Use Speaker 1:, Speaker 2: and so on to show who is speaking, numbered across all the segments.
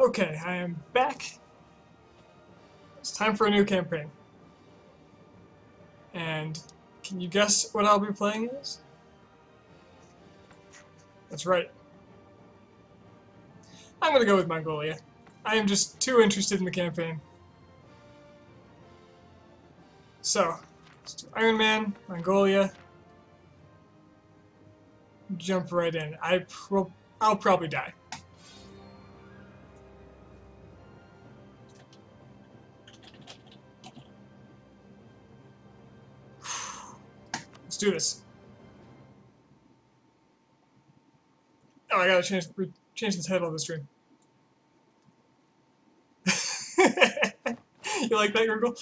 Speaker 1: Okay, I am back. It's time for a new campaign. And can you guess what I'll be playing as? That's right. I'm gonna go with Mongolia. I am just too interested in the campaign. So, let's do Iron Man, Mongolia. Jump right in. I'll probably die. Let's do this. Oh, I gotta change the title of the stream. You like that, Gurgle?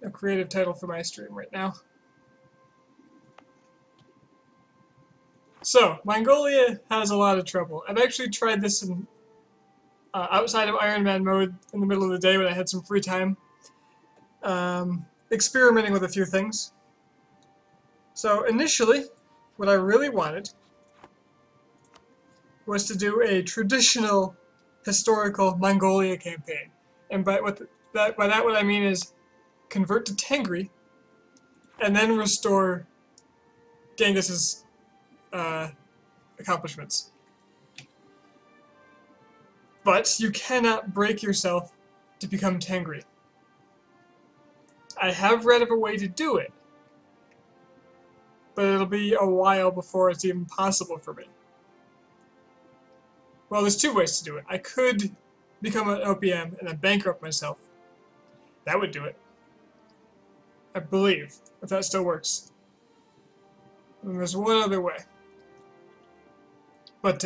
Speaker 1: A creative title for my stream right now. So, Mongolia has a lot of trouble. I've actually tried this in outside of Iron Man mode in the middle of the day when I had some free time, experimenting with a few things. So initially, what I really wanted was to do a traditional historical Mongolia campaign. And by that what I mean is convert to Tengri and then restore Genghis's accomplishments. But you cannot break yourself to become Tengri. I have read of a way to do it, but it'll be a while before it's even possible for me. Well, there's two ways to do it. I could become an OPM and then bankrupt myself. That would do it. I believe, if that still works. And there's one other way. But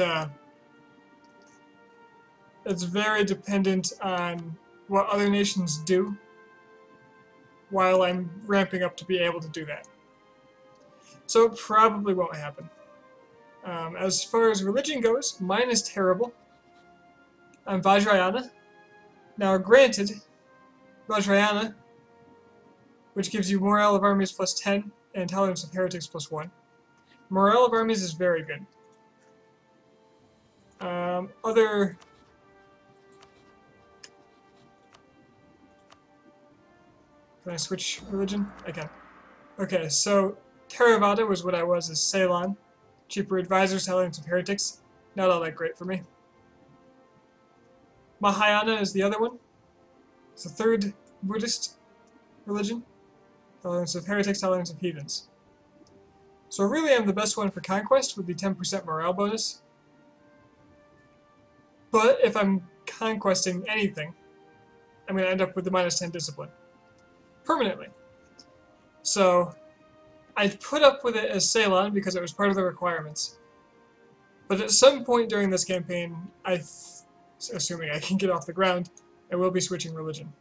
Speaker 1: it's very dependent on what other nations do while I'm ramping up to be able to do that. So it probably won't happen. As far as religion goes, mine is terrible. I'm Vajrayana. Now granted, Vajrayana, which gives you morale of armies plus 10 and tolerance of heretics plus 1. Morale of armies is very good. Other... Can I switch religion? I can. Okay, so Theravada was what I was as Ceylon. Cheaper advisors, tolerance of heretics. Not all that great for me. Mahayana is the other one. It's the third Buddhist religion. Tolerance of heretics, tolerance of heathens. So really I'm the best one for conquest with the 10% morale bonus. But if I'm conquesting anything, I'm going to end up with the minus 10 discipline. Permanently. So I put up with it as Ceylon because it was part of the requirements. But at some point during this campaign, assuming I can get off the ground, I will be switching religion.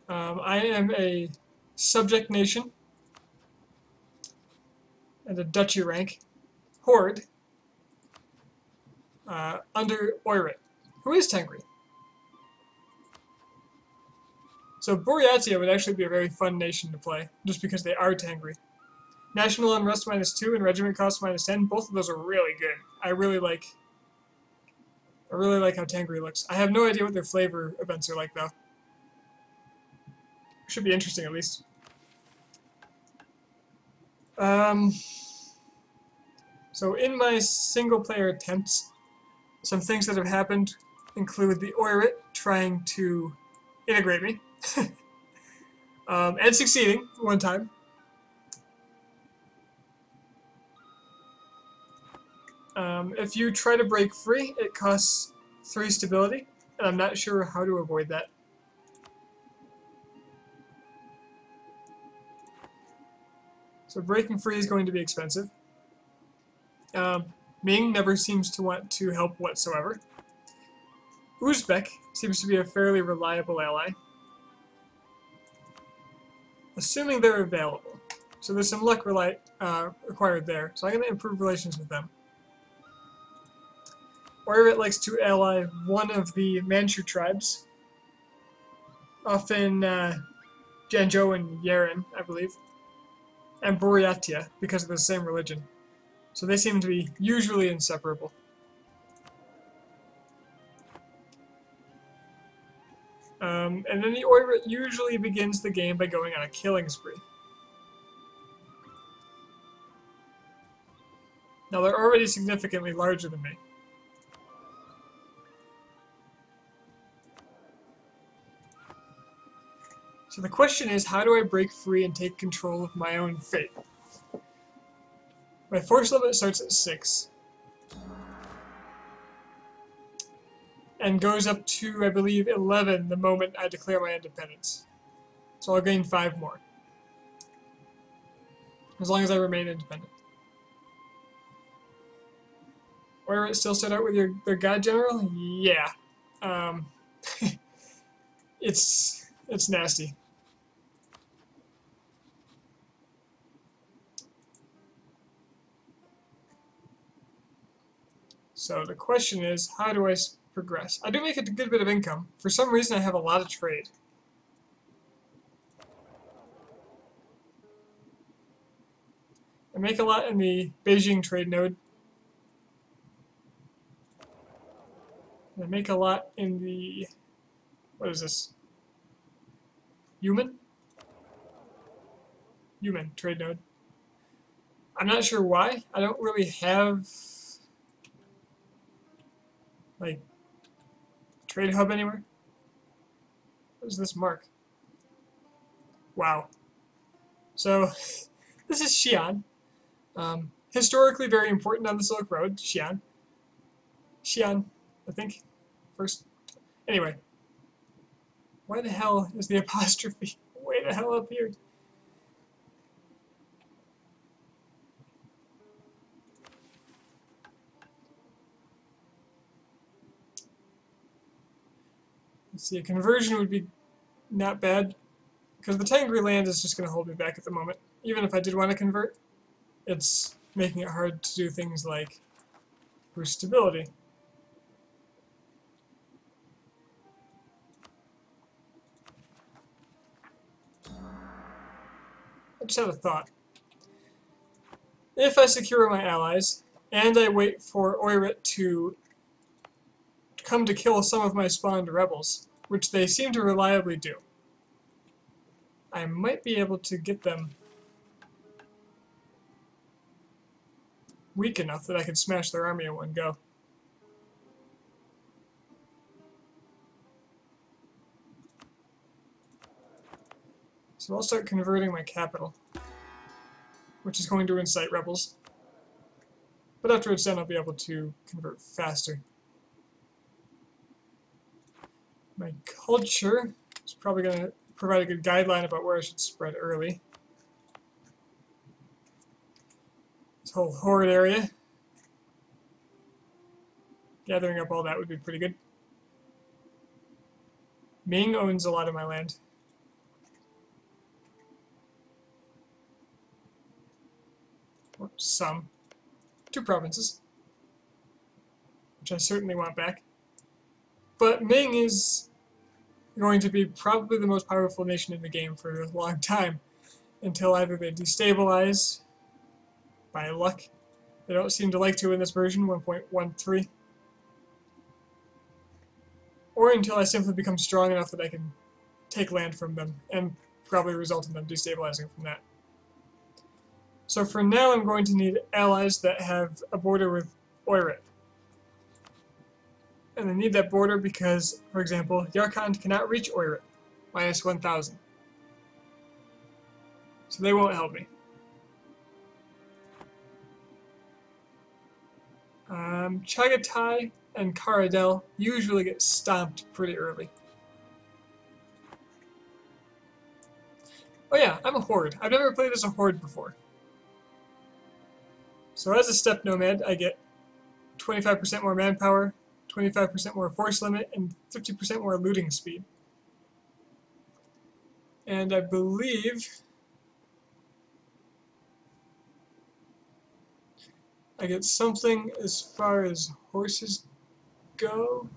Speaker 1: I am a subject nation and a duchy rank, horde, under Oirat, who is Tengri. So Buryatia would actually be a very fun nation to play, just because they are Tengri. National Unrest minus 2 and Regiment Cost minus 10, both of those are really good. I really like how Tengri looks. I have no idea what their flavor events are like, though. Should be interesting, at least. So in my single-player attempts, some things that have happened include the Oirat trying to integrate me, and succeeding one time. If you try to break free, it costs 3 stability, and I'm not sure how to avoid that. So breaking free is going to be expensive. Ming never seems to want to help whatsoever. Uzbek seems to be a fairly reliable ally. Assuming they're available. So there's some luck required there. So I'm going to improve relations with them. Oirat likes to ally one of the Manchu tribes, often Janzhou and Yaren, I believe, and Buryatia, because of the same religion. So they seem to be usually inseparable. And then the Oirat usually begins the game by going on a killing spree. Now they're already significantly larger than me. So the question is, how do I break free and take control of my own fate? My force limit starts at 6. And goes up to, I believe, 11 the moment I declare my independence. So I'll gain 5 more. As long as I remain independent. Or still start out with their god general? Yeah. It's nasty. So the question is, how do I progress? I do make a good bit of income. For some reason, I have a lot of trade. I make a lot in the Beijing trade node. I make a lot in the, what is this? Yumen trade node. I'm not sure why. I don't really have like trade hub anywhere. What is this mark? Wow. So this is Xi'an. Historically very important on the Silk Road. Xi'an, I think. First. Anyway. Why the hell is the apostrophe way the hell up here? Let's see, a conversion would be not bad, because the Tangri land is just going to hold me back at the moment. Even if I did want to convert, it's making it hard to do things like boost stability. I just had a thought. If I secure my allies, and I wait for Oirat to come to kill some of my spawned rebels, which they seem to reliably do, I might be able to get them weak enough that I can smash their army in one go. So I'll start converting my capital, which is going to incite rebels. But after it's done, I'll be able to convert faster. My culture is probably going to provide a good guideline about where I should spread early. This whole horde area. Gathering up all that would be pretty good. Ming owns a lot of my land. Or some. 2 provinces. Which I certainly want back. But Ming is going to be probably the most powerful nation in the game for a long time, until either they destabilize by luck. They don't seem to like to in this version 1.13, or until I simply become strong enough that I can take land from them, and probably result in them destabilizing from that. So for now, I'm going to need allies that have a border with Oirat. And I need that border because, for example, Yarkand cannot reach Oirat, minus 1,000. So they won't help me. Chagatai and Karadel usually get stomped pretty early. Oh yeah, I'm a horde. I've never played as a horde before. So as a steppe nomad, I get 25% more manpower, 25% more force limit, and 50% more looting speed. And I believe I get something as far as horses go.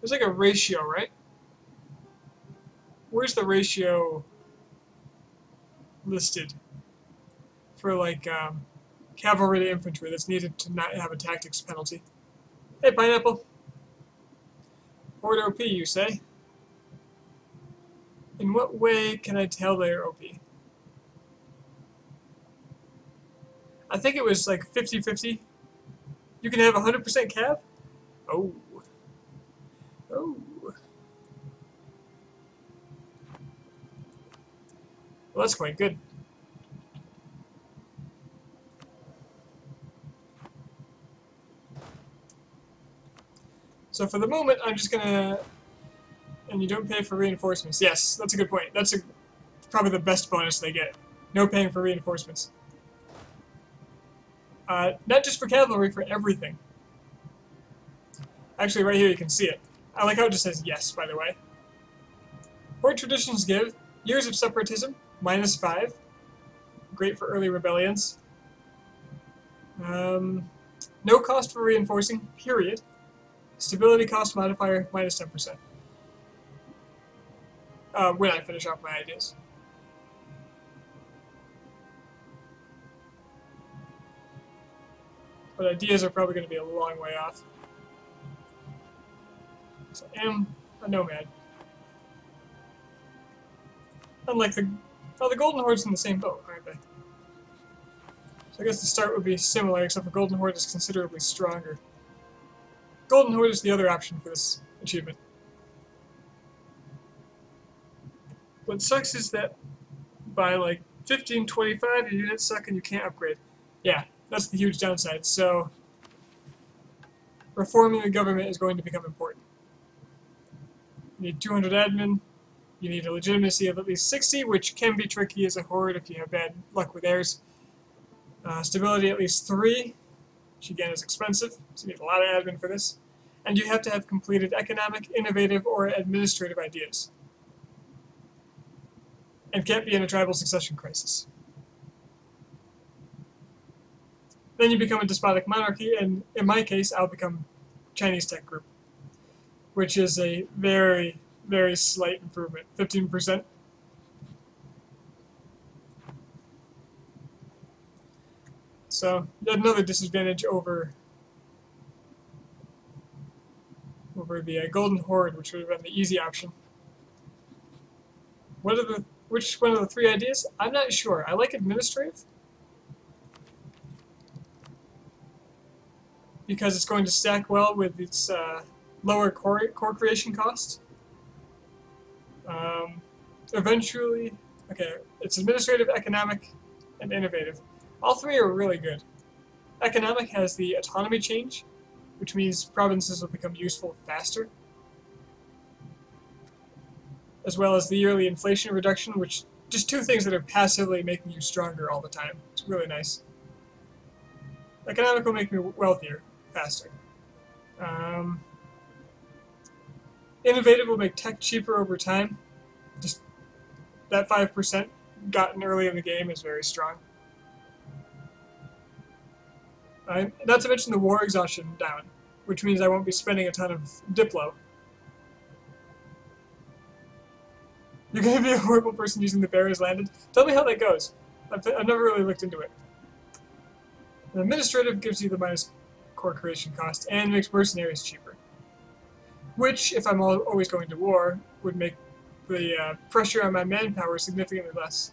Speaker 1: There's like a ratio, right? Where's the ratio listed for like cavalry to infantry that's needed to not have a tactics penalty? Hey, Pineapple. Horde OP, you say? In what way can I tell they're OP? I think it was like 50-50. You can have 100% cav? Oh. Oh. Well, that's quite good. So for the moment, I'm just gonna... And you don't pay for reinforcements. Yes, that's a good point. That's probably the best bonus they get. No paying for reinforcements. Not just for cavalry, for everything. Actually, right here you can see it. I like how it just says yes, by the way. Horde traditions give years of separatism, -5. Great for early rebellions. No cost for reinforcing, period. Stability cost modifier, -10%. When I finish off my ideas. But ideas are probably going to be a long way off. So I am a nomad. Unlike the... Oh, the Golden Horde's in the same boat, aren't they? So I guess the start would be similar, except for Golden Horde is considerably stronger. Golden Horde is the other option for this achievement. What sucks is that by like 1525 your units suck and you can't upgrade. Yeah, that's the huge downside. So reforming the government is going to become important. You need 200 admin. You need a legitimacy of at least 60, which can be tricky as a horde if you have bad luck with heirs. Stability at least 3, which again is expensive, so you need a lot of admin for this. And you have to have completed economic, innovative, or administrative ideas. And can't be in a tribal succession crisis. Then you become a despotic monarchy, and in my case, I'll become Chinese tech group, which is a very, very slight improvement, 15%. So yet another disadvantage over the Golden Horde, which would have been the easy option. Which one of the 3 ideas? I'm not sure. I like administrative because it's going to stack well with its lower core creation cost. Eventually, okay, it's administrative, economic, and innovative. All 3 are really good. Economic has the autonomy change, which means provinces will become useful faster, as well as the yearly inflation reduction, which just 2 things that are passively making you stronger all the time. It's really nice. Economic will make me wealthier faster. Innovative will make tech cheaper over time. Just that 5% gotten early in the game is very strong. Not to mention the war exhaustion down, which means I won't be spending a ton of Diplo. You're going to be a horrible person using the bear has landed. Tell me how that goes. I've never really looked into it. The administrative gives you the minus core creation cost and makes mercenaries cheaper. Which, if I'm always going to war, would make the pressure on my manpower significantly less.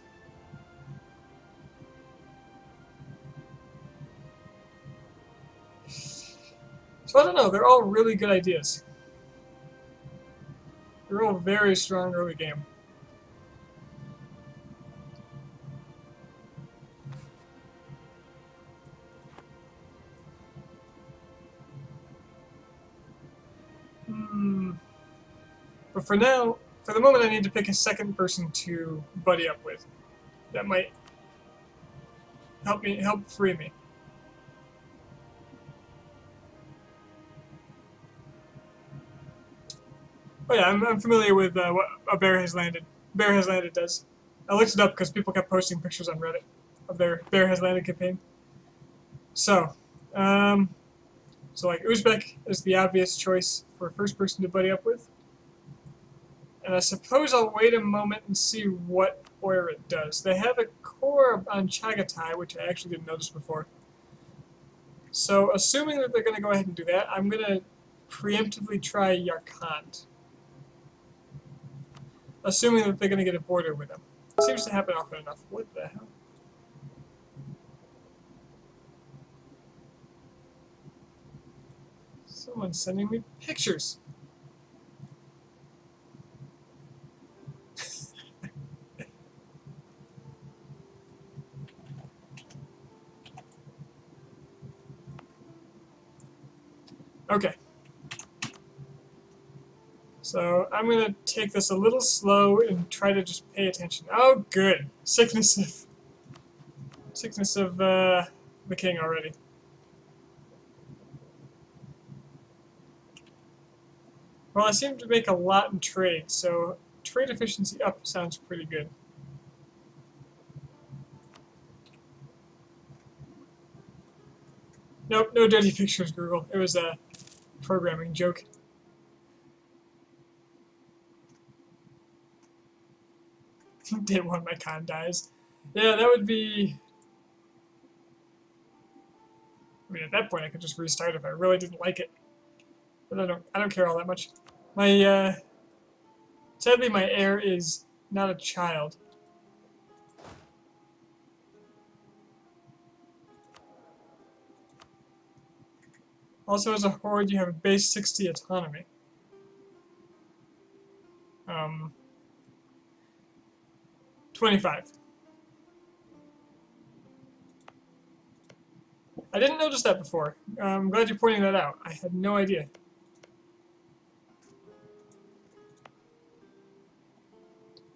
Speaker 1: So I don't know, they're all really good ideas. They're all very strong early game. But for now, for the moment, I need to pick a second person to buddy up with. That might help free me. Oh yeah, I'm familiar with what a bear has landed. Bear has landed does. I looked it up because people kept posting pictures on Reddit. of their Bear Has Landed campaign. So, like Uzbek is the obvious choice for first person to buddy up with. And I suppose I'll wait a moment and see what Oirat does. They have a core on Chagatai, which I actually didn't notice before. So, assuming that they're going to go ahead and do that, I'm going to preemptively try Yarkand. Assuming that they're going to get a border with them. It seems to happen often enough. What the hell? Someone's sending me pictures. Okay. So I'm going to take this a little slow and try to just pay attention. Oh, good. Sickness of the king already. Well, I seem to make a lot in trade, so trade efficiency up sounds pretty good. Nope, no dirty pictures, Google. It was a programming joke. Day one, my con dies. Yeah, that would be... I mean, at that point, I could just restart if I really didn't like it. But I don't care all that much. My, sadly, my heir is not a child. Also, as a horde, you have a base 60 autonomy. 25. I didn't notice that before. I'm glad you're pointing that out. I had no idea.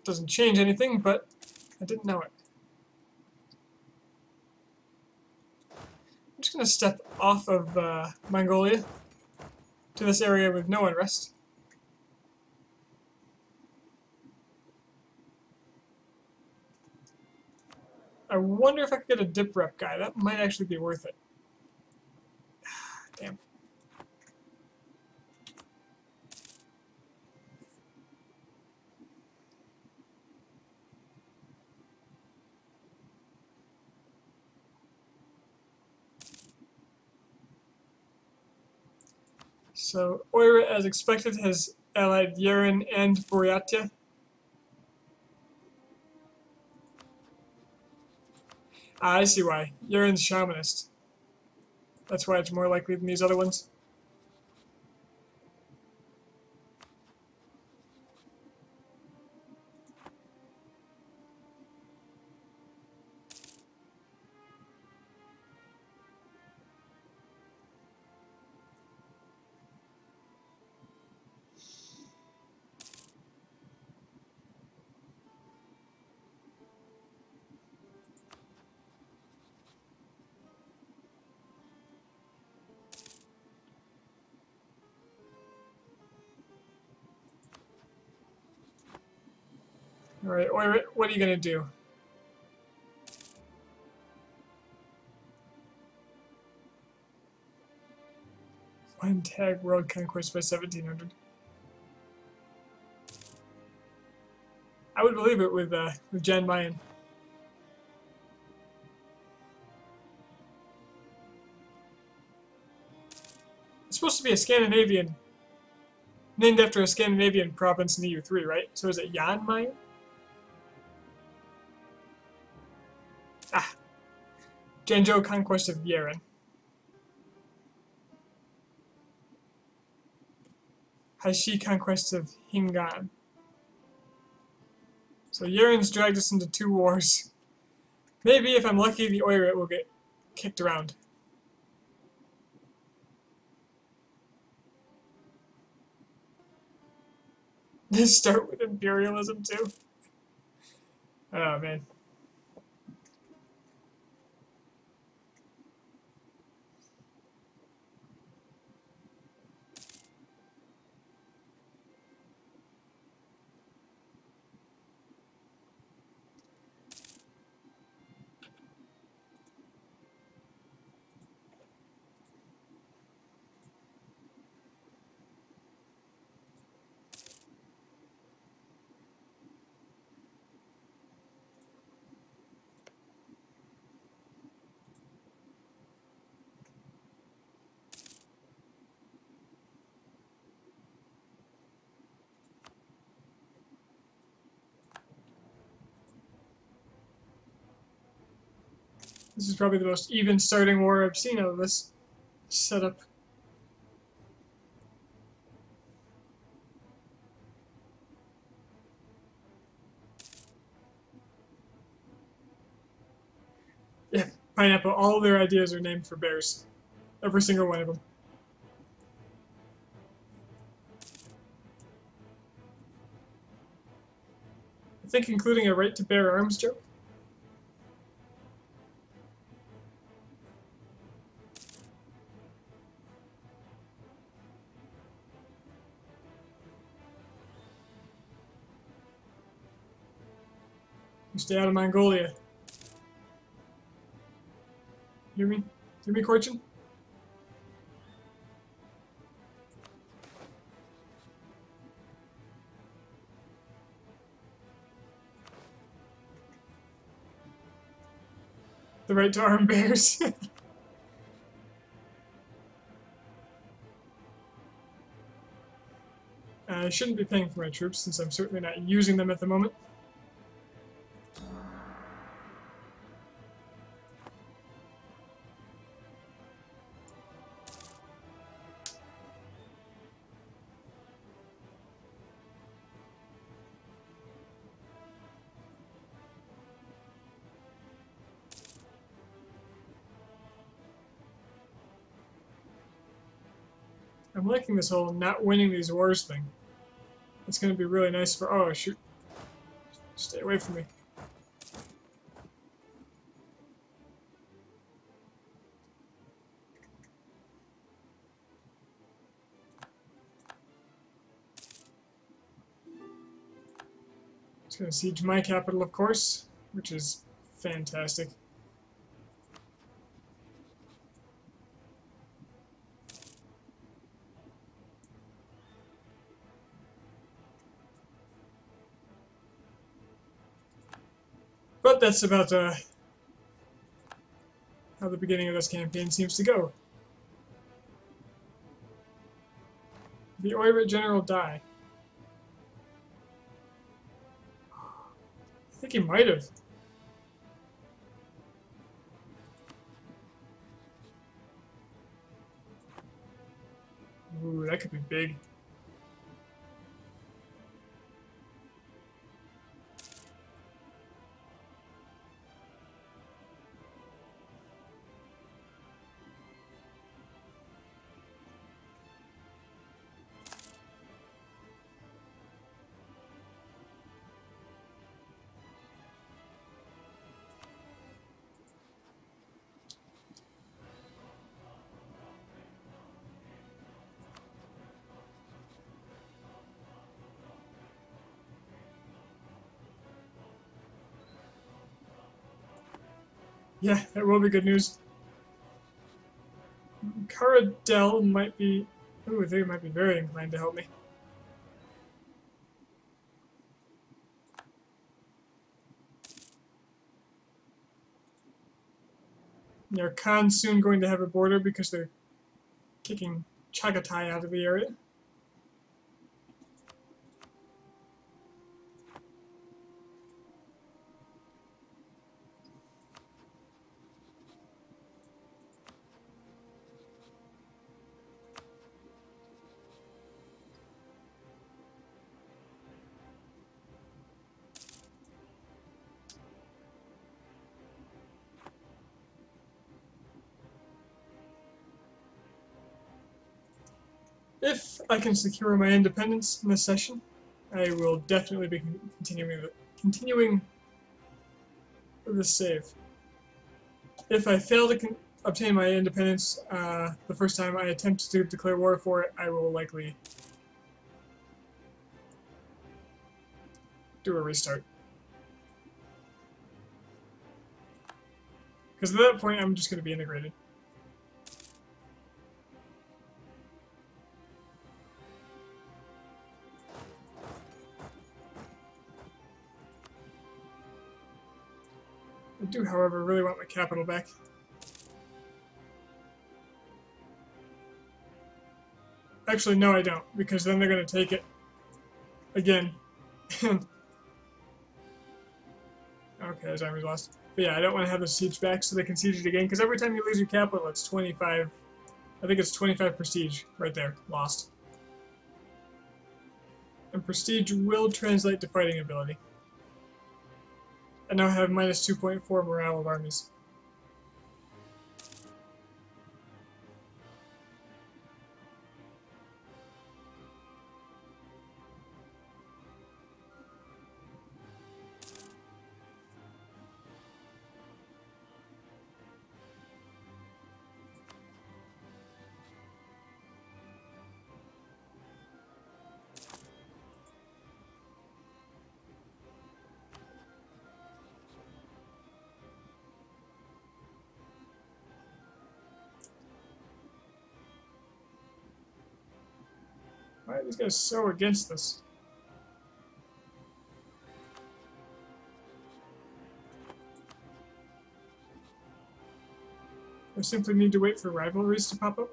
Speaker 1: Doesn't change anything, but I didn't know it. I'm just going to step off of Mongolia to this area with no unrest. I wonder if I could get a dip rep guy. That might actually be worth it. Damn. So, Oira, as expected, has allied Yeren and Buryatia. Ah, I see why. Yeren's shamanist. That's why it's more likely than these other ones. Alright, Oira, what are you going to do? One tag world conquest by 1700. I would believe it with Jan Mayen. It's supposed to be a Scandinavian, named after a Scandinavian province in the EU3, right? So is it Jan Mayen? Ah, Zhengzhou conquest of Yeren. Haishi conquest of Hingan. So Yeren's dragged us into 2 wars. Maybe, if I'm lucky, the Oirat will get kicked around. Let's start with imperialism, too. Oh, man. This is probably the most even starting war I've seen out of this setup. Yeah, Pineapple, all their ideas are named for bears. Every single one of them. I think including a right to bear arms joke. You stay out of Mongolia. Hear me? Hear me, Corchin? The right to arm bears. I shouldn't be paying for my troops since I'm certainly not using them at the moment. I'm liking this whole not winning these wars thing. It's going to be really nice for... Oh, shoot. Stay away from me. It's going to siege my capital, of course, which is fantastic. But that's about how the beginning of this campaign seems to go. The Oirat General die. I think he might have. Ooh, that could be big. Yeah, that will be good news. Caradel might be... Ooh, they might be very inclined to help me. Yeah, Khan's soon going to have a border because they're kicking Chagatai out of the area. If I can secure my independence in this session, I will definitely be continuing this save. If I fail to obtain my independence the first time I attempt to declare war for it, I will likely do a restart. Because at that point, I'm just going to be integrated. I do, however, really want my capital back. Actually, no, I don't, because then they're going to take it again. Oh Okay, his army's lost. But yeah, I don't want to have the siege back so they can siege it again, because every time you lose your capital, it's 25. I think it's 25 prestige right there, lost. And prestige will translate to fighting ability. I now have minus 2.4 morale of armies. Why are these guys so against this? I simply need to wait for rivalries to pop up.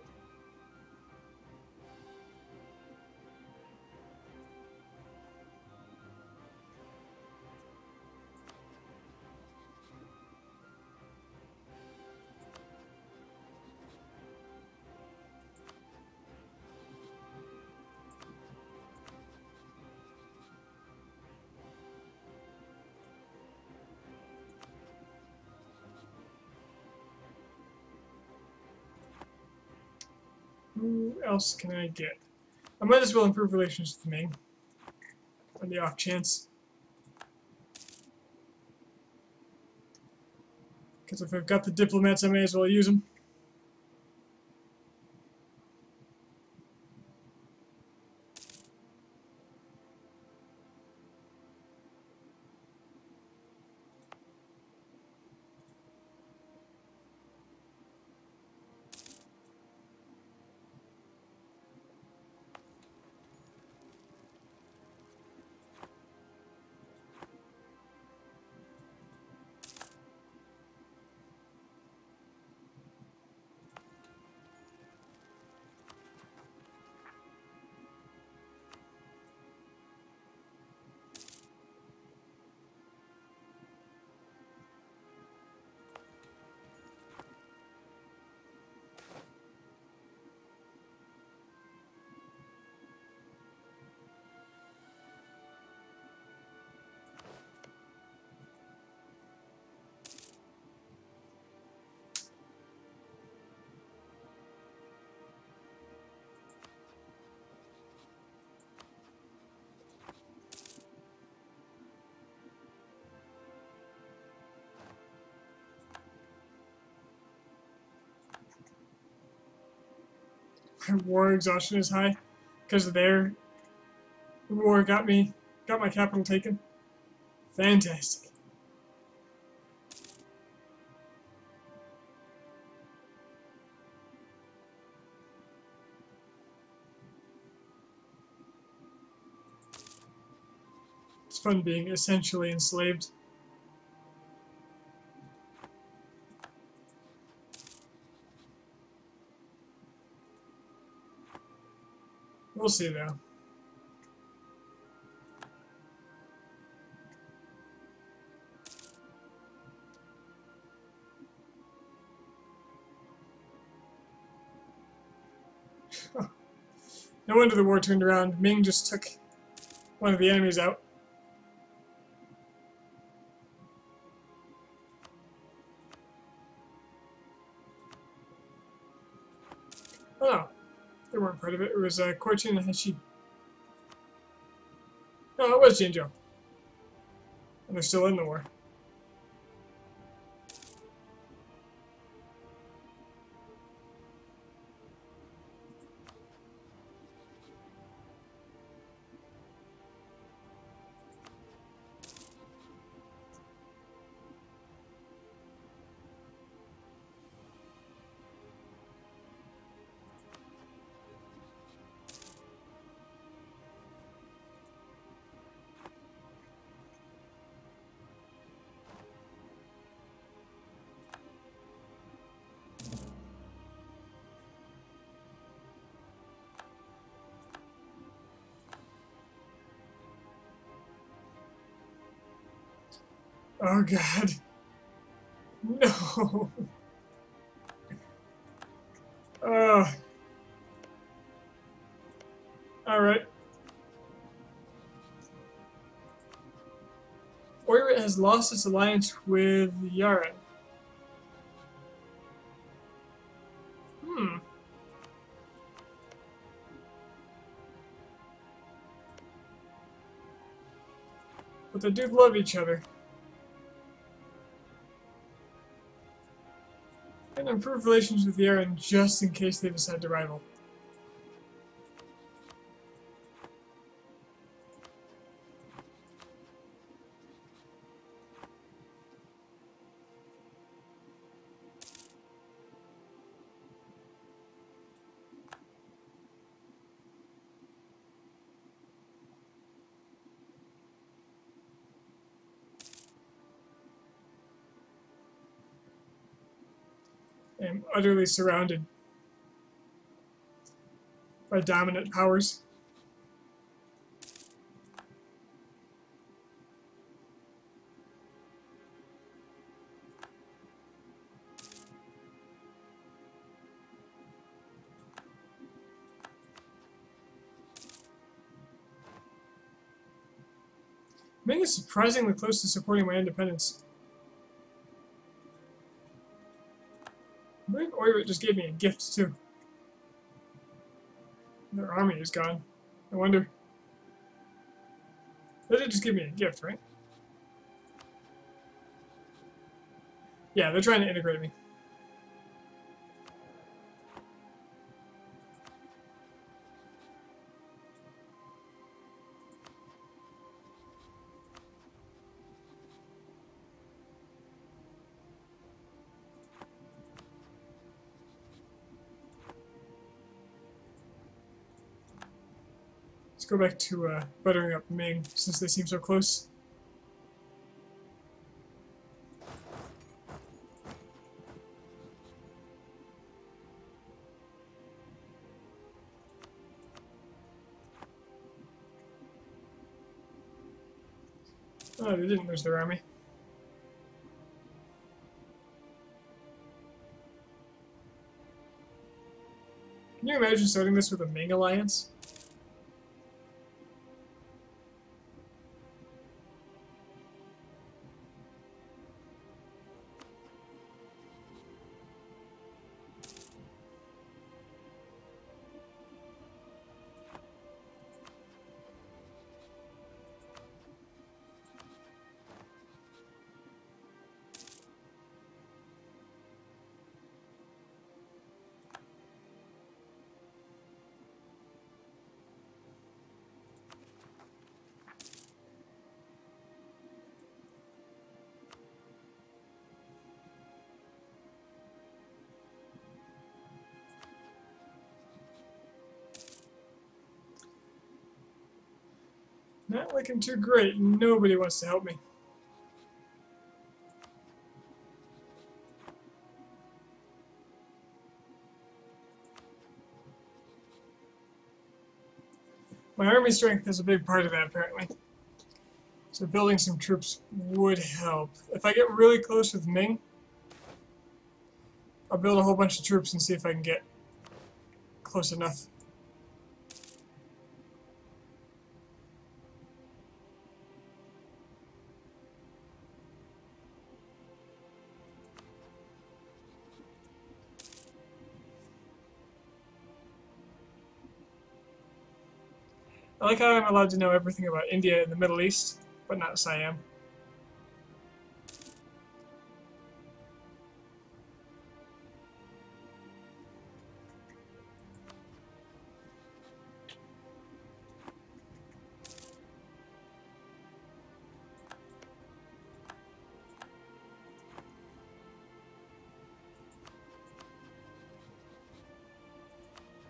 Speaker 1: Who else can I get? I might as well improve relations with Ming. On the off chance. Because if I've got the diplomats, I may as well use them. My war exhaustion is high. Because their war got my capital taken. Fantastic. It's fun being essentially enslaved. We'll see though. No wonder the war turned around. Ming just took one of the enemies out. Oh no, they weren't part of it. It was Korchin and Hashi. No, it was Jinzhou. And they're still in the war. Oh god. No. Uh, Alright. Oirat has lost its alliance with Yaren. Hmm. But they do love each other. And improve relations with Yaren just in case they decide to rival. I am utterly surrounded by dominant powers. Ming is surprisingly close to supporting my independence. I believe Oirat just gave me a gift too. Their army is gone. I wonder. They did just give me a gift, right? Yeah, they're trying to integrate me. Let's go back to buttering up Ming, since they seem so close. Oh, they didn't lose their army. Can you imagine starting this with a Ming alliance? Not looking too great. Nobody wants to help me. My army strength is a big part of that, apparently. So building some troops would help. If I get really close with Ming, I'll build a whole bunch of troops and see if I can get close enough. I like how I'm allowed to know everything about India and the Middle East, but not Siam.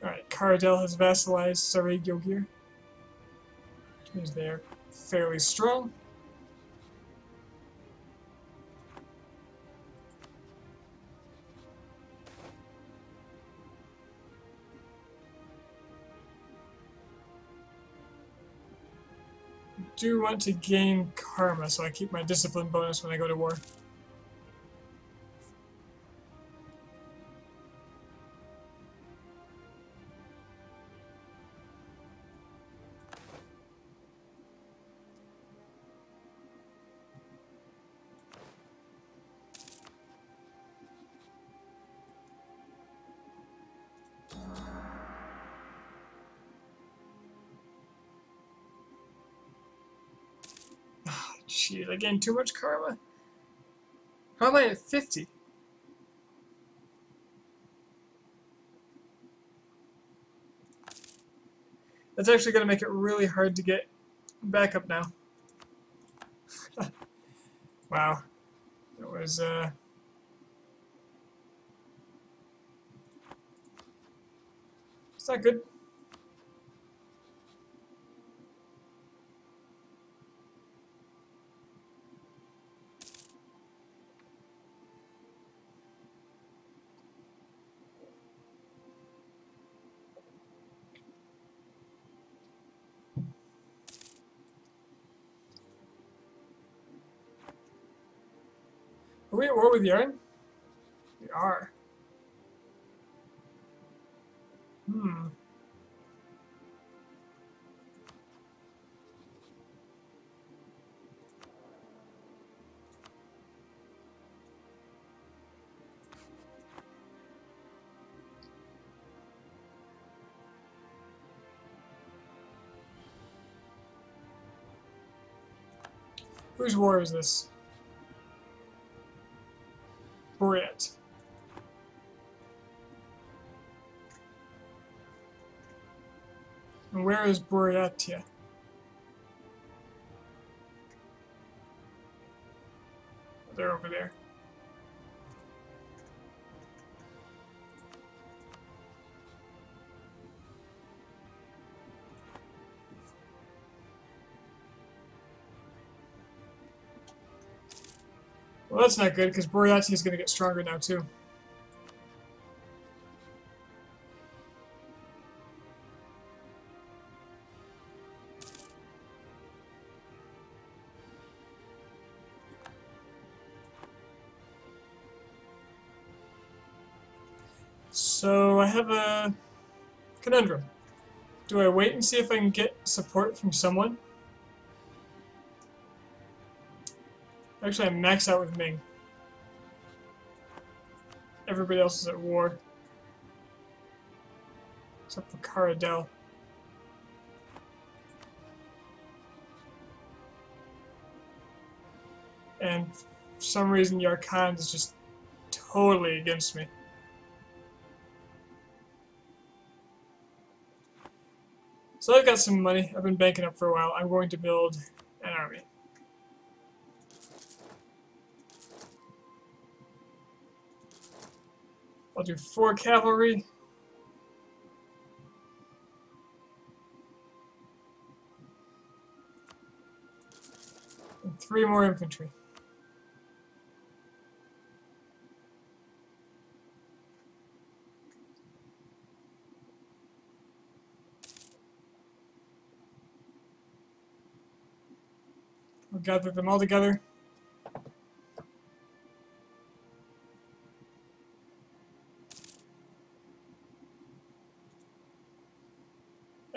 Speaker 1: Alright, Karadel has vassalized Sarigyo here. Which means they're fairly strong. do want to gain karma, so I keep my discipline bonus when I go to war. Jeez, I gained too much karma. How am I at 50? That's actually going to make it really hard to get back up now. Wow. That was, it's not good. Are we at war with Yarn? We are. Hmm. Whose war is this? Boreat. And where is Boreatia? They're over there. Well, that's not good, because Boreatia is going to get stronger now, too. So I have a conundrum. Do I wait and see if I can get support from someone? Actually, I'm maxed out with Ming. Everybody else is at war. Except for Caradel. And for some reason, Yarkand is just totally against me. So I've got some money. I've been banking up for a while. I'm going to build an army. I'll do 4 cavalry. And 3 more infantry. I'll gather them all together.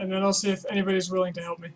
Speaker 1: And then I'll see if anybody's willing to help me.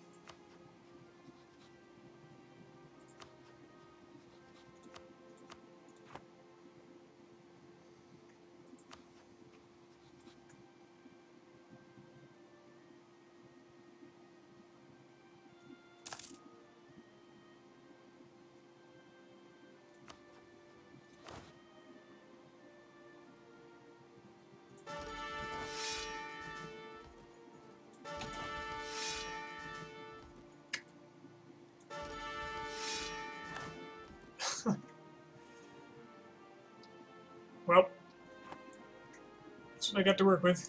Speaker 1: Well, that's what I got to work with.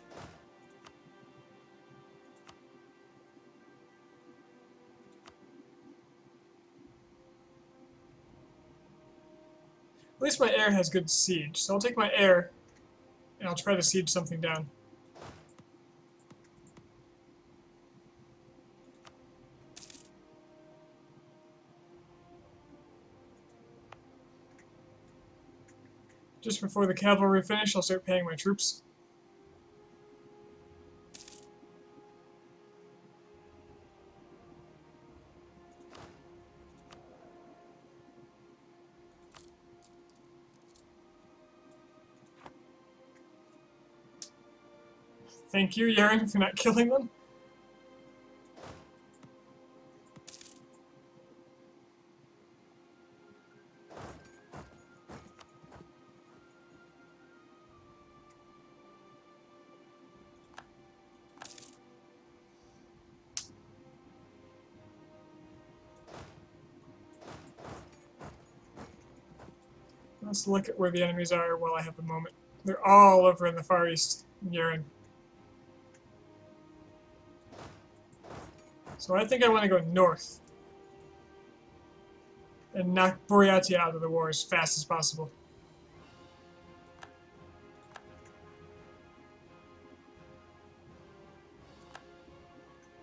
Speaker 1: At least my air has good siege, so I'll take my air and I'll try to siege something down. Just before the cavalry finish, I'll start paying my troops. Thank you, Yaren, for not killing them. Let's look at where the enemies are while I have a moment. They're all over in the Far East, Yaren. So I think I want to go north and knock Buryatia out of the war as fast as possible.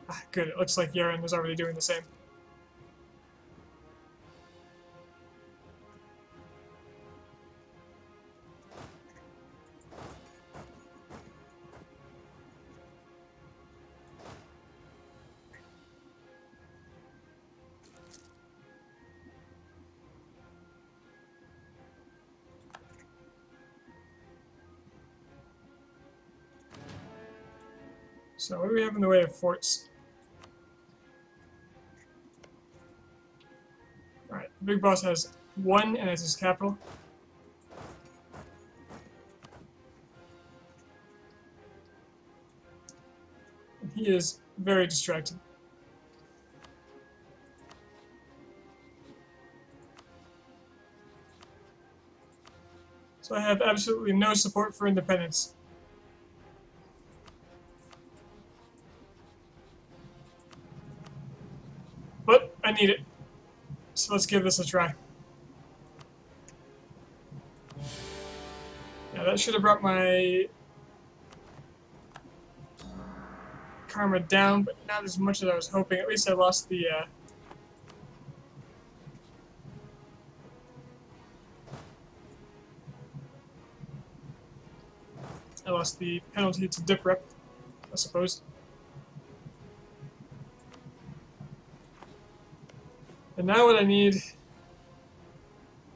Speaker 1: Ah, good, it looks like Yaren was already doing the same. So what do we have in the way of forts? Alright, the big boss has one and it's his capital. And he is very distracted. So I have absolutely no support for independence. But I need it. So let's give this a try. Yeah, that should have brought my karma down, but not as much as I was hoping. At least I lost the penalty to dip rep, I suppose. And now what I need,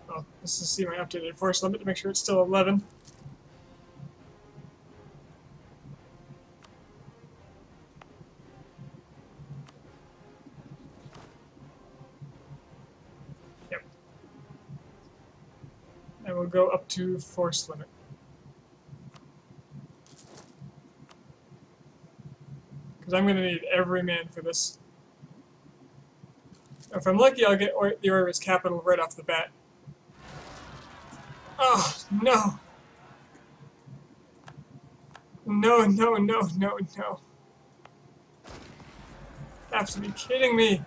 Speaker 1: well, this is to see my updated force limit to make sure it's still 11. Yep. And we'll go up to force limit. Because I'm going to need every man for this. If I'm lucky, I'll get the Orva's capital right off the bat. Oh, no! No, no, no, no, no. Have to be kidding me.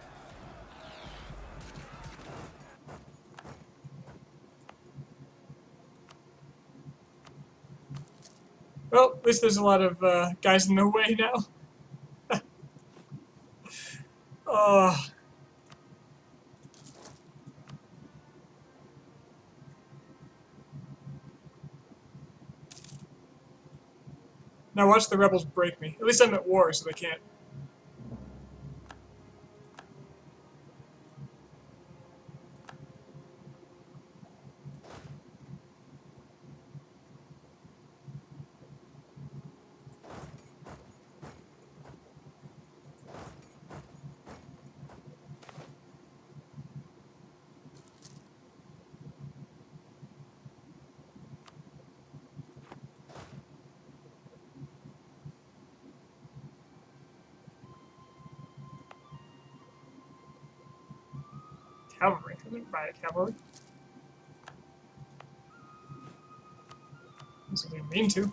Speaker 1: Well, at least there's a lot of guys in the way now. Oh. Now watch the rebels break me. At least I'm at war, so they can't. Cavalry. I didn't buy a cavalry. I didn't mean to.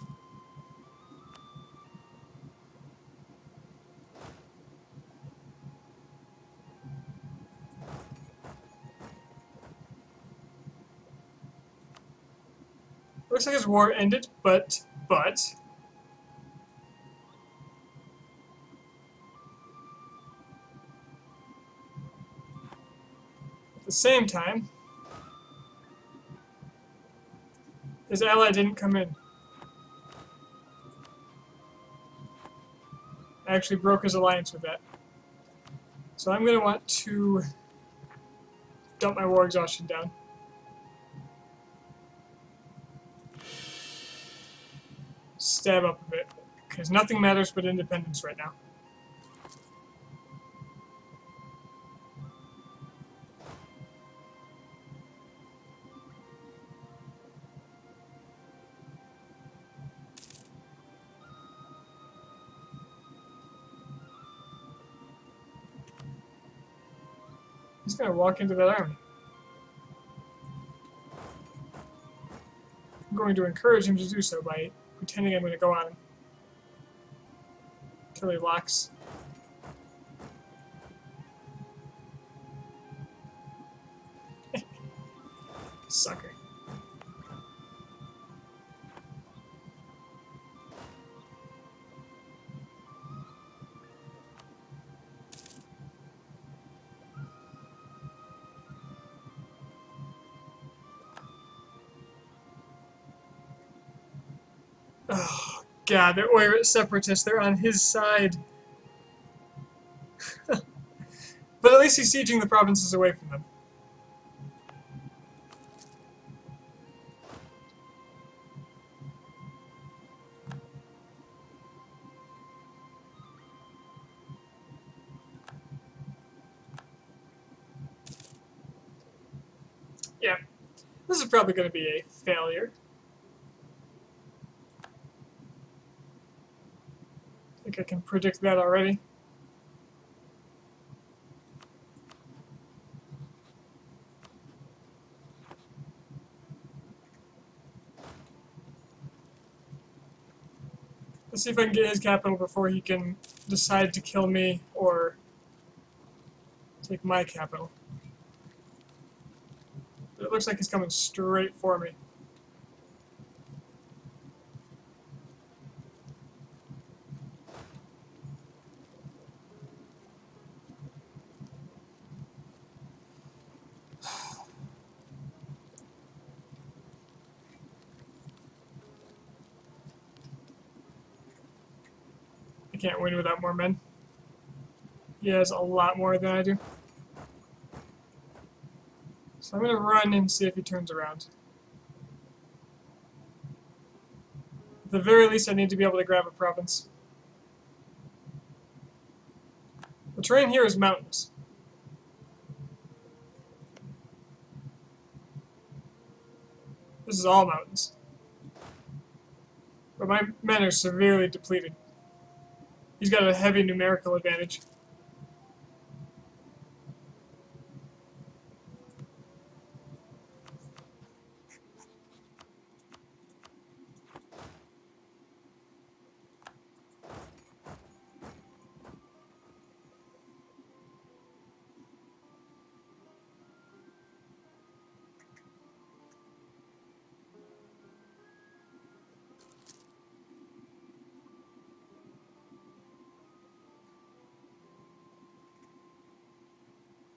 Speaker 1: Looks like his war ended, but... At the same time, His ally didn't come in. I actually broke his alliance with that. So I'm going to want to dump my war exhaustion down. Stab up a bit, because nothing matters but independence right now. He's going to walk into that army. I'm going to encourage him to do so by pretending I'm going to go on him. Until he locks. Sucker. Oh, God, they're Oirat separatists. They're on his side. But at least he's sieging the provinces away from them. Yeah, this is probably going to be a failure. I think I can predict that already. Let's see if I can get his capital before he can decide to kill me or take my capital. But it looks like he's coming straight for me. I can't win without more men. He has a lot more than I do. So I'm going to run and see if he turns around. At the very least, I need to be able to grab a province. The terrain here is mountains. This is all mountains. But my men are severely depleted. He's got a heavy numerical advantage.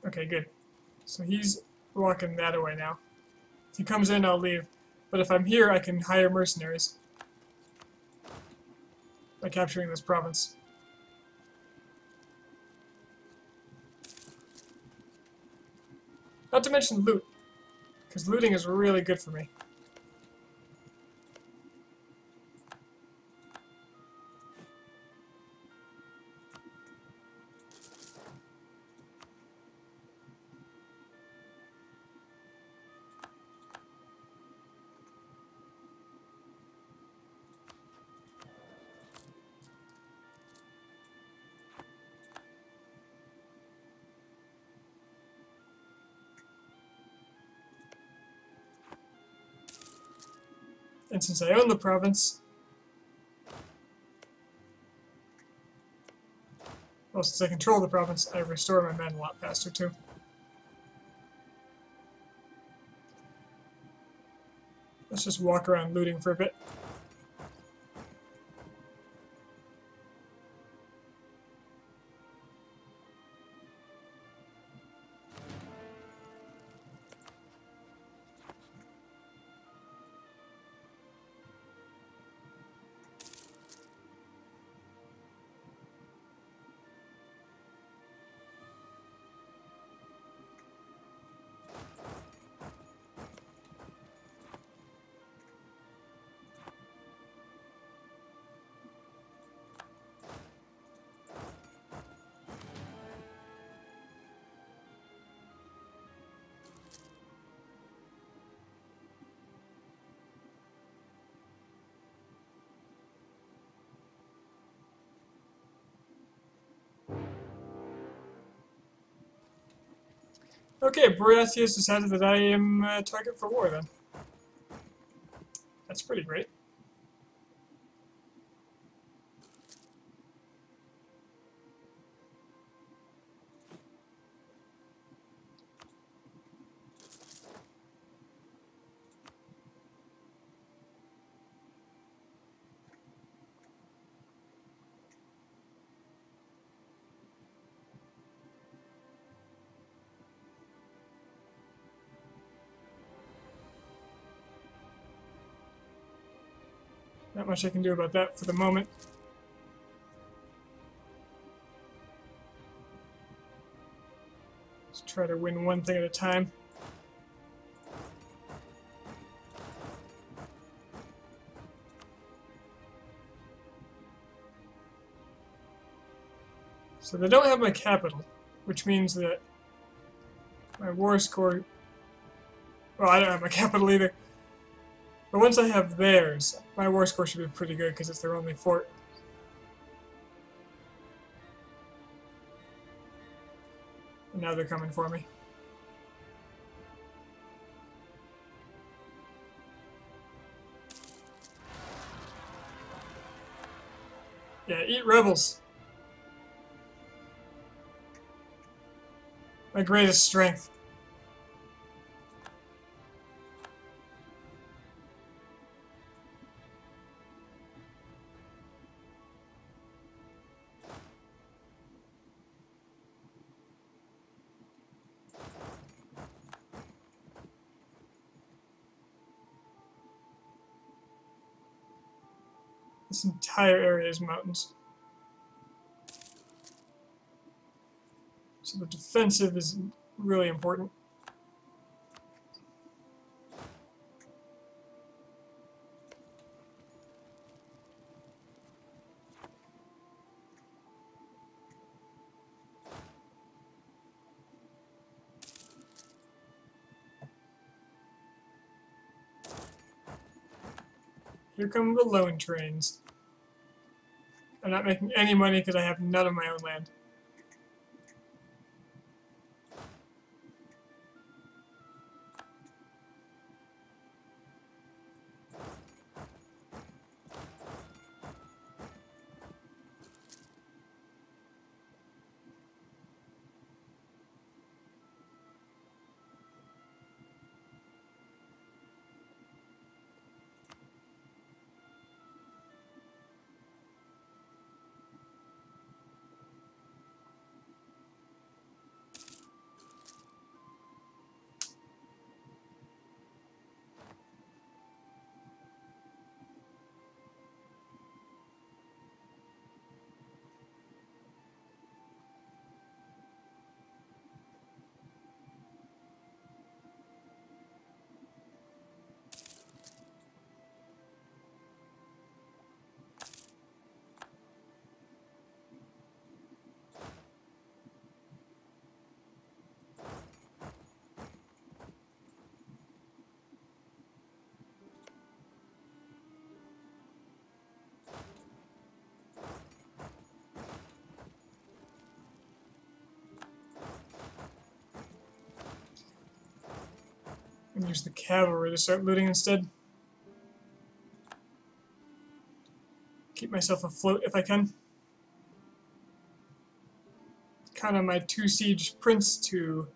Speaker 1: Okay, good. So he's walking that away now. If he comes in, I'll leave. But if I'm here, I can hire mercenaries by capturing this province. Not to mention loot, because looting is really good for me. And since I own the province, well, since I control the province, I restore my men a lot faster too. Let's just walk around looting for a bit. Okay, Boreas has decided that I am a target for war then. That's pretty great. Not much I can do about that for the moment. Let's try to win one thing at a time. So they don't have my capital, which means that my war score... Well, I don't have my capital either. But once I have theirs, my war score should be pretty good because it's their only fort. And now they're coming for me. Yeah, eat rebels. My greatest strength. This entire area is mountains. So the defensive is really important. Here come the loan trains. I'm not making any money because I have none of my own land. And use the cavalry to start looting instead. Keep myself afloat if I can. Count on my 2 siege prince to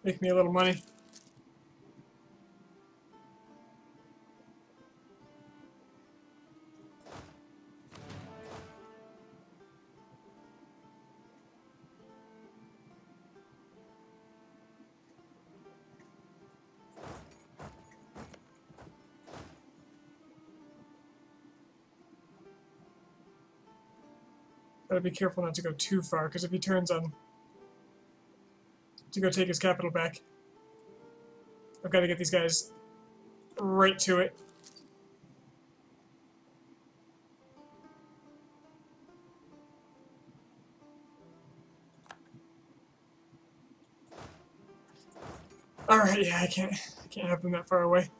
Speaker 1: make me a little money. Gotta be careful not to go too far, because if he turns on to go take his capital back, I've got to get these guys right to it. Alright, yeah, I can't have them that far away.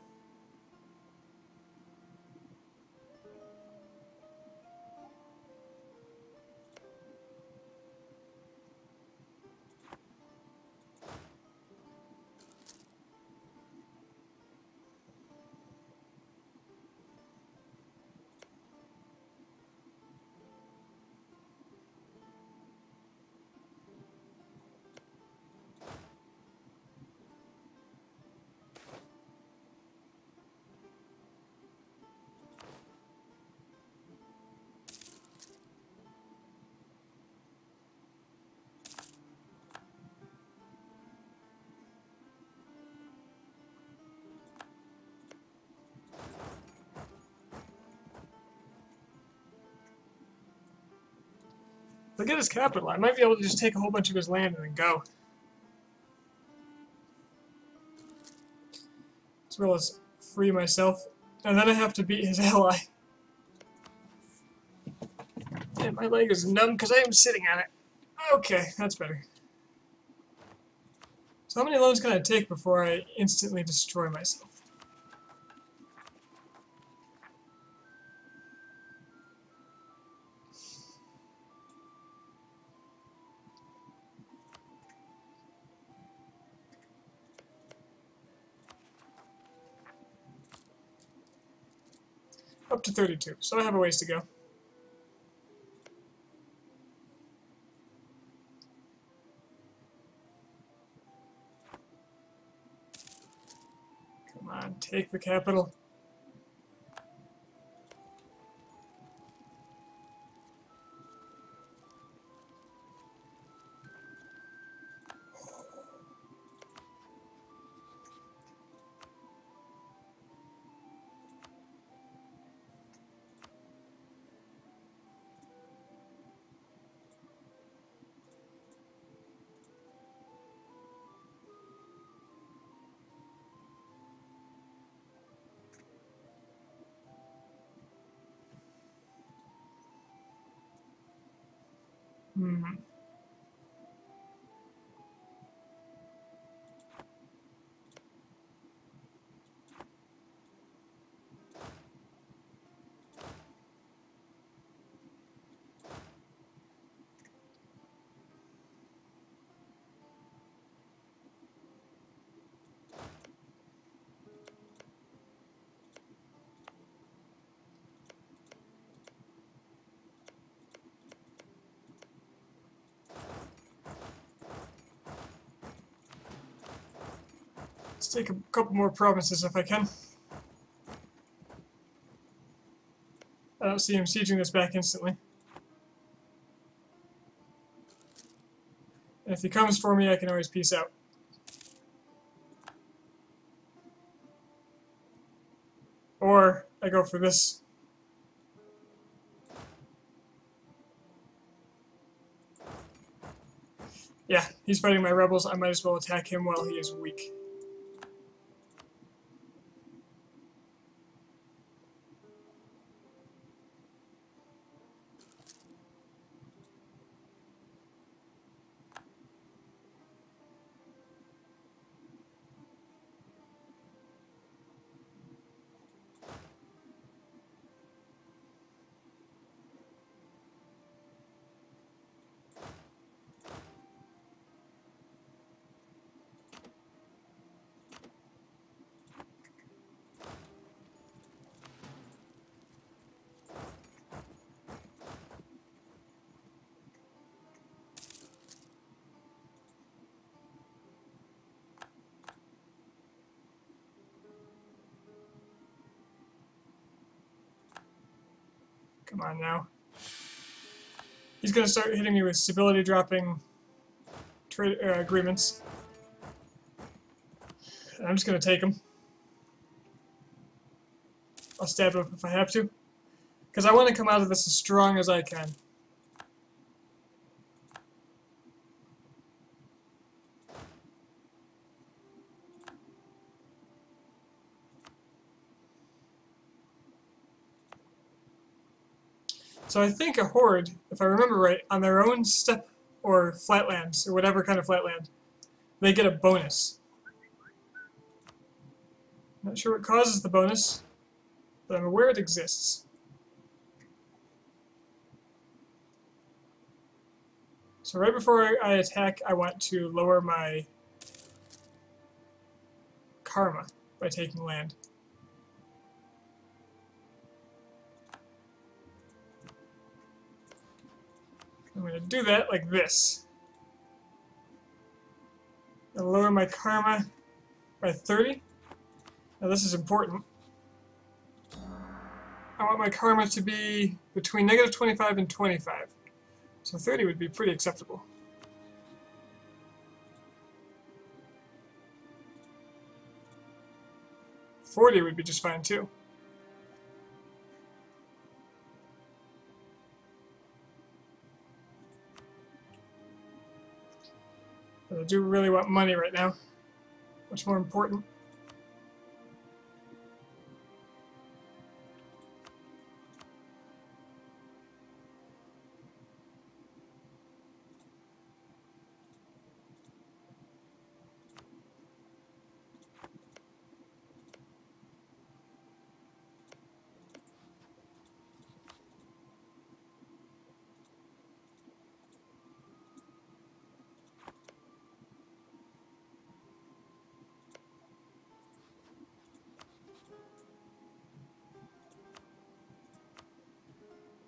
Speaker 1: I get his capital, I might be able to just take a whole bunch of his land and then go. As well as free myself. And then I have to beat his ally. And my leg is numb because I am sitting on it. Okay, that's better. So how many loans can I take before I instantly destroy myself? Up to 32, so I have a ways to go. Come on, take the capital. Let's take a couple more provinces if I can. I don't see him sieging this back instantly. And if he comes for me, I can always peace out. Or I go for this. Yeah, he's fighting my rebels. I might as well attack him while he is weak. Come on now. He's going to start hitting me with stability dropping trade agreements. And I'm just going to take him. I'll stab him if I have to. Because I want to come out of this as strong as I can. So I think a horde, if I remember right, on their own steppe or flatlands, or whatever kind of flatland, they get a bonus. Not sure what causes the bonus, but I'm aware it exists. So right before I attack, I want to lower my karma by taking land. I'm going to do that like this. I'll lower my karma by 30. Now this is important. I want my karma to be between negative 25 and 25. So 30 would be pretty acceptable. $40 would be just fine too. I do really want money right now. Much more important.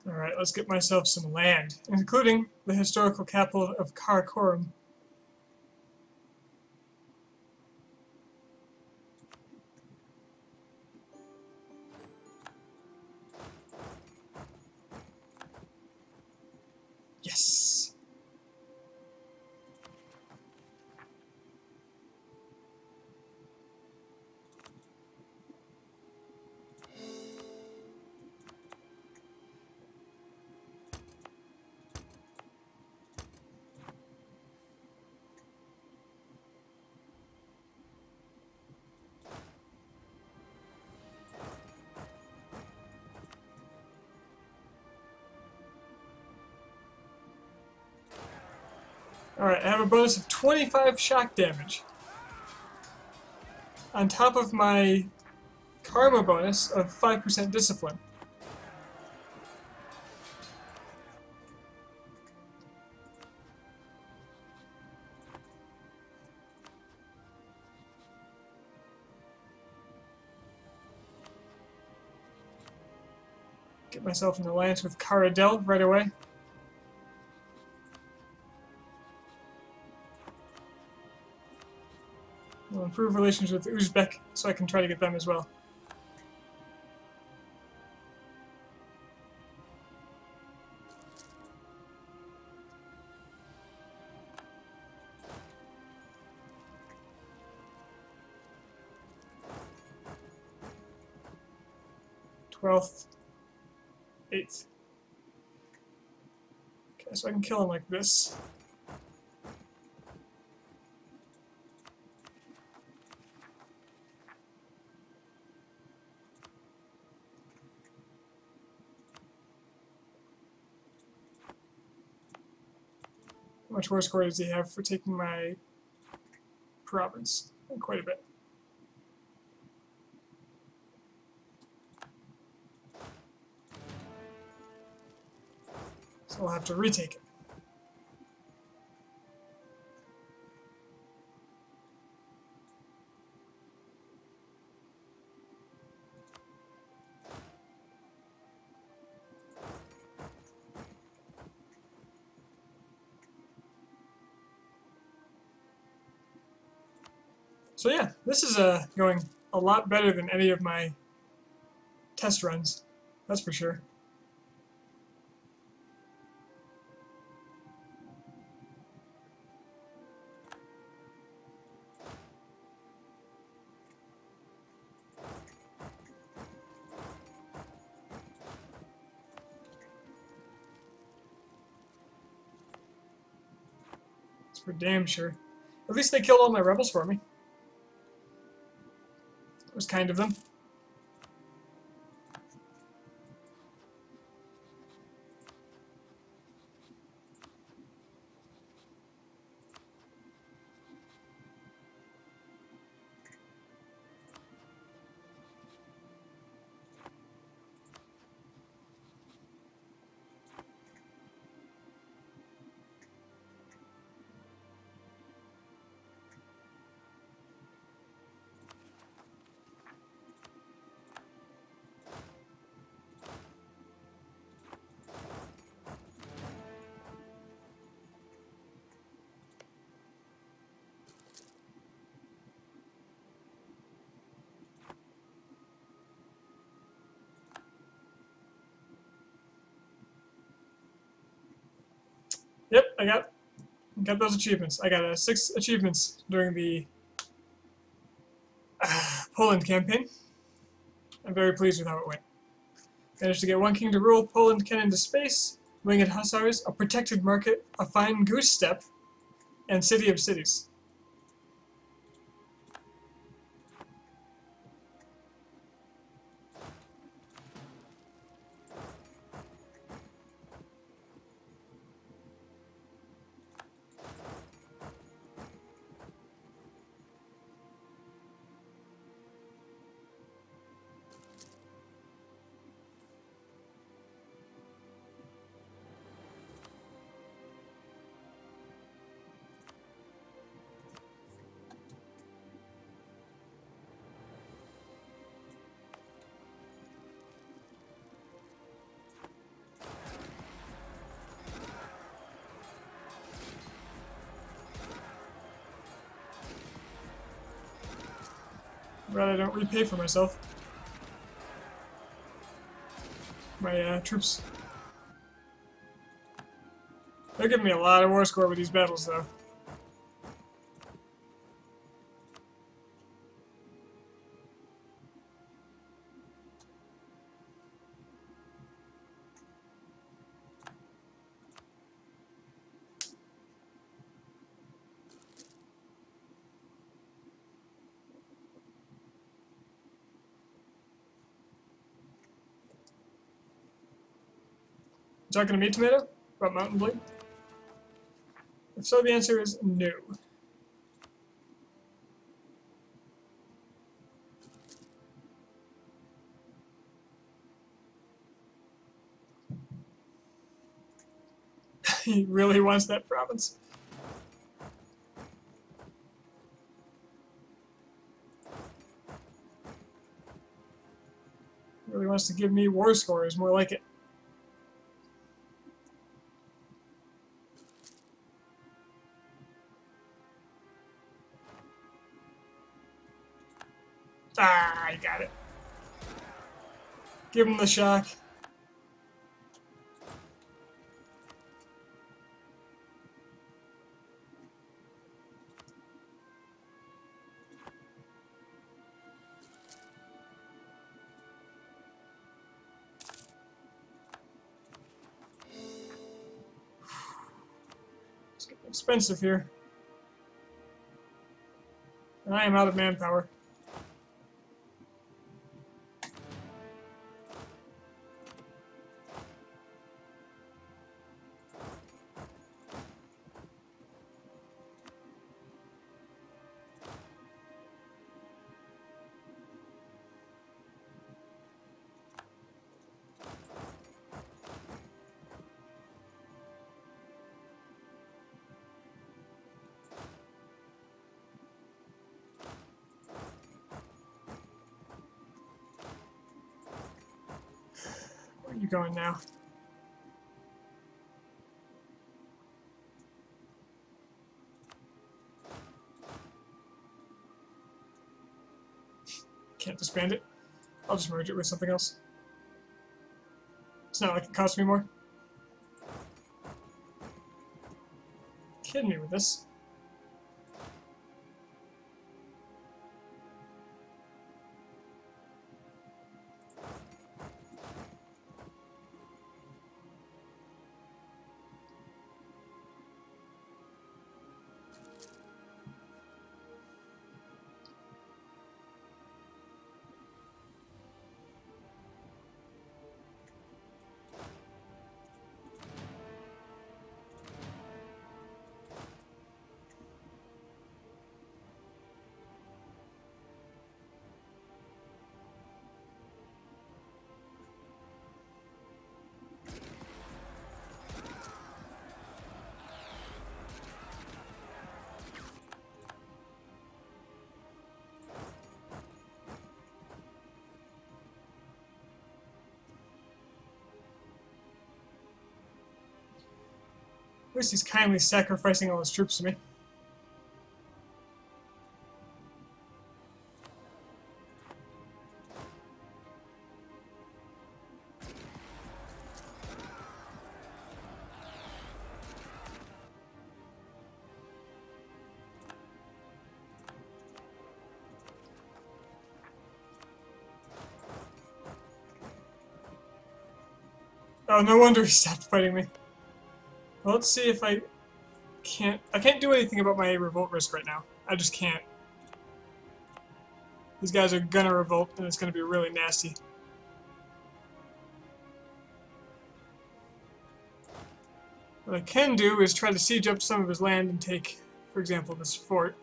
Speaker 1: Alright, let's get myself some land, including the historical capital of Karakorum. Yes! Alright, I have a bonus of 25 shock damage. On top of my karma bonus of 5% discipline. Get myself an alliance with Karadel right away. I'll improve relations with Uzbek so I can try to get them as well. Twelfth, 8th. Okay, so I can kill him like this. How much war score does he have for taking my province? Quite a bit. So I'll have to retake it. So yeah, this is going a lot better than any of my test runs, that's for sure. That's for damn sure. At least they killed all my rebels for me. It was kind of them. Yep, I got those achievements. I got 6 achievements during the Poland campaign. I'm very pleased with how it went. Managed to get 1 king to rule Poland cannon into space, winged hussars, a protected market, a fine goose step, and city of cities. But I don't repay for myself. My troops. They're giving me a lot of war score with these battles, though. Talking to me, Tomato? About Mountain Blade? If so, the answer is no. He really wants that province. Really wants to give me war scores, more like it. Ah, I got it. Give him the shock. It's getting expensive here. And I am out of manpower. Where are you going now? Can't disband it. I'll just merge it with something else. It's not like it costs me more. Kidding me with this. At least he's kindly sacrificing all his troops to me. Oh, no wonder he stopped fighting me. Well, let's see if I I can't do anything about my revolt risk right now. I just can't. These guys are gonna revolt, and it's gonna be really nasty. What I can do is try to siege up some of his land and take, for example, this fort.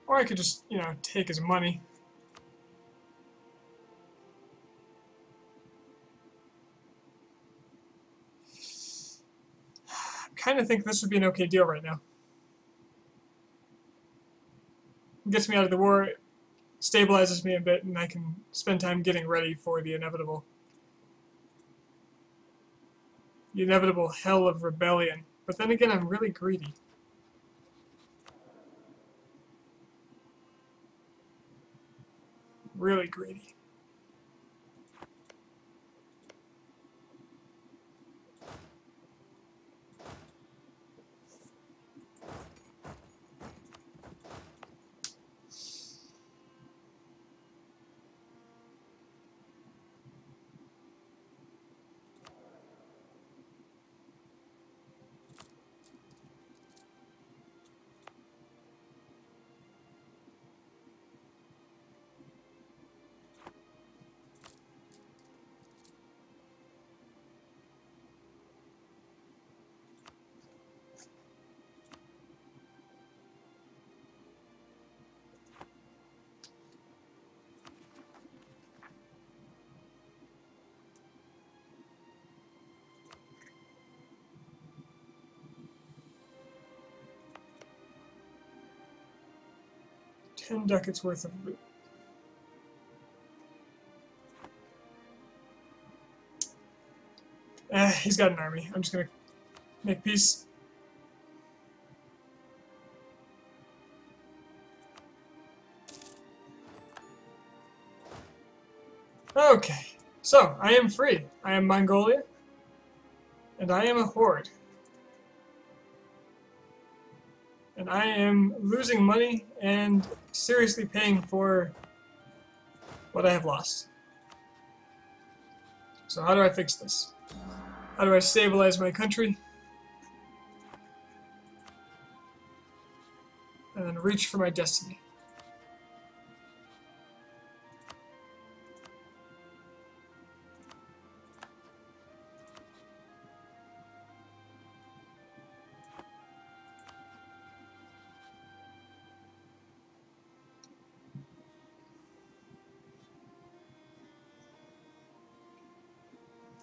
Speaker 1: Or I could just, you know, take his money. I kind of think this would be an okay deal right now. It gets me out of the war, stabilizes me a bit, and I can spend time getting ready for the inevitable. The inevitable hell of rebellion. But then again, I'm really greedy. Really greedy. $10 ducats worth of loot. He's got an army. I'm just gonna make peace. Okay, so I am free. I am Mongolia, and I am a horde. And I am losing money and seriously paying for what I have lost. So how do I fix this? How do I stabilize my country? And then reach for my destiny.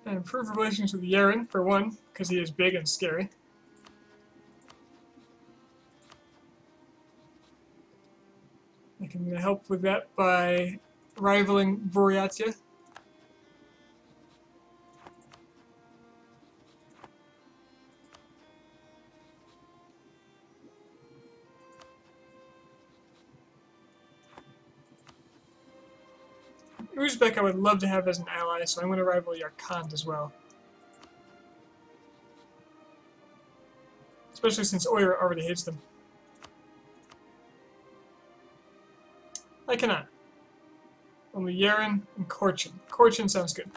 Speaker 1: And improve relations with Yaren, for one, because he is big and scary. I can help with that by rivaling Buryatia. Uzbek I would love to have as an ally, so I'm going to rival Yarkand as well. Especially since Oyer already hates them. I cannot. Only Yaren and Korchin. Korchin sounds good.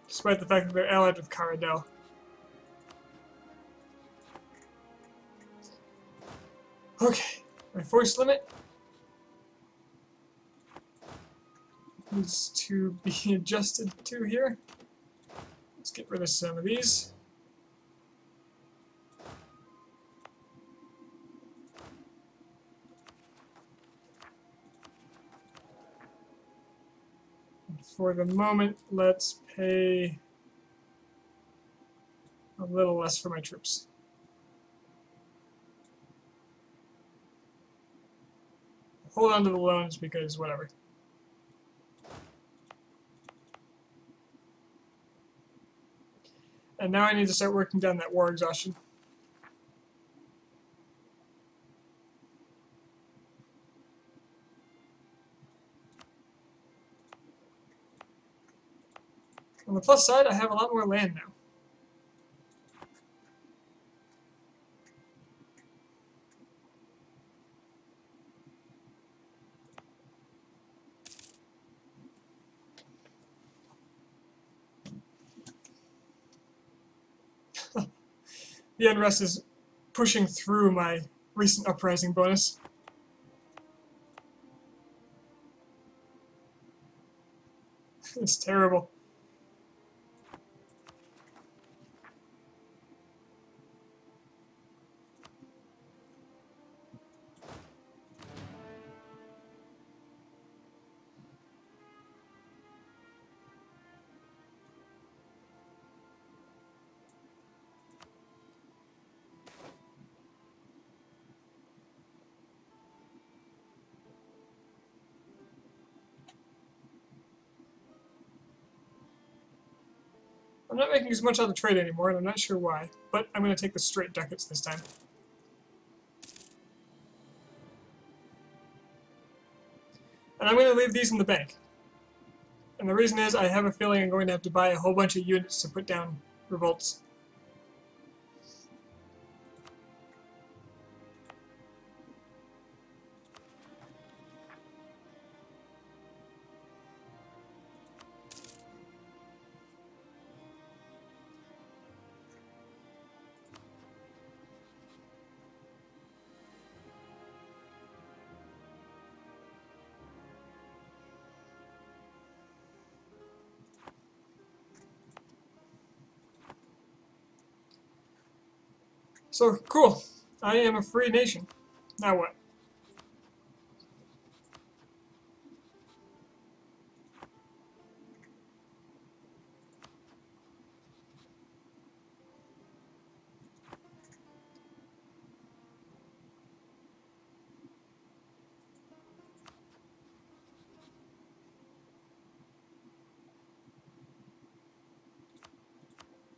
Speaker 1: Despite the fact that they're allied with Karadel. Okay, my force limit needs to be adjusted to here. Let's get rid of some of these. For the moment, let's pay a little less for my troops. Hold on to the loans because whatever. And now I need to start working down that war exhaustion. On the plus side, I have a lot more land now. The unrest is pushing through my recent uprising bonus. It's terrible. I'm not making as much out of trade anymore, and I'm not sure why, but I'm going to take the straight ducats this time. And I'm going to leave these in the bank. And the reason is I have a feeling I'm going to have to buy a whole bunch of units to put down revolts. So, cool. I am a free nation. Now what?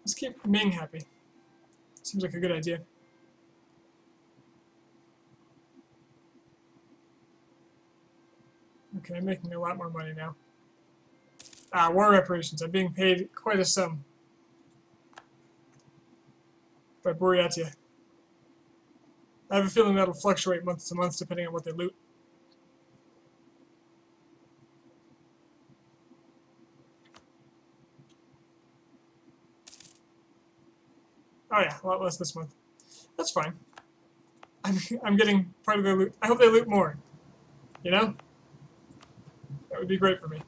Speaker 1: Let's keep Ming happy. Seems like a good idea. Okay, I'm making a lot more money now. War reparations. I'm being paid quite a sum by Buryatia. I have a feeling that'll fluctuate month to month depending on what they loot. Oh yeah, a lot less this month. That's fine. I'm getting part of their loot. I hope they loot more. You know? That would be great for me.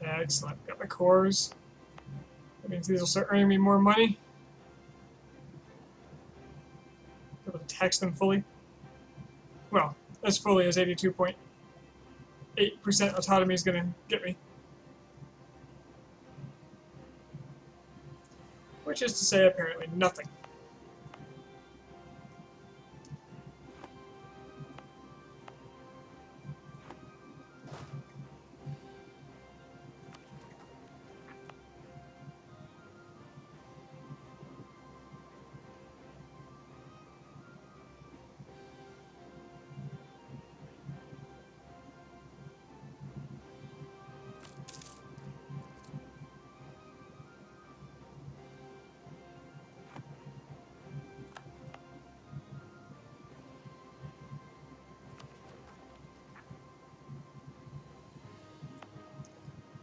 Speaker 1: Yeah, excellent. Got my cores. That means these will start earning me more money. Be able to tax them fully. Well, as fully as 82.8% autonomy is going to get me. Which is to say, apparently, nothing.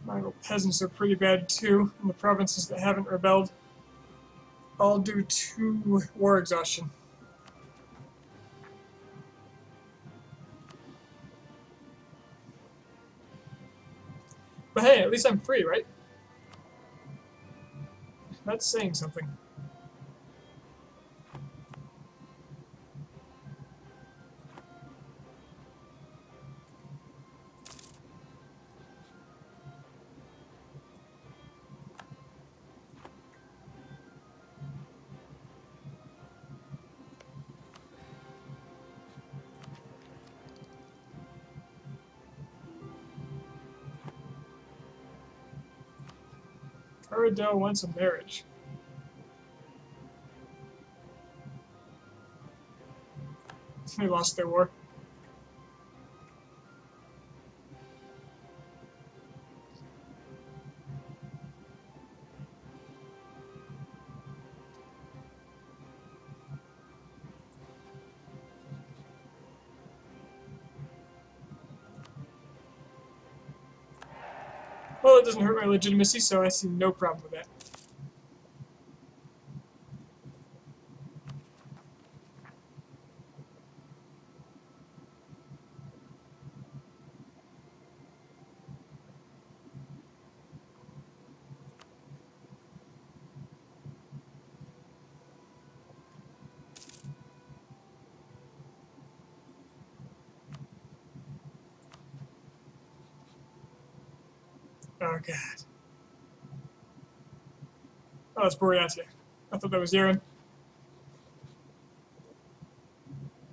Speaker 1: Mongol peasants are pretty bad too, and the provinces that haven't rebelled, all due to war exhaustion. But hey, at least I'm free, right? That's saying something. Caradel wants a marriage. They lost their war. Well, it doesn't hurt my legitimacy, so I see no problem with that. Oh, God. Oh, it's Boreatia. I thought that was Yaren.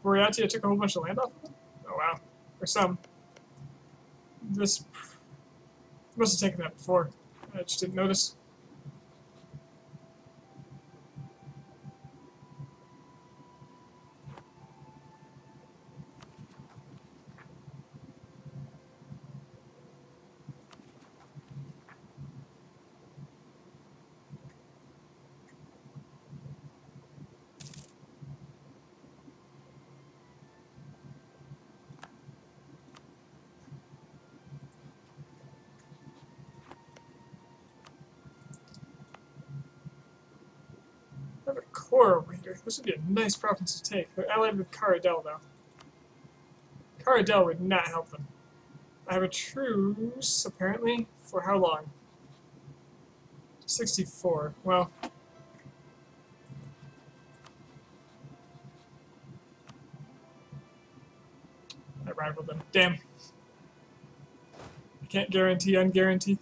Speaker 1: Boreatia took a whole bunch of land off of it? Oh, wow. Or some. This must have taken that before. I just didn't notice. I have a core over here. This would be a nice province to take. They're allied with Caradel, though. Caradel would not help them. I have a truce, apparently. For how long? 64. Well, I rivaled them. Damn. I can't guarantee unguaranteed.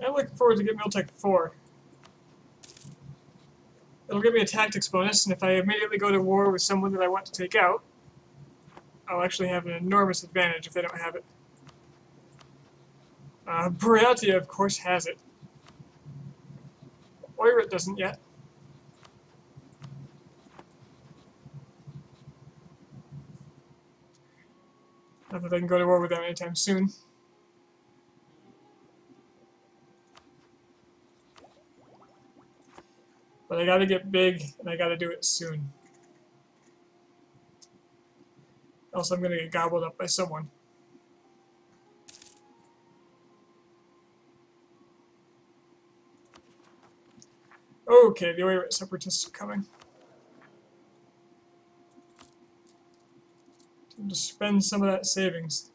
Speaker 1: I'm looking forward to get Miltech 4. It'll give me a tactics bonus, and if I immediately go to war with someone that I want to take out, I'll actually have an enormous advantage if they don't have it. Boreatia, of course, has it. Oirat doesn't yet. Not that I can go to war with them anytime soon. But I gotta get big, and I gotta do it soon. Else I'm gonna get gobbled up by someone. Okay, the Oirat separatists are coming. Time to spend some of that savings.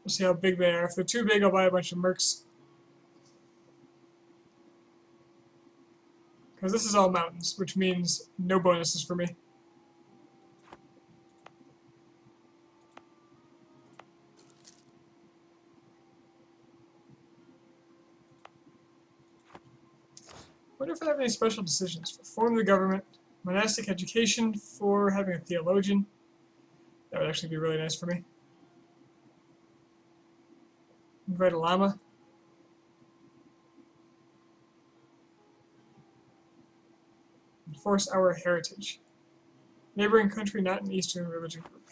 Speaker 1: We'll see how big they are. If they're too big, I'll buy a bunch of mercs. Because this is all mountains, which means no bonuses for me. I wonder if I have any special decisions. Reform the government, monastic education for having a theologian. That would actually be really nice for me. Invite a llama. Enforce our heritage. Neighboring country not an Eastern religion group.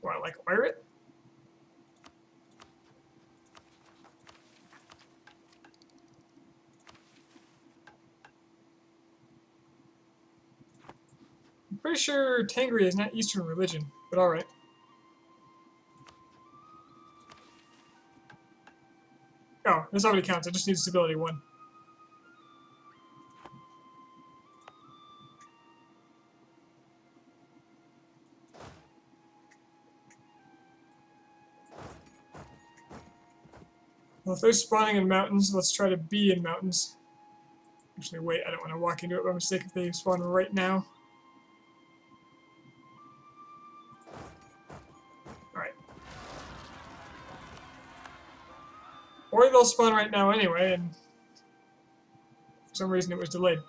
Speaker 1: What, like Oirat? pretty sure Tangri is not Eastern religion, but alright. Oh, this already counts. I just need stability 1. Well, if they're spawning in mountains, let's try to be in mountains. Actually, wait, I don't want to walk into it by mistake if they spawn right now. Alright. Or they'll spawn right now anyway, and for some reason it was delayed.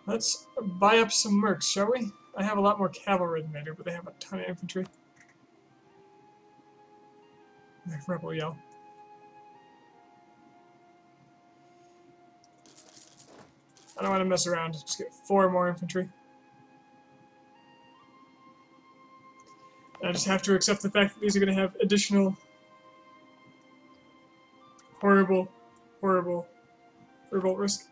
Speaker 1: Let's buy up some mercs, shall we? I have a lot more cavalry than they do, but they have a ton of infantry. Rebel yell. I don't want to mess around. Just get 4 more infantry. And I just have to accept the fact that these are going to have additional horrible revolt risk.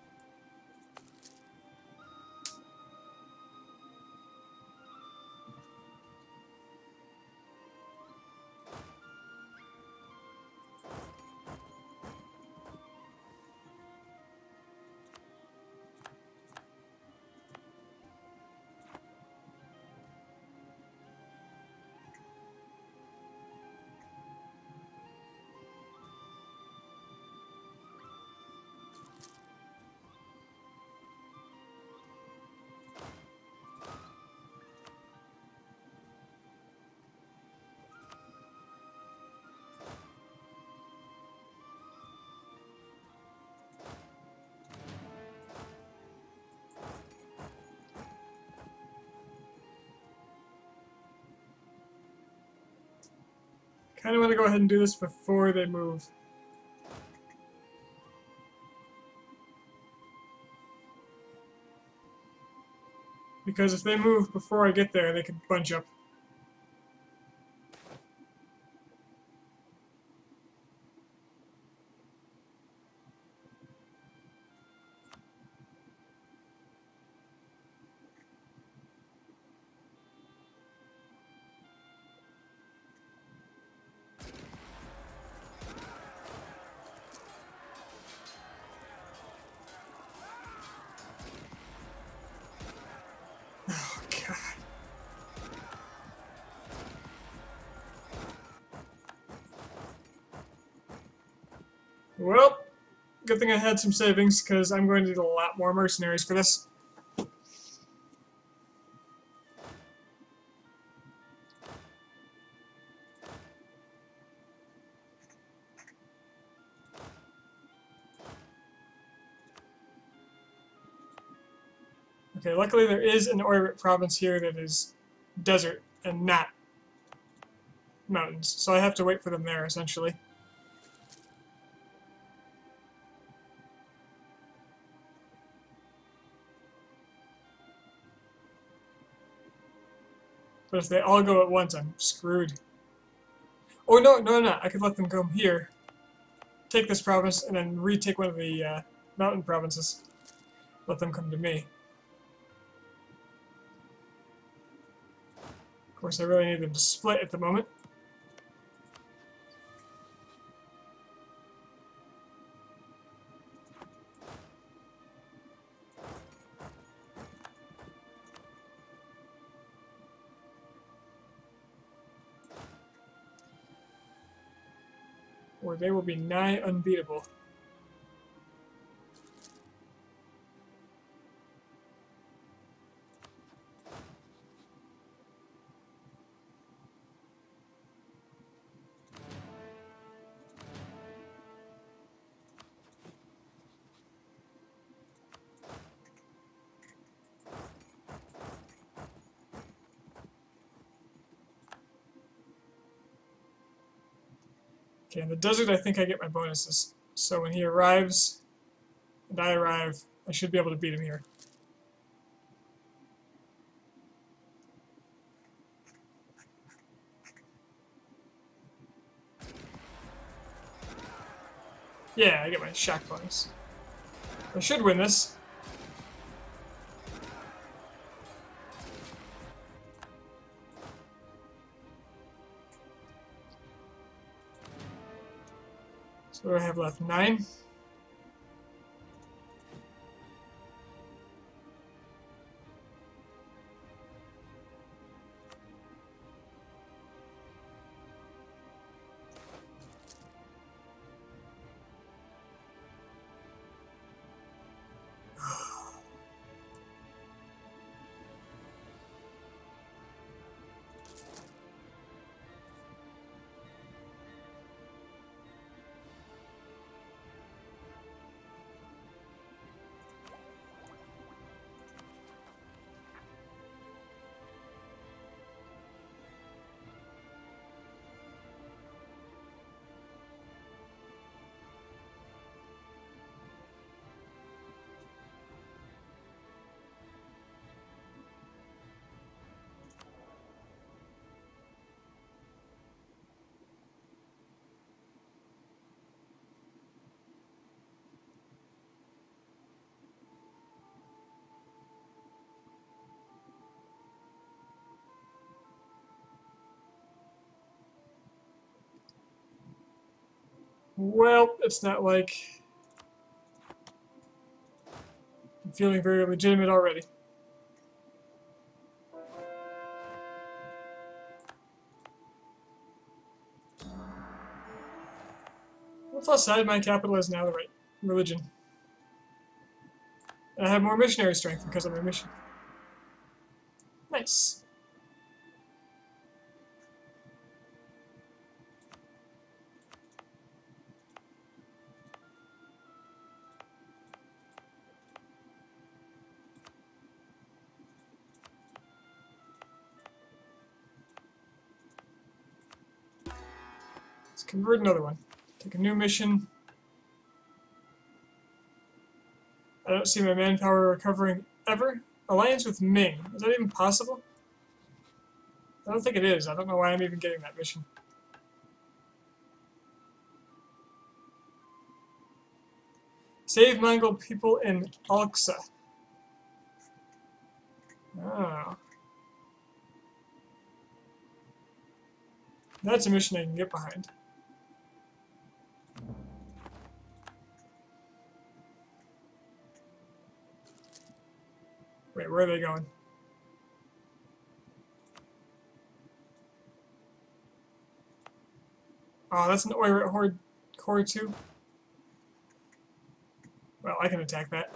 Speaker 1: Kind of want to go ahead and do this before they move. Because if they move before I get there, they could bunch up. Oh, God. Well, good thing I had some savings, because I'm going to need a lot more mercenaries for this. Okay, luckily there is an orbit province here that is desert and not mountains, so I have to wait for them there, essentially. But if they all go at once, I'm screwed. Oh, no. I could let them come here, take this province, and then retake one of the mountain provinces. Let them come to me. Of course, I really need them to split at the moment. Or they will be nigh unbeatable. Okay, in the desert I think I get my bonuses. So when he arrives and I arrive, I should be able to beat him here. Yeah, I get my shock bonus. I should win this. So what do I have left? 9? Well, it's not like I'm feeling very legitimate already. Plus side, my capital is now the right religion. And I have more missionary strength because of my mission. Nice. Let's convert another one. Take a new mission. I don't see my manpower recovering ever. Alliance with Ming. Is that even possible? I don't think it is. I don't know why I'm even getting that mission. Save Mongol people in Alxa. Oh. That's a mission I can get behind. Wait, where are they going? Oh, that's an Oirat Horde Core 2. Well, I can attack that.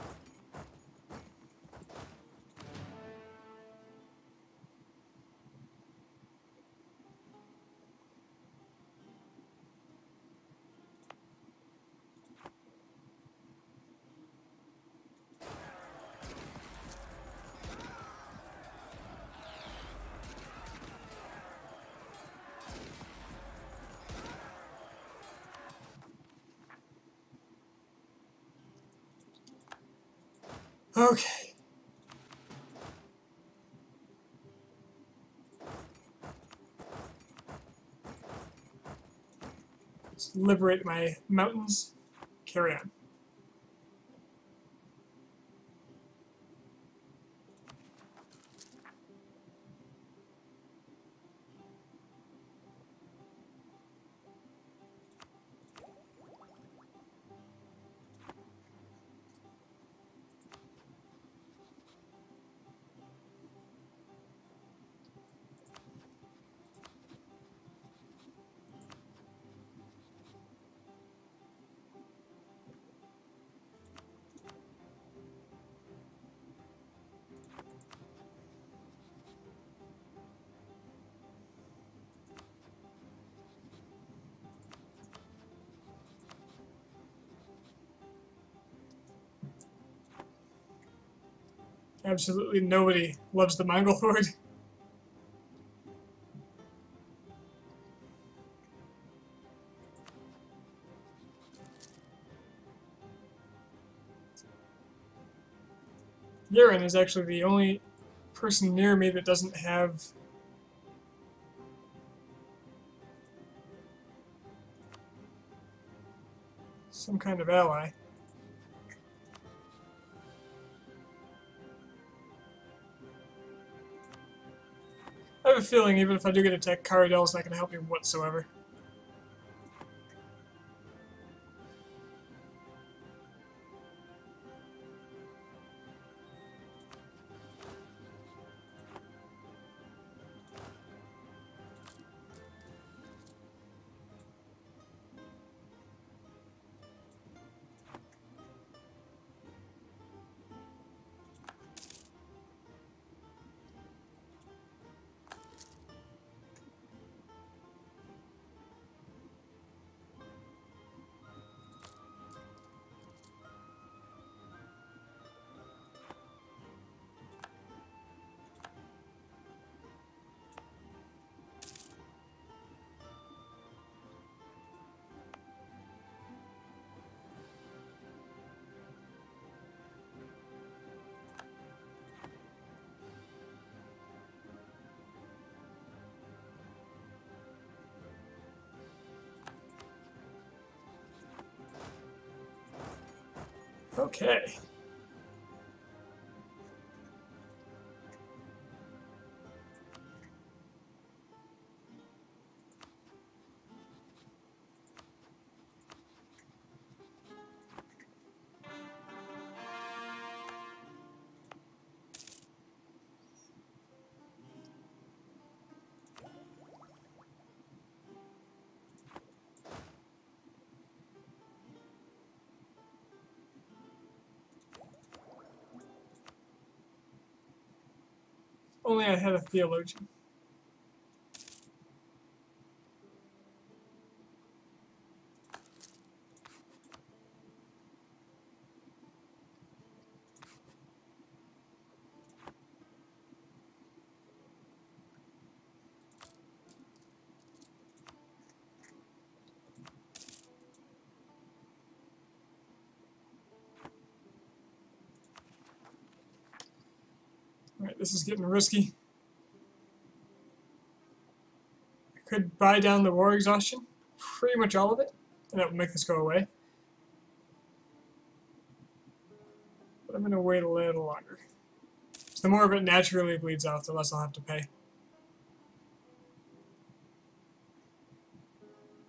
Speaker 1: Okay. Let's liberate my mountains. Carry on. Absolutely nobody loves the Mongol Horde. Yaren is actually the only person near me that doesn't have some kind of ally. I have a feeling even if I do get attacked, Caradel's not going to help me whatsoever. Okay. Only I had a theologian. Alright, this is getting risky. I could buy down the war exhaustion, pretty much all of it, and that would make this go away. But I'm going to wait a little longer. So the more of it naturally bleeds out, the less I'll have to pay.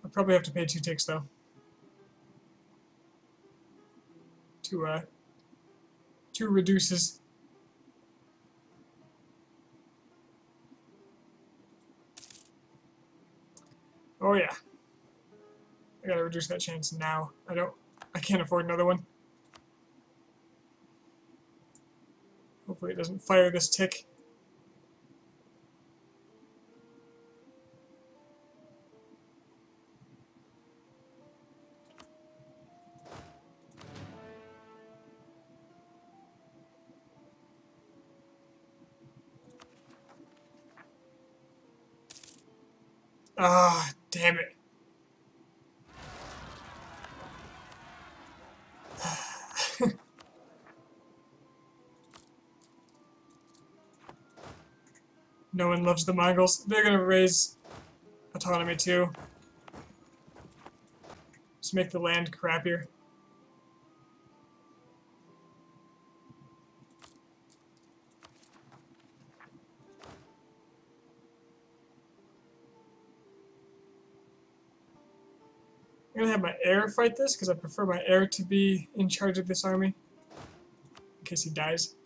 Speaker 1: I'll probably have to pay 2 ticks, though. Two reduces. Oh yeah. I gotta reduce that chance now. I can't afford another one. Hopefully it doesn't fire this tick. Ah, damn it. No one loves the Mongols. They're gonna raise autonomy too. Just make the land crappier. I'm gonna have my heir fight this because I prefer my heir to be in charge of this army in case he dies.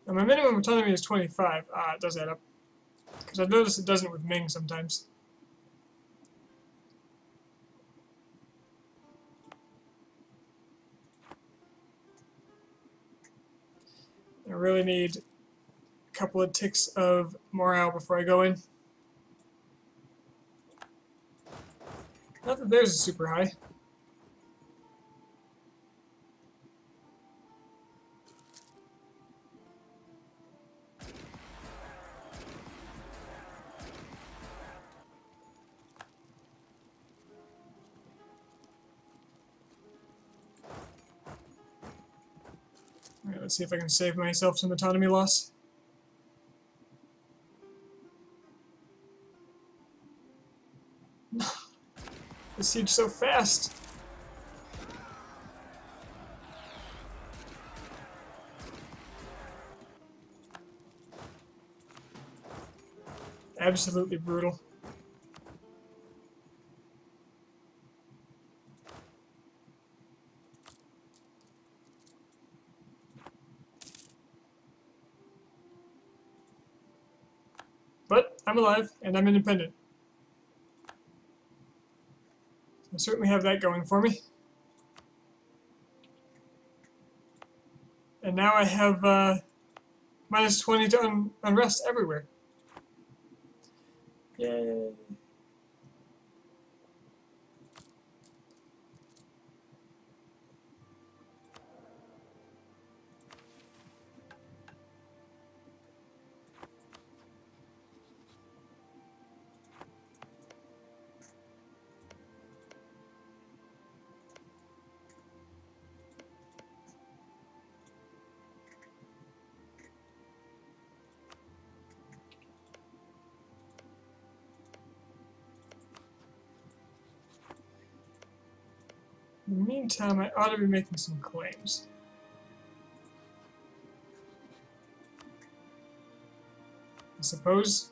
Speaker 1: Now my minimum autonomy is 25. Ah, it does add up. Because I've noticed it doesn't with Ming sometimes. I really need a couple of ticks of morale before I go in. Not that theirs is super high. Alright, let's see if I can save myself some autonomy loss. The siege so fast. Absolutely brutal. But I'm alive and I'm independent. I certainly have that going for me. And now I have minus 20 to unrest everywhere. Yay. In the meantime, I ought to be making some claims. I suppose.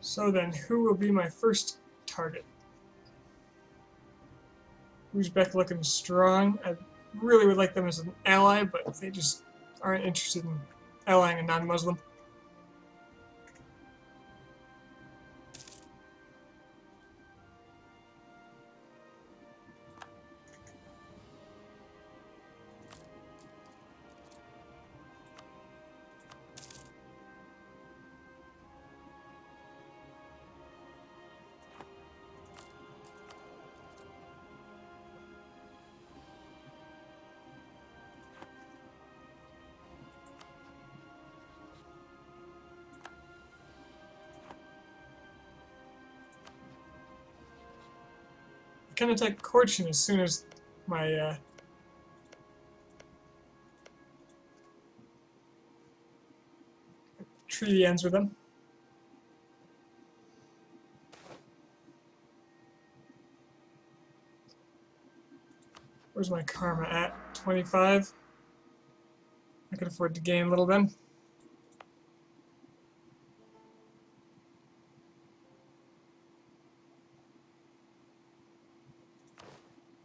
Speaker 1: So then, who will be my first target? Uzbek looking strong. I really would like them as an ally, but they just aren't interested in allying a non-Muslim. I can attack Korchin as soon as my treaty ends with them. Where's my karma at? 25. I could afford to gain a little then.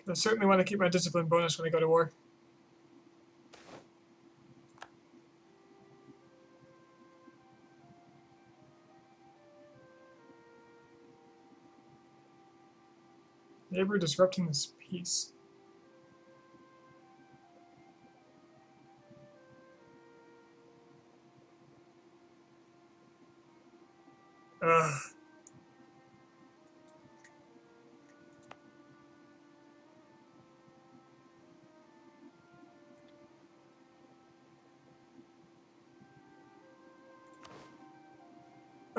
Speaker 1: I certainly want to keep my discipline bonus when I go to war. Neighbor disrupting this peace. Ugh.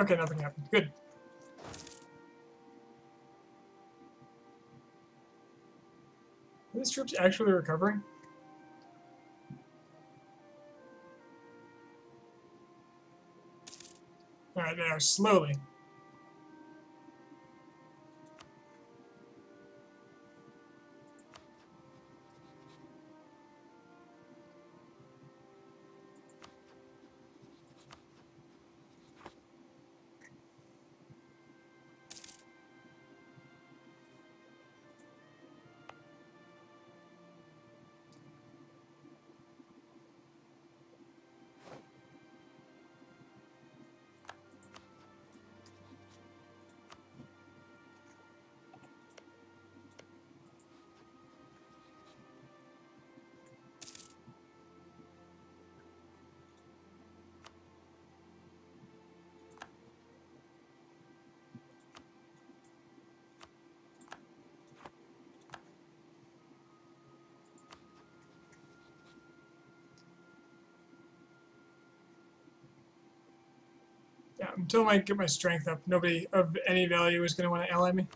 Speaker 1: Okay, nothing happened. Good. Are these troops actually recovering? Alright, they are slowly. Yeah, until I get my strength up, nobody of any value is going to want to ally me.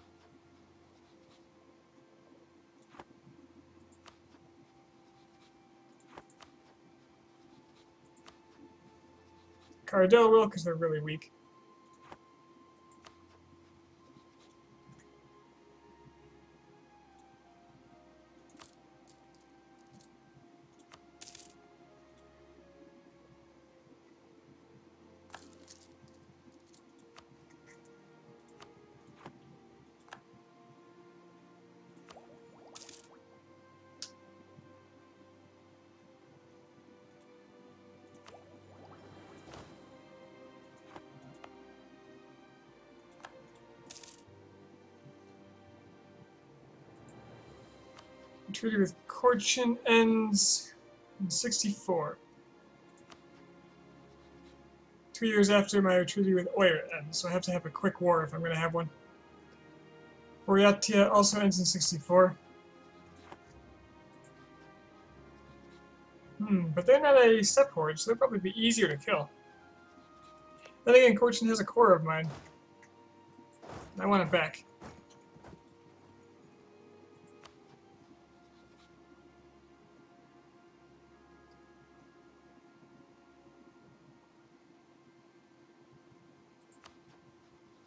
Speaker 1: Cardell will, because they're really weak. Treaty with Korchin ends in 64. 2 years after my treaty with Oyer ends, so I have to have a quick war if I'm going to have one. Buryatia also ends in 64. But they're not a step horde, so they'll probably be easier to kill. Then again, Korchin has a core of mine. I want it back.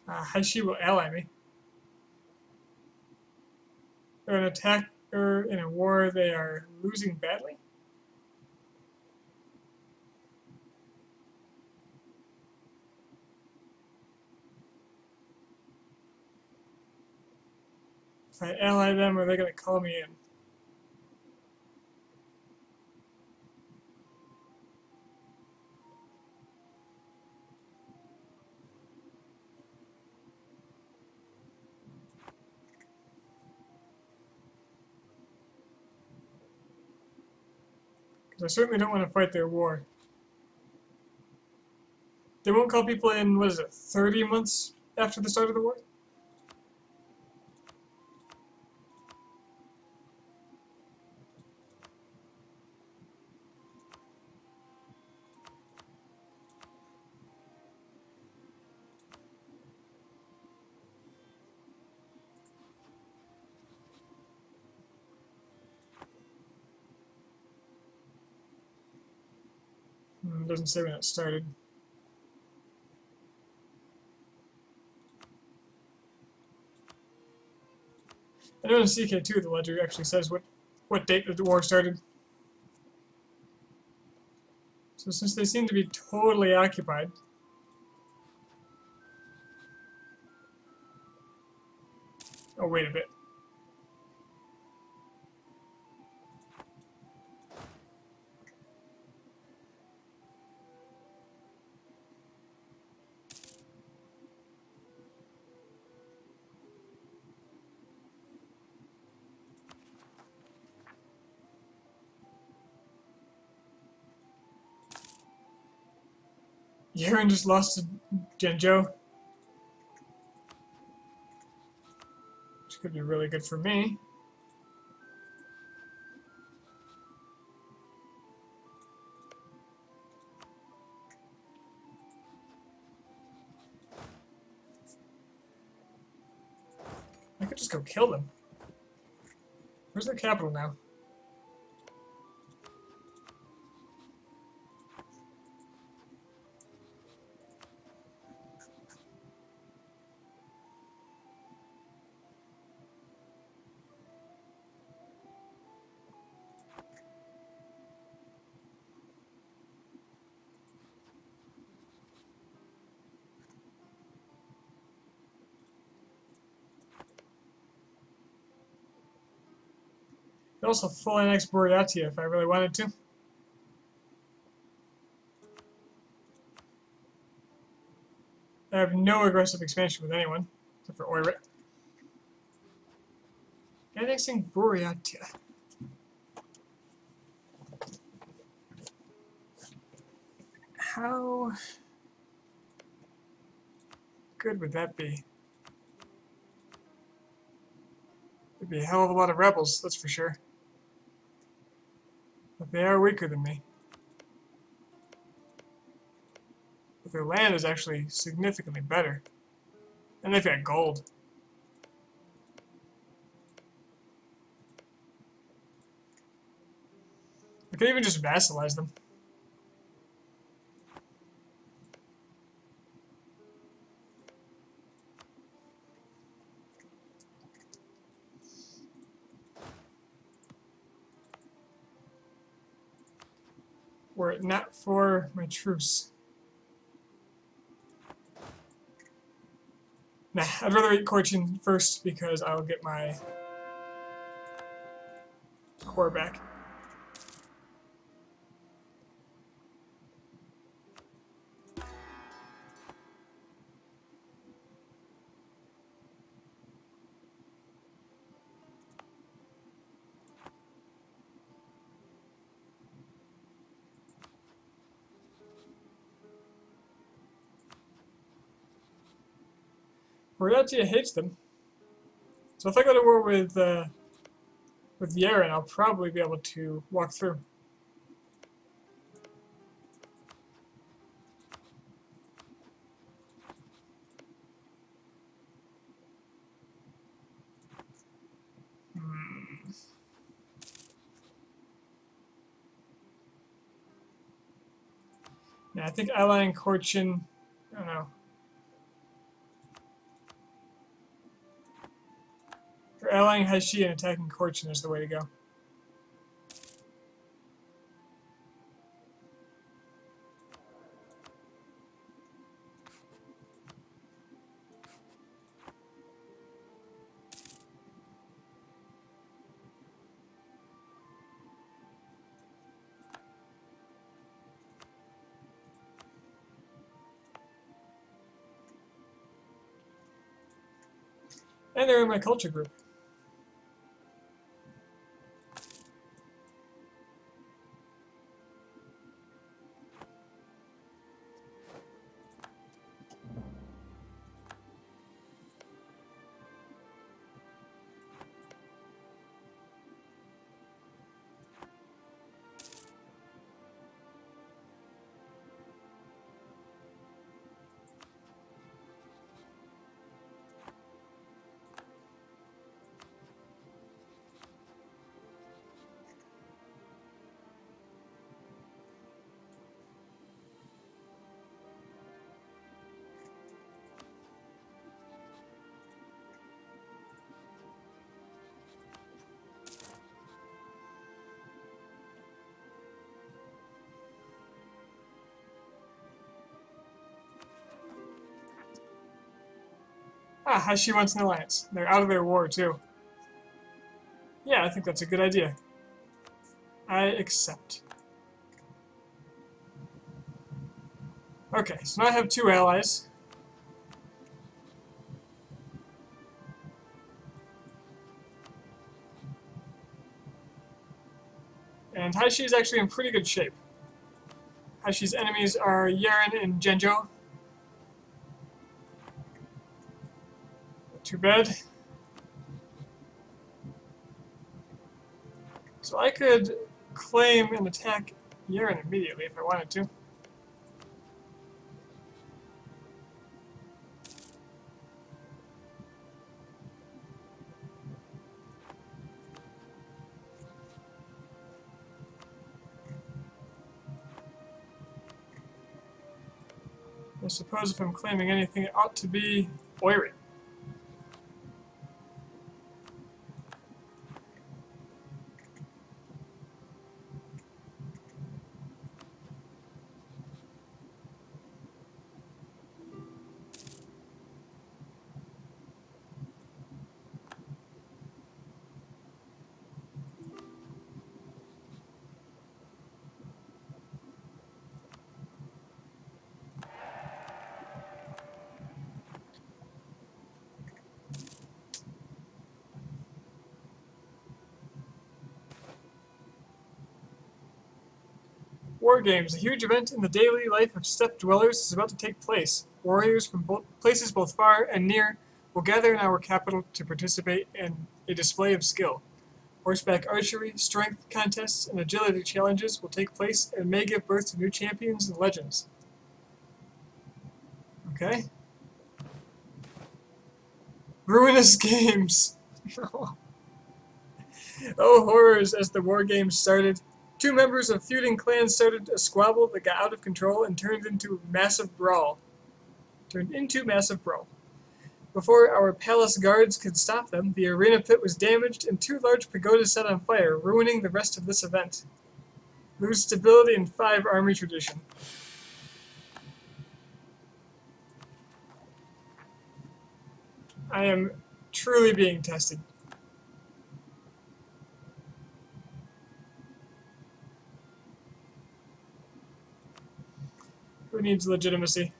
Speaker 1: Haishi will ally me. They're an attacker in a war they are losing badly. If I ally them, are they going to call me in? Because I certainly don't want to fight their war. They won't call people in, what is it, 30 months after the start of the war? Doesn't say when it started. I know in CK2 the ledger actually says what date the war started. So since they seem to be totally occupied, oh wait a bit. Yaren just lost to Genjo, which could be really good for me. I could just go kill them. Where's their capital now? I'd also full annex Buryatia if I really wanted to. I have no aggressive expansion with anyone, except for Oirat. Annexing Buryatia. How good would that be? There'd be a hell of a lot of rebels, that's for sure. But they are weaker than me. But their land is actually significantly better. And they've got gold. I could even just vassalize them. Were it not for my truce. Nah, I'd rather eat Cochin first because I'll get my core back. Royalty hates them. So if I go to war with Yaren, I'll probably be able to walk through. Yeah, I think allying Cochin, I don't know. Or allying Haishi and attacking Cochin is the way to go. And they're in my culture group. Ah, Haishi wants an alliance. They're out of their war, too. Yeah, I think that's a good idea. I accept. Okay, so now I have 2 allies. And Haishi is actually in pretty good shape. Haishi's enemies are Yaren and Genjo. Too bad. So I could claim and attack Yaren immediately if I wanted to. I suppose if I'm claiming anything, it ought to be Oirat. War Games, a huge event in the daily life of steppe dwellers, is about to take place. Warriors from places both far and near will gather in our capital to participate in a display of skill. Horseback archery, strength contests, and agility challenges will take place and may give birth to new champions and legends. Okay. Ruinous games. Oh, horrors, as the war games started. Two members of feuding clans started a squabble that got out of control and turned into massive brawl. Before our palace guards could stop them, the arena pit was damaged and two large pagodas set on fire, ruining the rest of this event. Lose stability in 5 army tradition. I am truly being tested. Who needs legitimacy?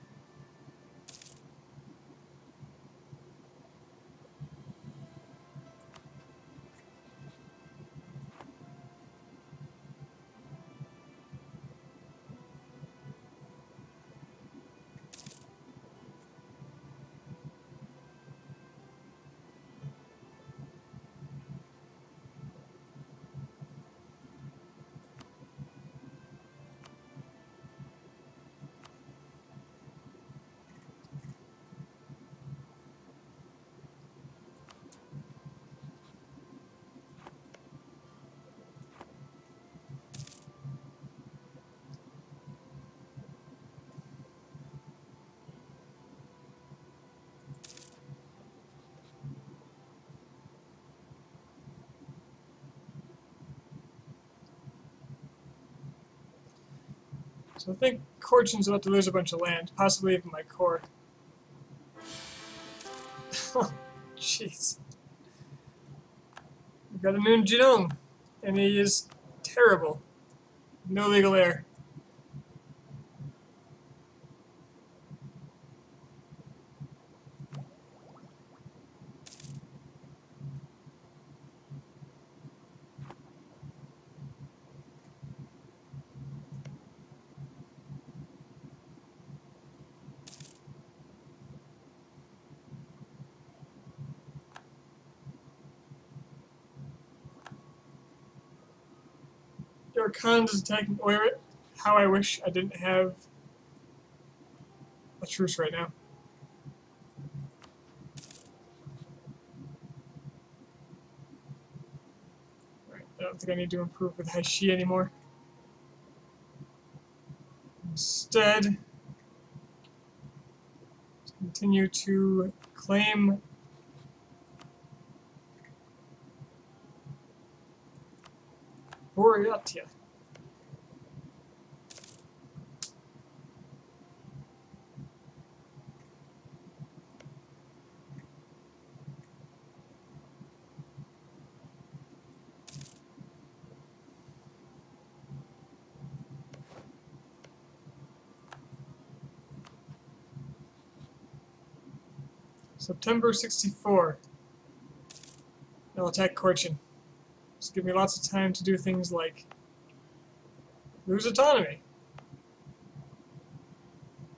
Speaker 1: So I think Corchin's about to lose a bunch of land, possibly even my core. Jeez. We've got a new genome, and he is terrible. No legal heir. Your Khan's is attacking Oirat. How I wish I didn't have a truce right now. Right, I don't think I need to improve with Haishi anymore. Instead, continue to claim Boreatia. September 64. I'll attack Corchin. Just give me lots of time to do things like lose autonomy.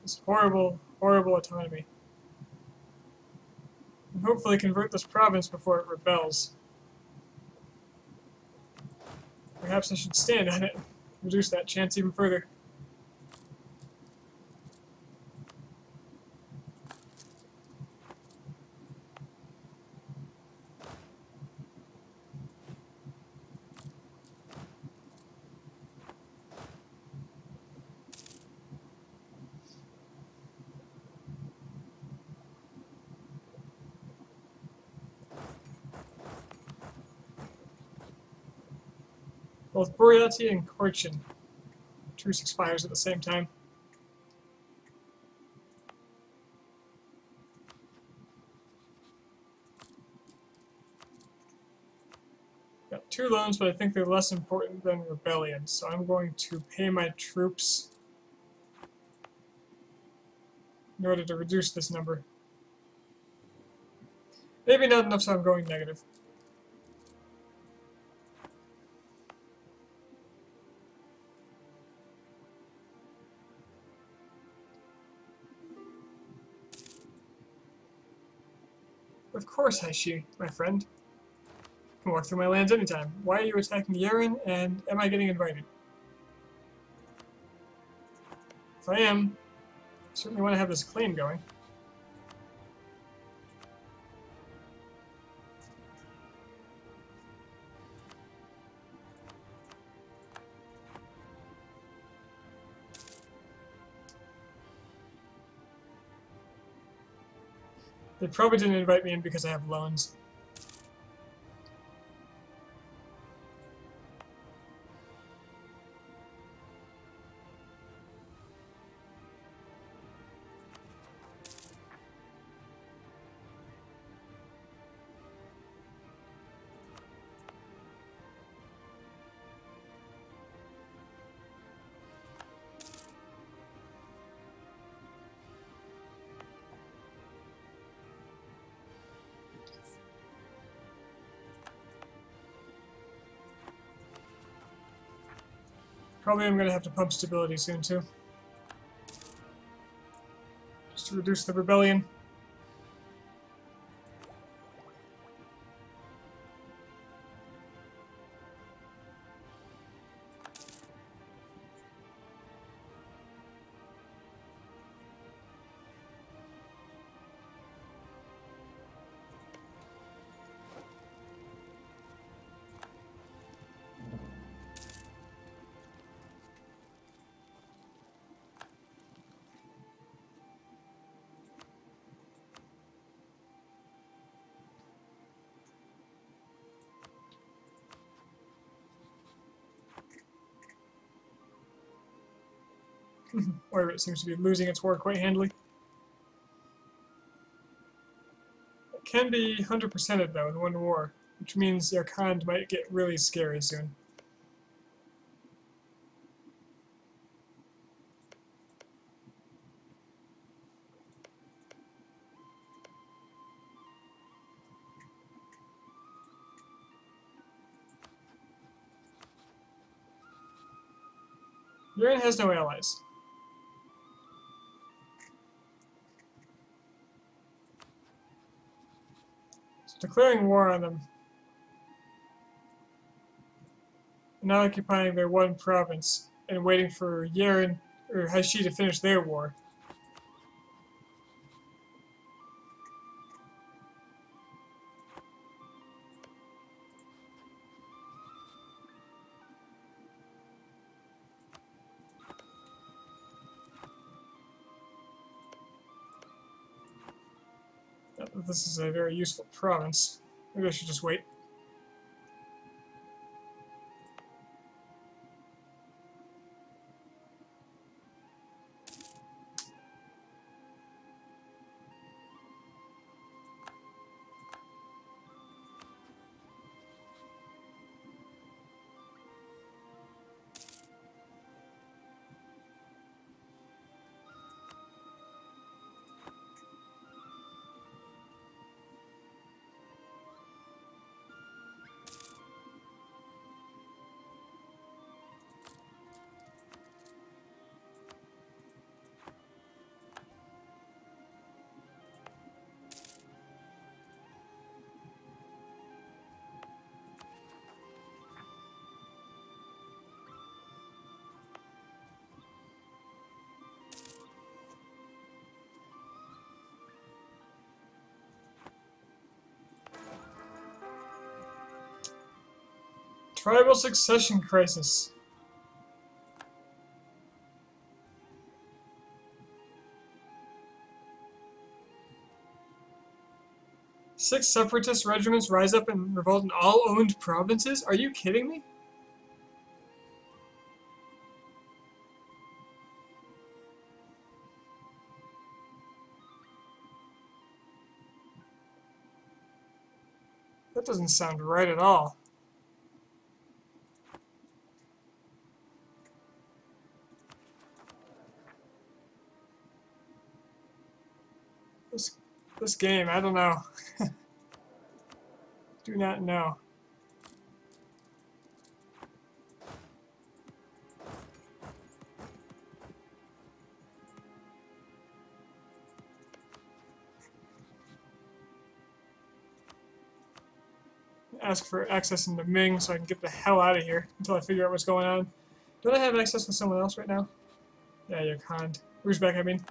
Speaker 1: This horrible, horrible autonomy. And hopefully convert this province before it rebels. Perhaps I should stand on it, reduce that chance even further. Both Boreatia and Corchin. Truce expires at the same time. Got 2 loans, but I think they're less important than rebellion, so I'm going to pay my troops in order to reduce this number. Maybe not enough, so I'm going negative. Of course, Haishi, my friend. You can walk through my lands anytime. Why are you attacking Yeren, and am I getting invited? If I am, Certainly want to have this claim going. They probably didn't invite me in because I have loans. Probably I'm going to have to pump stability soon, too. Just to reduce the rebellion. Or it seems to be losing its war quite handily. It can be 100%ed though in one war, which means your Khand might get really scary soon. Iran has no allies. Declaring war on them, not occupying their one province, and waiting for Yeren or Hashi to finish their war. This is a very useful province. Maybe I should just wait. Tribal succession crisis. Six separatist regiments rise up and revolt in all owned provinces? Are you kidding me? That doesn't sound right at all. This game, I don't know. Do not know. Ask for access into Ming so I can get the hell out of here until I figure out what's going on. Don't I have access with someone else right now? Yeah, you're Khan. Uzbek, I mean.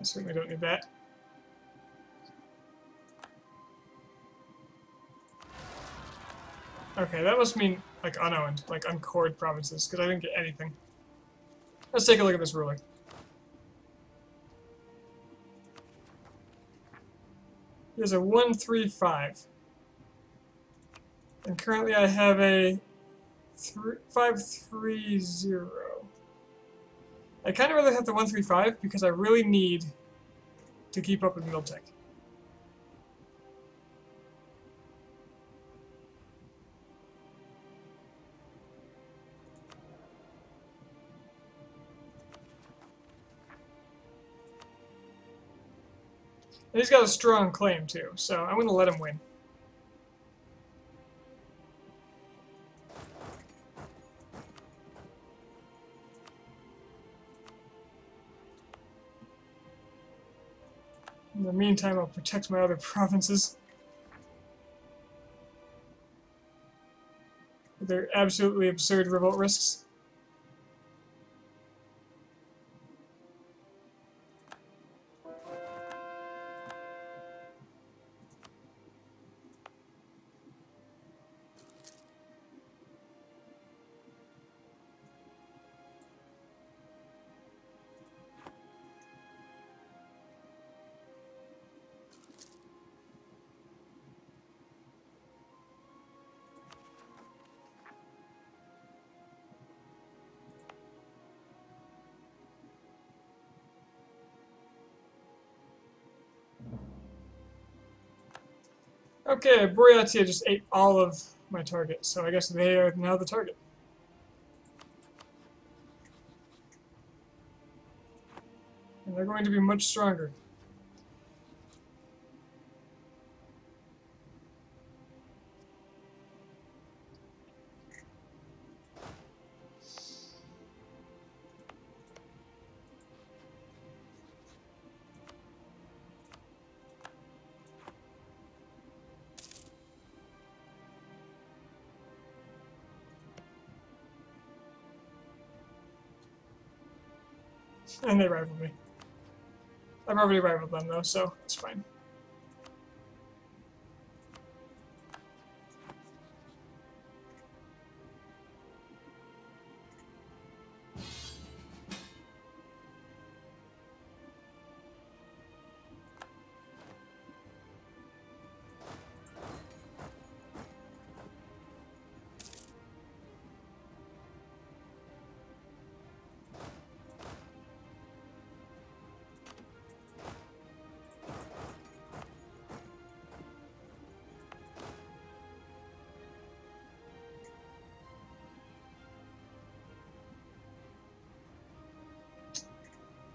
Speaker 1: I certainly don't need that. Okay, that must mean like unowned, like uncored provinces, because I didn't get anything. Let's take a look at this ruler. He has a 135. And currently I have a 530. I kind of rather have the 135 because I really need to keep up with Miltech. And he's got a strong claim too, so I'm going to let him win. In the meantime, I'll protect my other provinces. They're absolutely absurd revolt risks. Okay, Boreatia just ate all of my target, so I guess they are now the target. And they're going to be much stronger. And they rivaled me. I've already rivaled them though, so it's fine.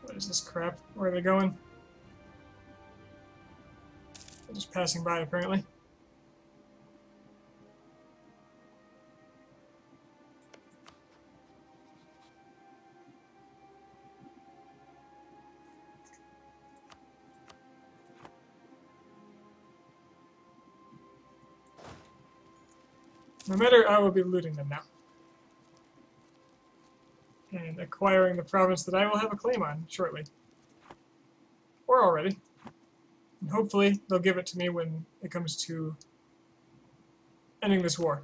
Speaker 1: What is this crap? Where are they going? They're just passing by, apparently. No matter, I will be looting them now. And acquiring the province that I will have a claim on shortly. Or already. And hopefully they'll give it to me when it comes to ending this war.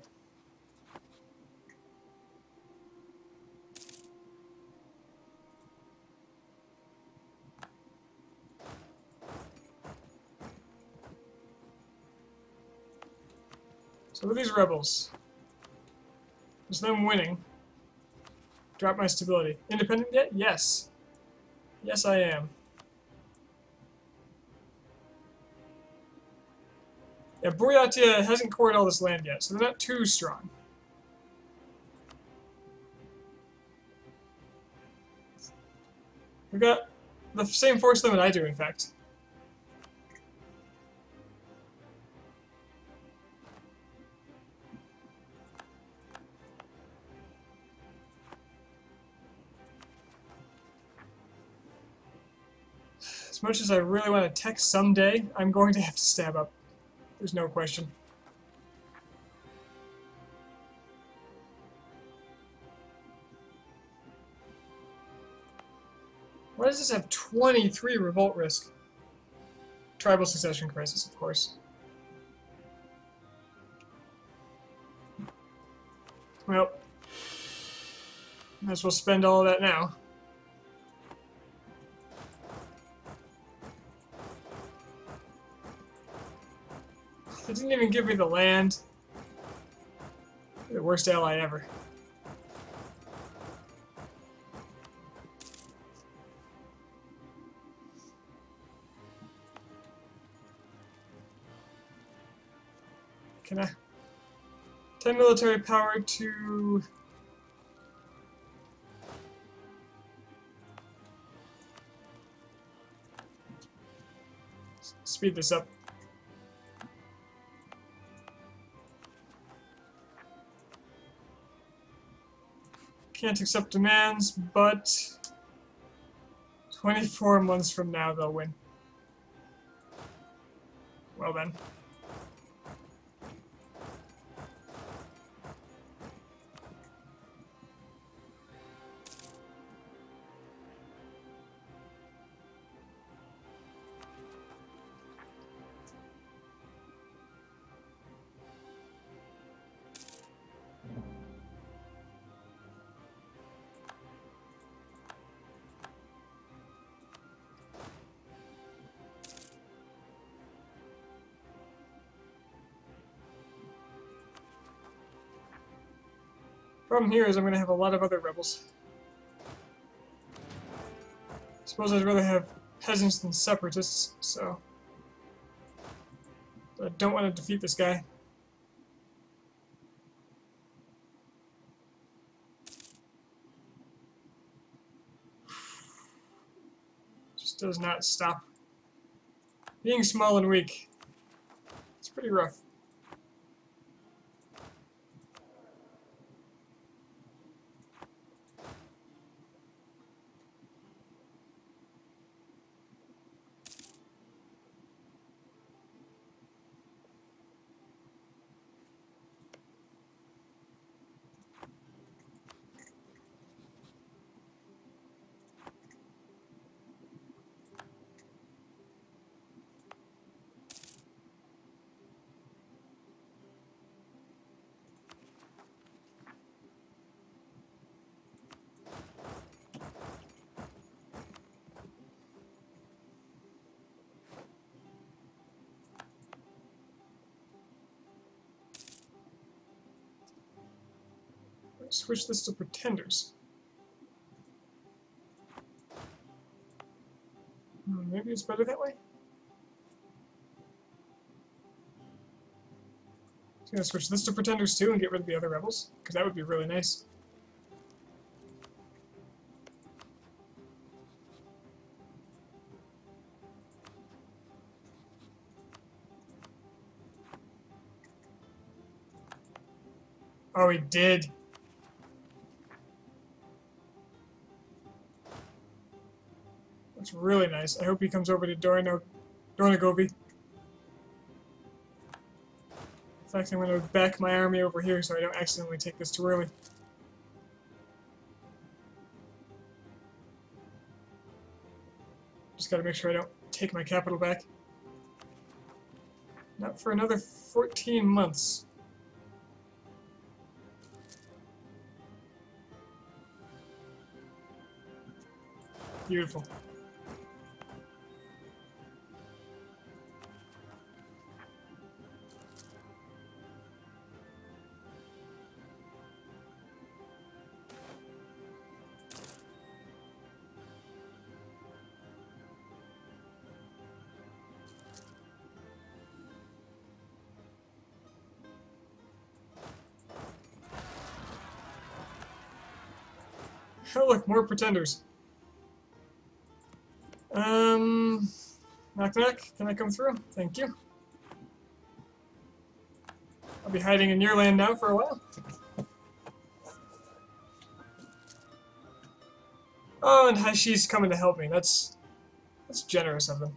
Speaker 1: So with these rebels, is them winning, drop my stability. Independent yet? Yes. Yes, I am. Yeah, Buryatia hasn't cored all this land yet, so they're not too strong. We've got the same force limit I do, in fact. As much as I really want to tech someday, I'm going to have to stab up. There's no question. Why does this have 23 revolt risk? Tribal succession crisis, of course. Well, might as well spend all of that now. They didn't even give me the land. The worst ally ever. Can I? 10 military power to... speed this up. Can't accept demands, but 24 months from now they'll win. Well then. Problem here is I'm going to have a lot of other rebels. Suppose I'd rather have peasants than separatists, so... But I don't want to defeat this guy. Just does not stop. Being small and weak. It's pretty rough. Switch this to pretenders. Maybe it's better that way? I'm gonna switch this to pretenders too and get rid of the other rebels, because that would be really nice. Oh, he did. That's really nice. I hope he comes over to Dornogovi. In fact, I'm going to back my army over here so I don't accidentally take this too early. Just gotta make sure I don't take my capital back. Not for another 14 months. Beautiful. Oh look, more pretenders. Knock knock, can I come through? Thank you. I'll be hiding in your land now for a while. Oh, and Hashi's coming to help me. That's generous of them.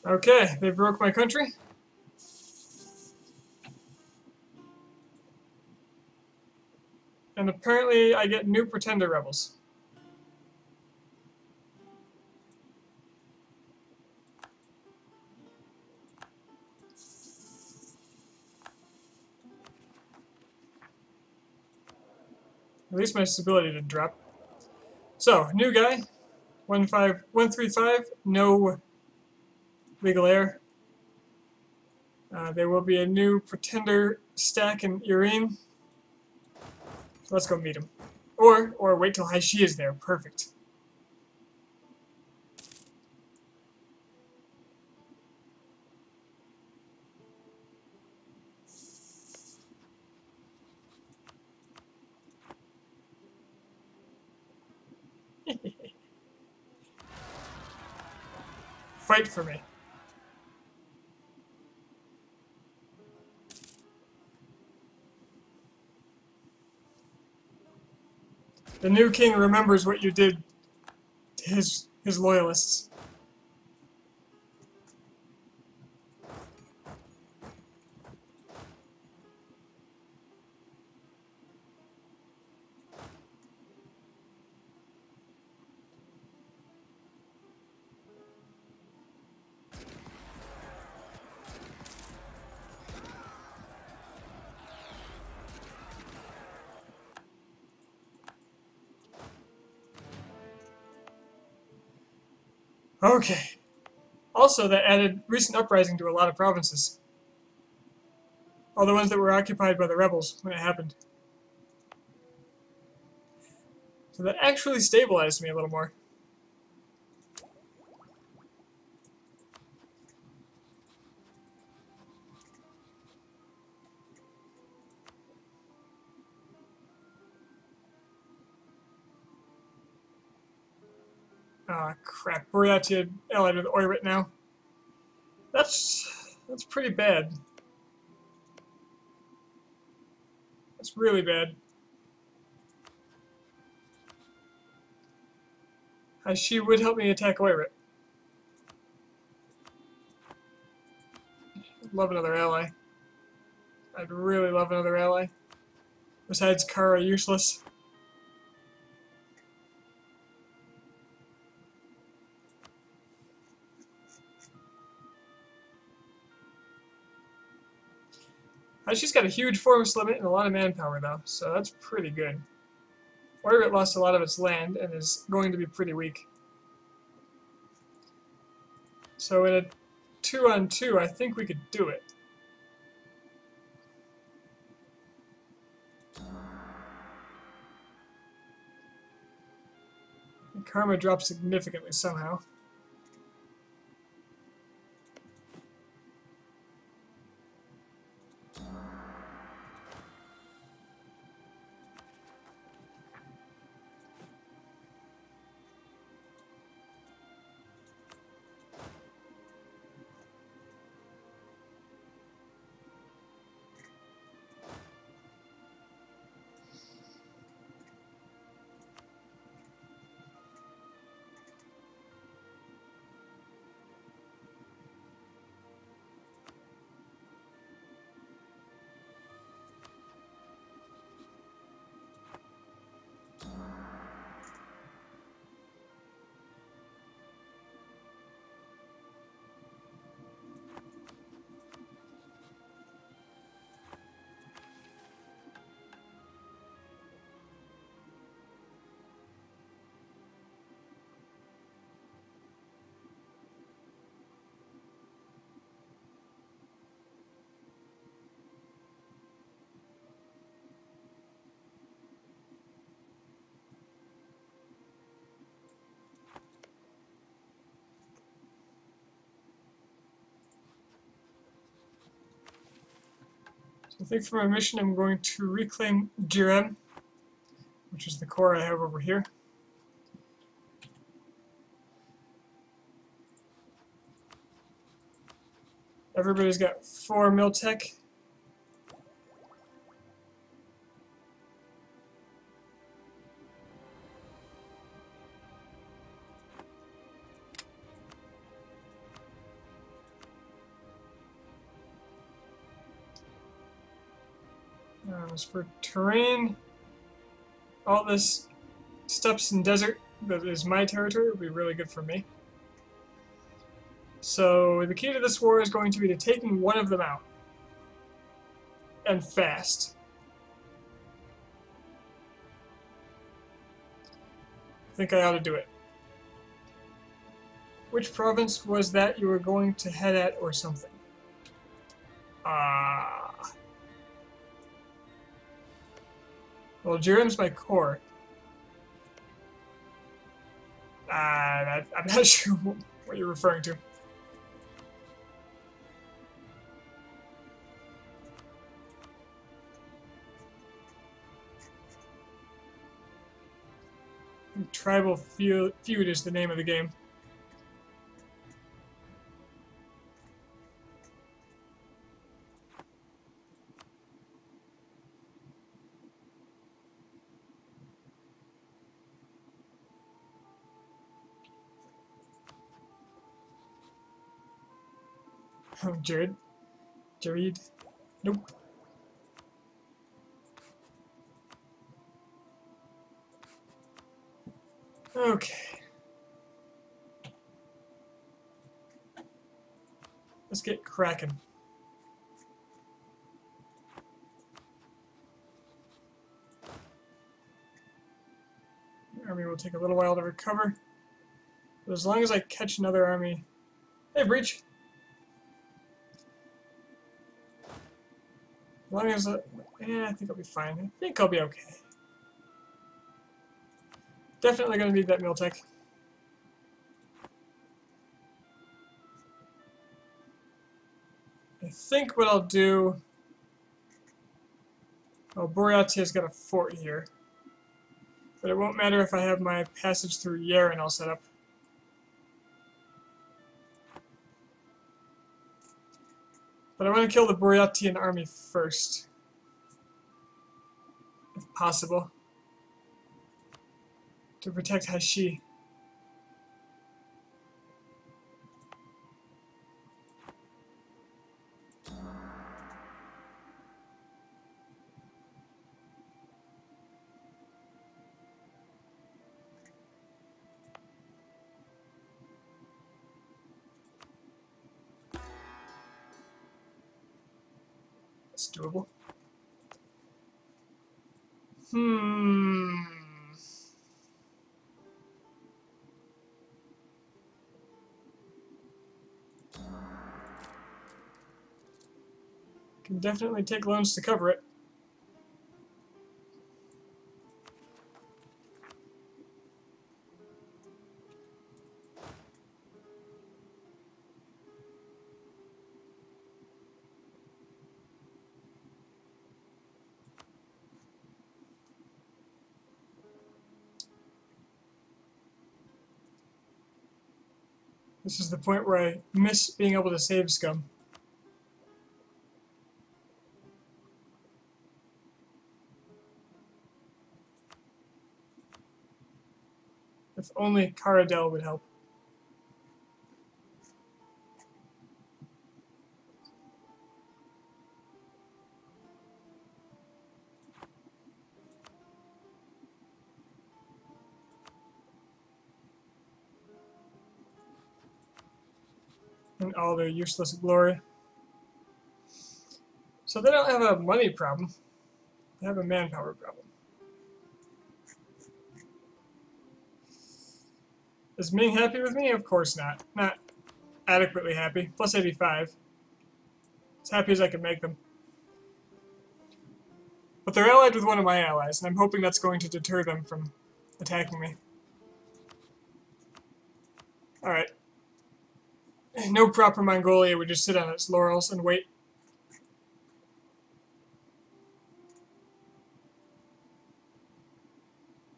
Speaker 1: Okay, they broke my country. And apparently I get new pretender rebels. At least my stability didn't drop. So, new guy, 135, no legal heir. There will be a new pretender stack in Irene. So let's go meet him. Or wait till Haishi is there. Perfect. Fight for me. The new king remembers what you did to his loyalists. Okay. Also, that added recent uprising to a lot of provinces. All the ones that were occupied by the rebels when it happened. So that actually stabilized me a little more. Ah, crap. Boreatia allied with Oirat now. That's pretty bad. That's really bad. She would help me attack Oirat. I'd love another ally. I'd really love another ally. Besides Kara, useless. She's got a huge force limit and a lot of manpower, though, so that's pretty good. Oirat lost a lot of its land and is going to be pretty weak. So in a 2-on-2, I think we could do it. The karma drops significantly somehow. So I think for my mission I'm going to reclaim Jirem, which is the core I have over here. Everybody's got 4 mil tech. As for terrain, all this steppes and desert that is my territory will be really good for me. So the key to this war is going to be to taking one of them out. And fast. I think I ought to do it. Which province was that you were going to head at or something? Well, Jiren's my core. I'm not sure what you're referring to. Tribal Feud is the name of the game. Oh, Jared? Nope. Okay. Let's get cracking. The army will take a little while to recover. But as long as I catch another army... Hey, Breach! As long as I think I'll be fine. I think I'll be okay. Definitely gonna need that meal tech. I think what I'll do... Oh, Boreatia's got a fort here. But it won't matter if I have my passage through Yaren all set up. But I want to kill the Boreatian army first. If possible. To protect Hashi. It's doable. Can definitely take loans to cover it. This is the point where I miss being able to save scum. If only Caradel would help. And all their useless glory. So they don't have a money problem. They have a manpower problem. Is Ming happy with me? Of course not. Not adequately happy. Plus 85. As happy as I can make them. But they're allied with one of my allies, and I'm hoping that's going to deter them from attacking me. Alright. No proper Mongolia would just sit on its laurels and wait.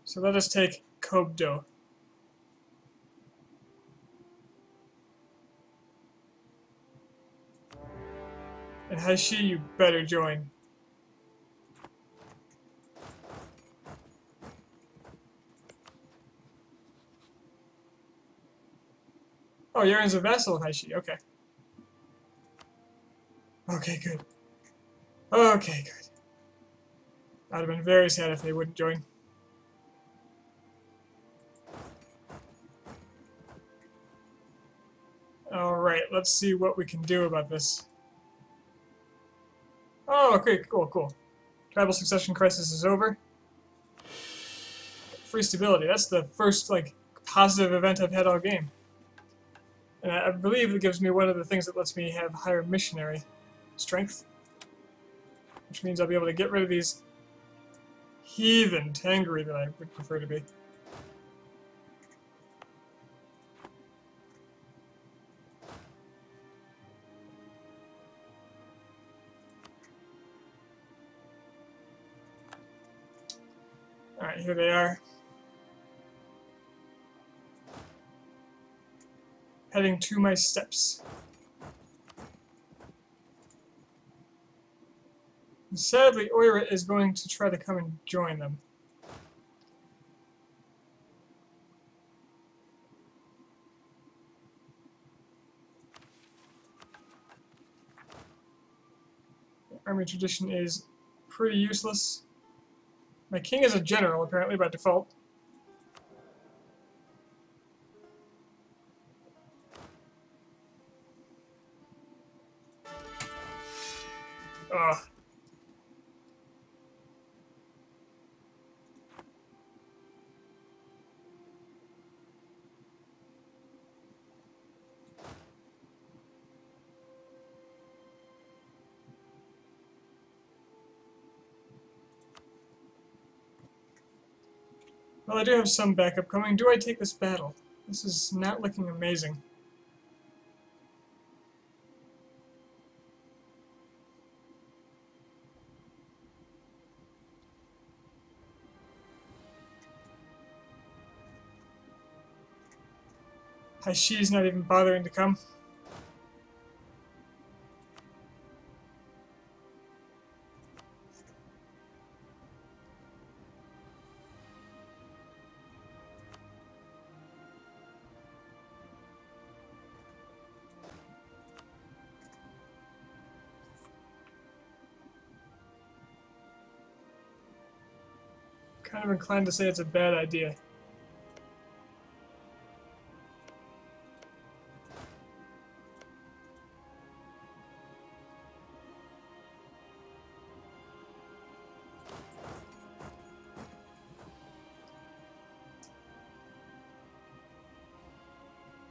Speaker 1: So let us take Kobdo. And Hashi, you better join. Oh, Yaren's a vassal of Hashi. Okay. Okay, good. Okay, good. I'd have been very sad if they wouldn't join. Alright, let's see what we can do about this. Oh, okay, cool. Tribal succession crisis is over. Free stability. That's the first, like, positive event I've had all game. And I believe it gives me one of the things that lets me have higher missionary strength. Which means I'll be able to get rid of these heathen Tangri that I would prefer to be. Alright, here they are. Heading to my steps. And sadly, Oira is going to try to come and join them. The army tradition is pretty useless. My king is a general, apparently, by default. Ugh. Well, I do have some backup coming. Do I take this battle? This is not looking amazing. Haishi's not even bothering to come. Kind of inclined to say it's a bad idea.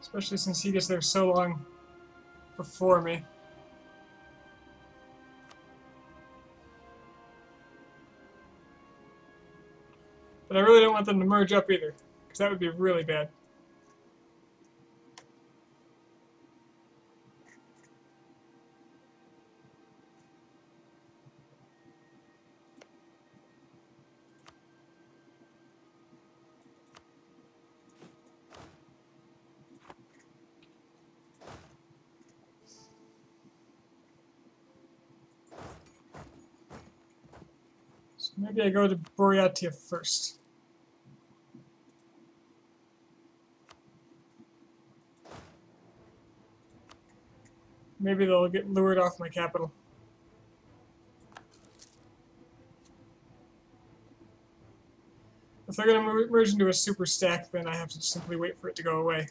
Speaker 1: Especially since he gets there so long before me. But I really don't want them to merge up either, because that would be really bad. So maybe I go to Buryatia first. Maybe they'll get lured off my capital. If they're going to merge into a super stack, then I have to simply wait for it to go away.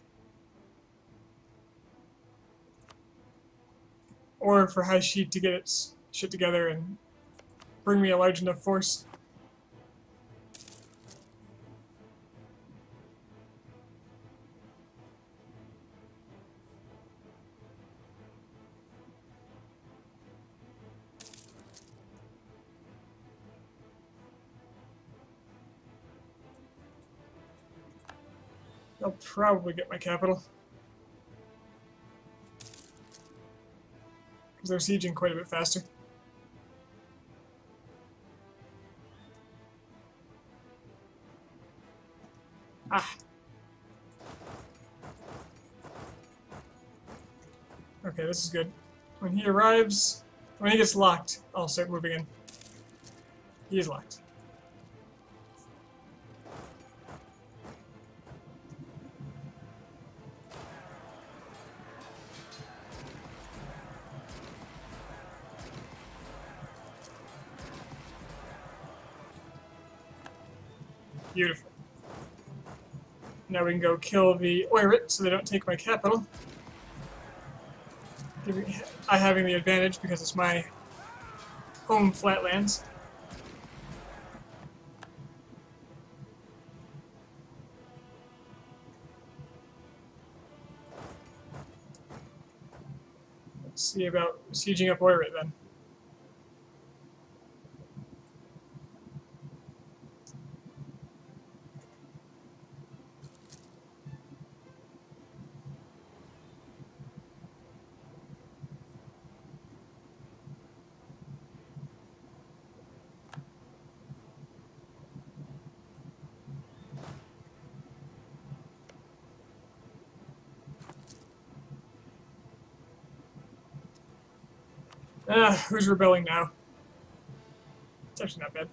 Speaker 1: Or for Haishi to get its shit together and bring me a large enough force. They'll probably get my capital. Because they're sieging quite a bit faster. Ah. Okay, this is good. When he arrives, when he gets locked, I'll start moving in. He's locked. Beautiful. Now we can go kill the Oirat so they don't take my capital. I having the advantage because it's my home flatlands. Let's see about sieging up Oirat then. Who's rebelling now? It's actually not bad.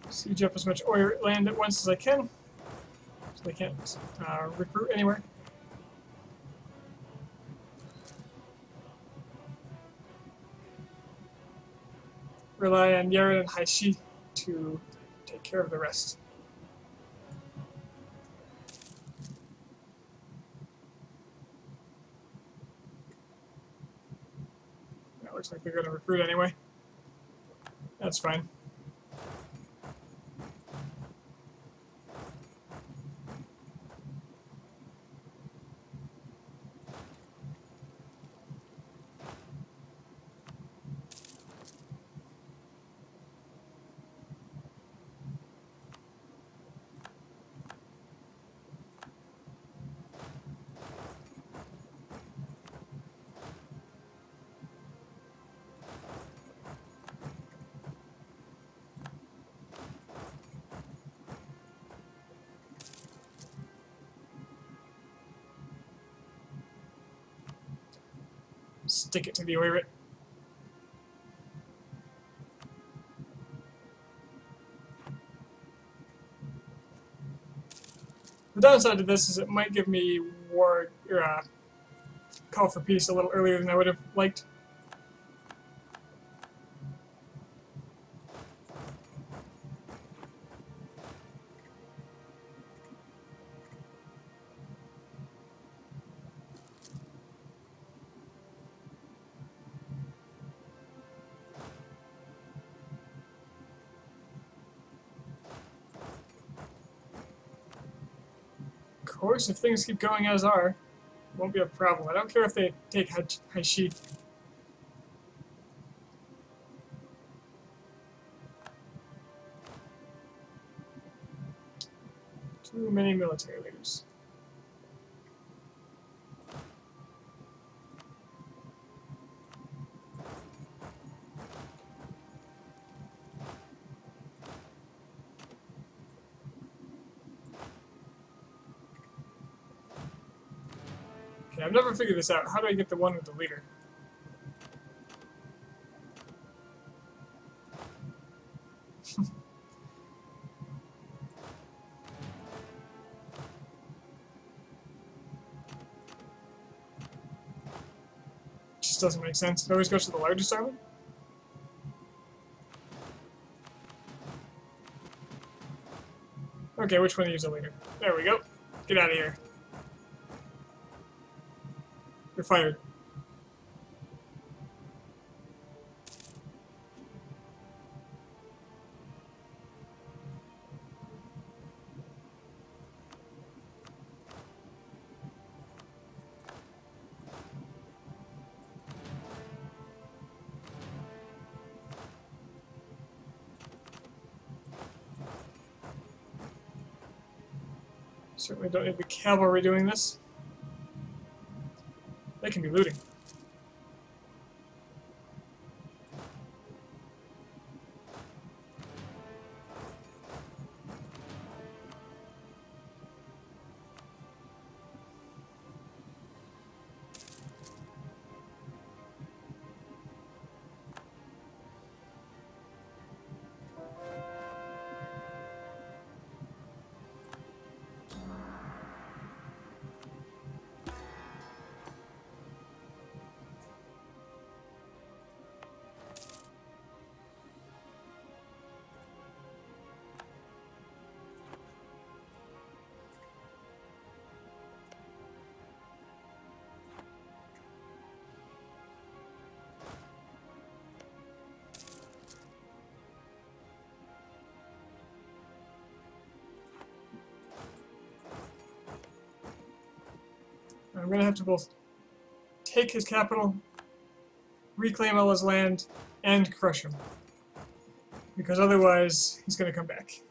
Speaker 1: Siege up as much Oirat land at once as I can, so they can't recruit anywhere. Rely on Yaren and Haishi to take care of the rest. That looks like they're going to recruit anyway. That's fine. Stick it to the Oirat. The downside to this is it might give me war or call for peace a little earlier than I would have liked. Of course, if things keep going as are, it won't be a problem. I don't care if they take Haishi. Too many military leaders. Okay, I've never figured this out. How do I get the one with the leader? Just doesn't make sense. It always goes to the largest army. Okay, which one to use a leader? There we go. Get out of here. You're fired. Certainly don't need the cavalry doing this. They can be looting. I'm going to have to both take his capital, reclaim all his land, and crush him. Because otherwise, he's going to come back.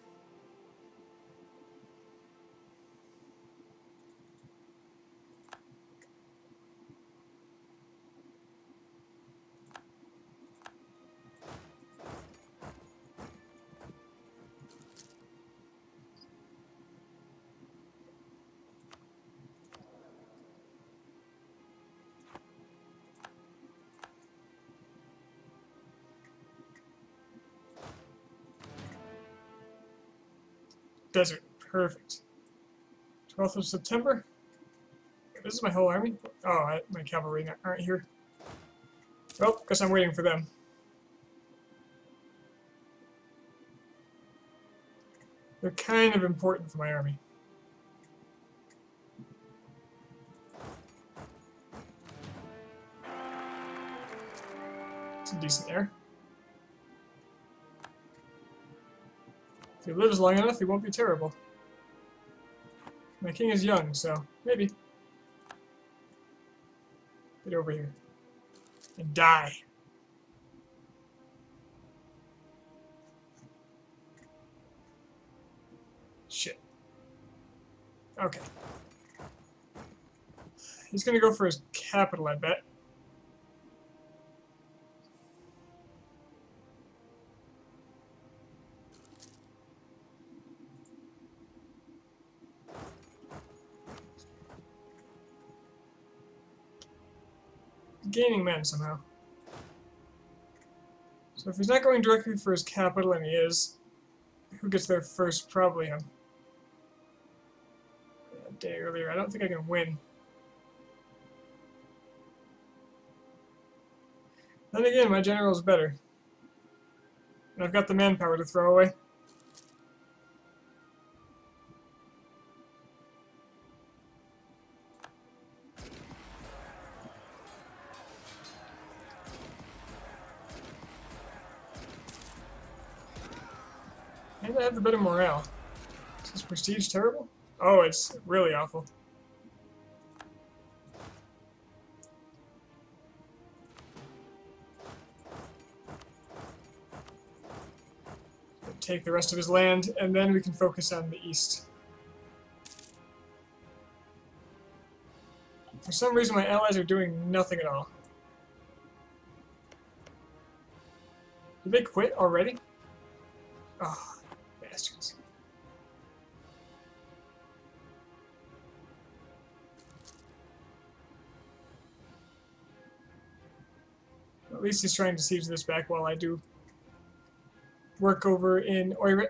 Speaker 1: Desert. Perfect. 12th of September. This is my whole army? Oh, my cavalry aren't here. Well, guess I'm waiting for them. They're kind of important for my army. It's a decent air. If he lives long enough, he won't be terrible. My king is young, so maybe. Get over here. And die. Shit. Okay. He's gonna go for his capital, I bet. Gaining men somehow. So if he's not going directly for his capital, and he is, who gets there first? Probably him. A day earlier. I don't think I can win. Then again, my general's better. And I've got the manpower to throw away. And I have the better morale. Is this prestige terrible? Oh, it's really awful. Take the rest of his land, and then we can focus on the east. For some reason, my allies are doing nothing at all. Did they quit already? Oh, bastards. At least he's trying to siege this back while I do work over in Oirat.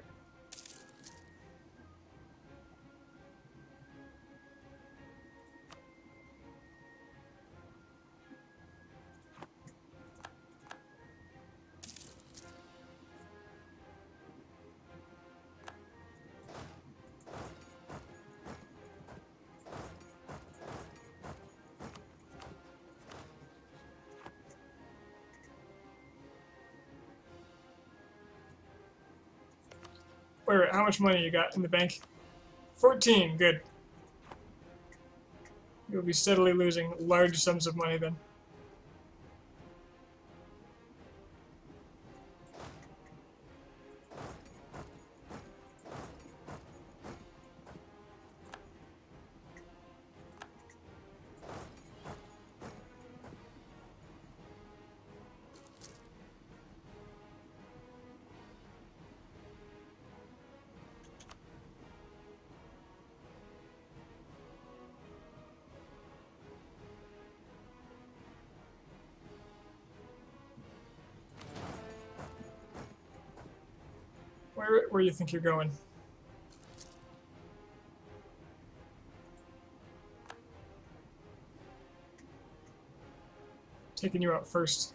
Speaker 1: Wait, how much money you got in the bank? 14, good. You'll be steadily losing large sums of money then. Where do you think you're going? Taking you out first.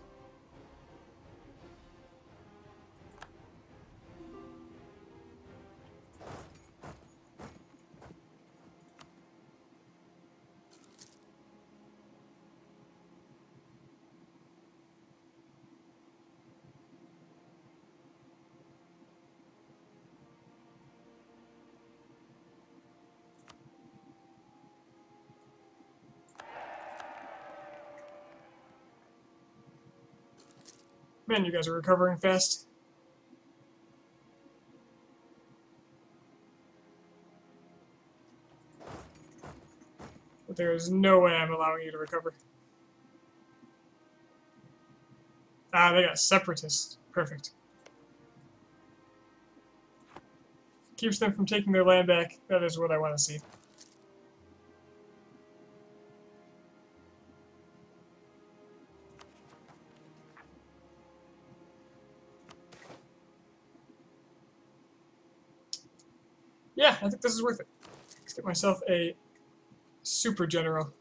Speaker 1: Man, you guys are recovering fast. But there is no way I'm allowing you to recover. Ah, they got separatists. Perfect. Keeps them from taking their land back. That is what I want to see. Yeah, I think this is worth it. Let's get myself a super general.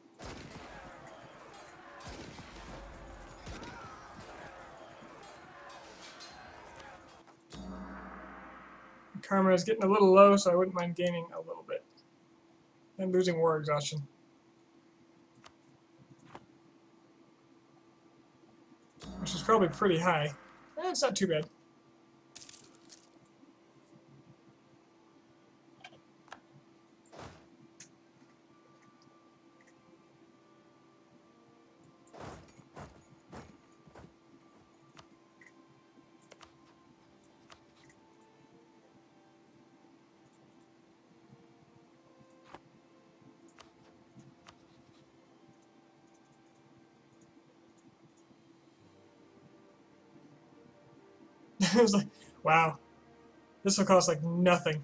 Speaker 1: Karma is getting a little low, so I wouldn't mind gaining a little bit. And losing war exhaustion. Which is probably pretty high. It's not too bad. It was like, wow, this will cost like nothing.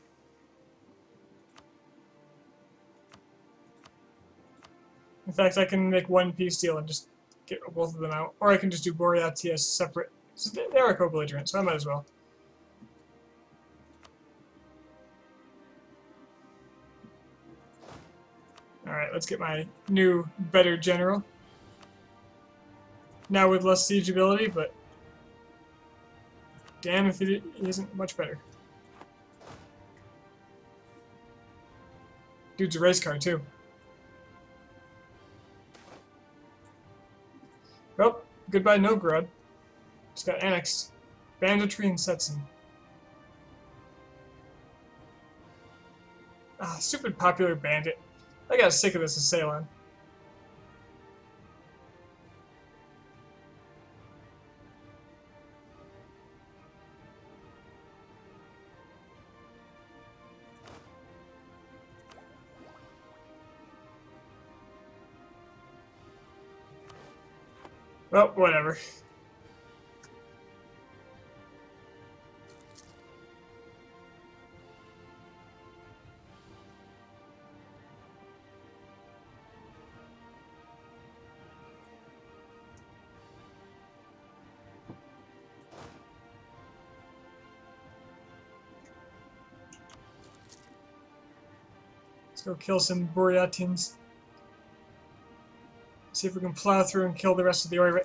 Speaker 1: In fact, I can make one peace deal and just get both of them out. Or I can just do Boreatia separate. So they are co-belligerent, so I might as well. Alright, let's get my new, better general. Now with less siege ability, but damn if it isn't much better. Dude's a race car, too. Well, goodbye Novgorod. Just got annexed. Banditry and Setson. Ah, stupid popular bandit. I got sick of this to sail on. Well, whatever. Let's go kill some Boreatians. See if we can plow through and kill the rest of the Oirat.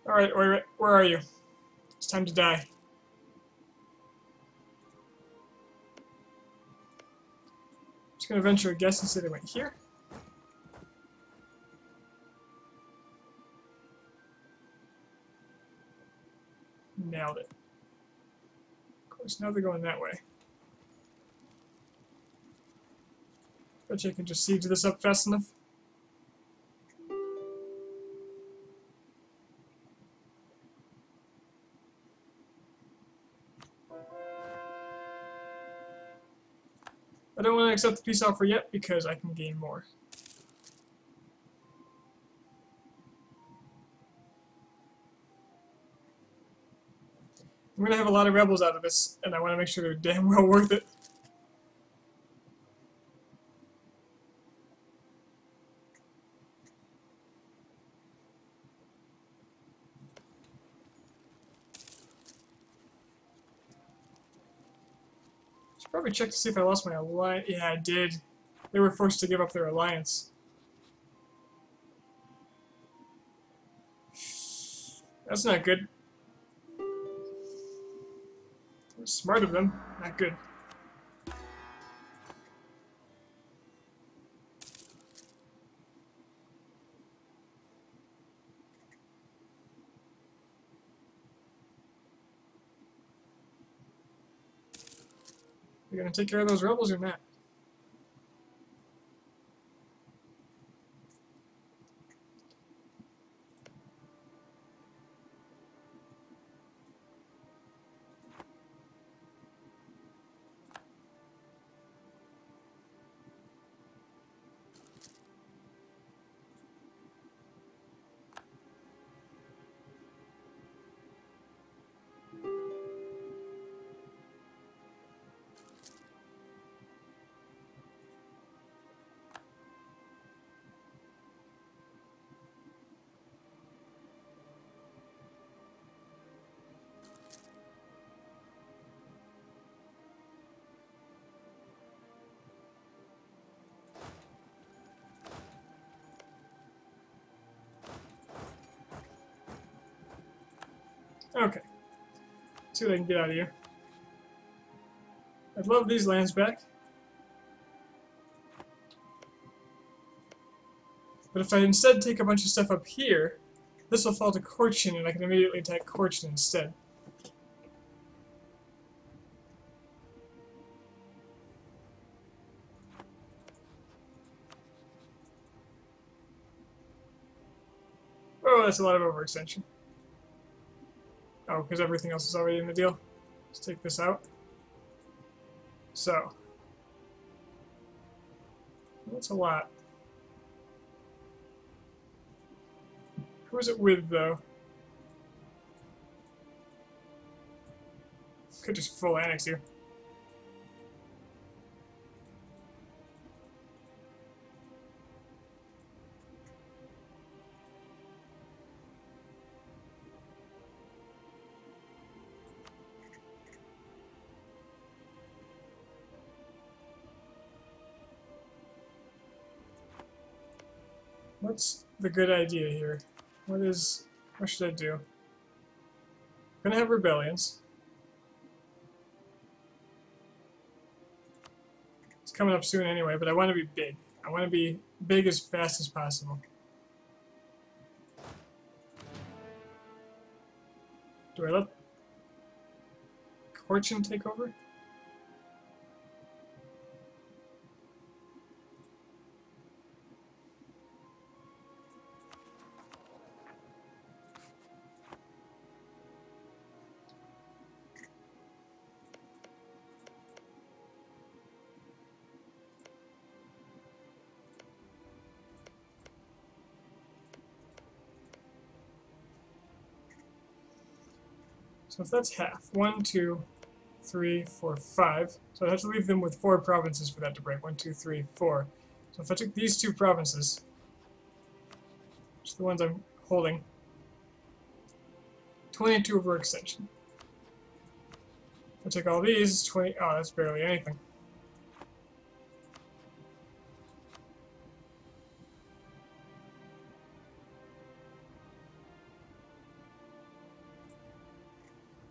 Speaker 1: Alright, Oirat, where are you? It's time to die. Just gonna venture a guess and say they went here. Nailed it. Of course, now they're going that way. Bet you I can just siege this up fast enough. I don't want to accept the peace offer yet because I can gain more. I'm gonna have a lot of rebels out of this, and I want to make sure they're damn well worth it. Should probably check to see if I lost my alliance. Yeah, I did. They were forced to give up their alliance. That's not good. Smart of them. Not good. You gonna take care of those rebels or not? Okay. See what I can get out of you. I'd love these lands back. But if I instead take a bunch of stuff up here, this will fall to Korchin, and I can immediately attack Korchin instead. Oh, that's a lot of overextension. Oh, because everything else is already in the deal. Let's take this out. So. That's a lot. Who is it with, though? Could just full annex you. What's the good idea here? What should I do? I'm gonna have rebellions. It's coming up soon anyway, but I want to be big. I want to be big as fast as possible. Do I let Korchin take over? So if that's half, 1, 2, 3, 4, 5. So I have to leave them with 4 provinces for that to break. 1, 2, 3, 4. So if I took these 2 provinces, which are the ones I'm holding, 22 overextension. If I take all these, it's 20. Oh, that's barely anything.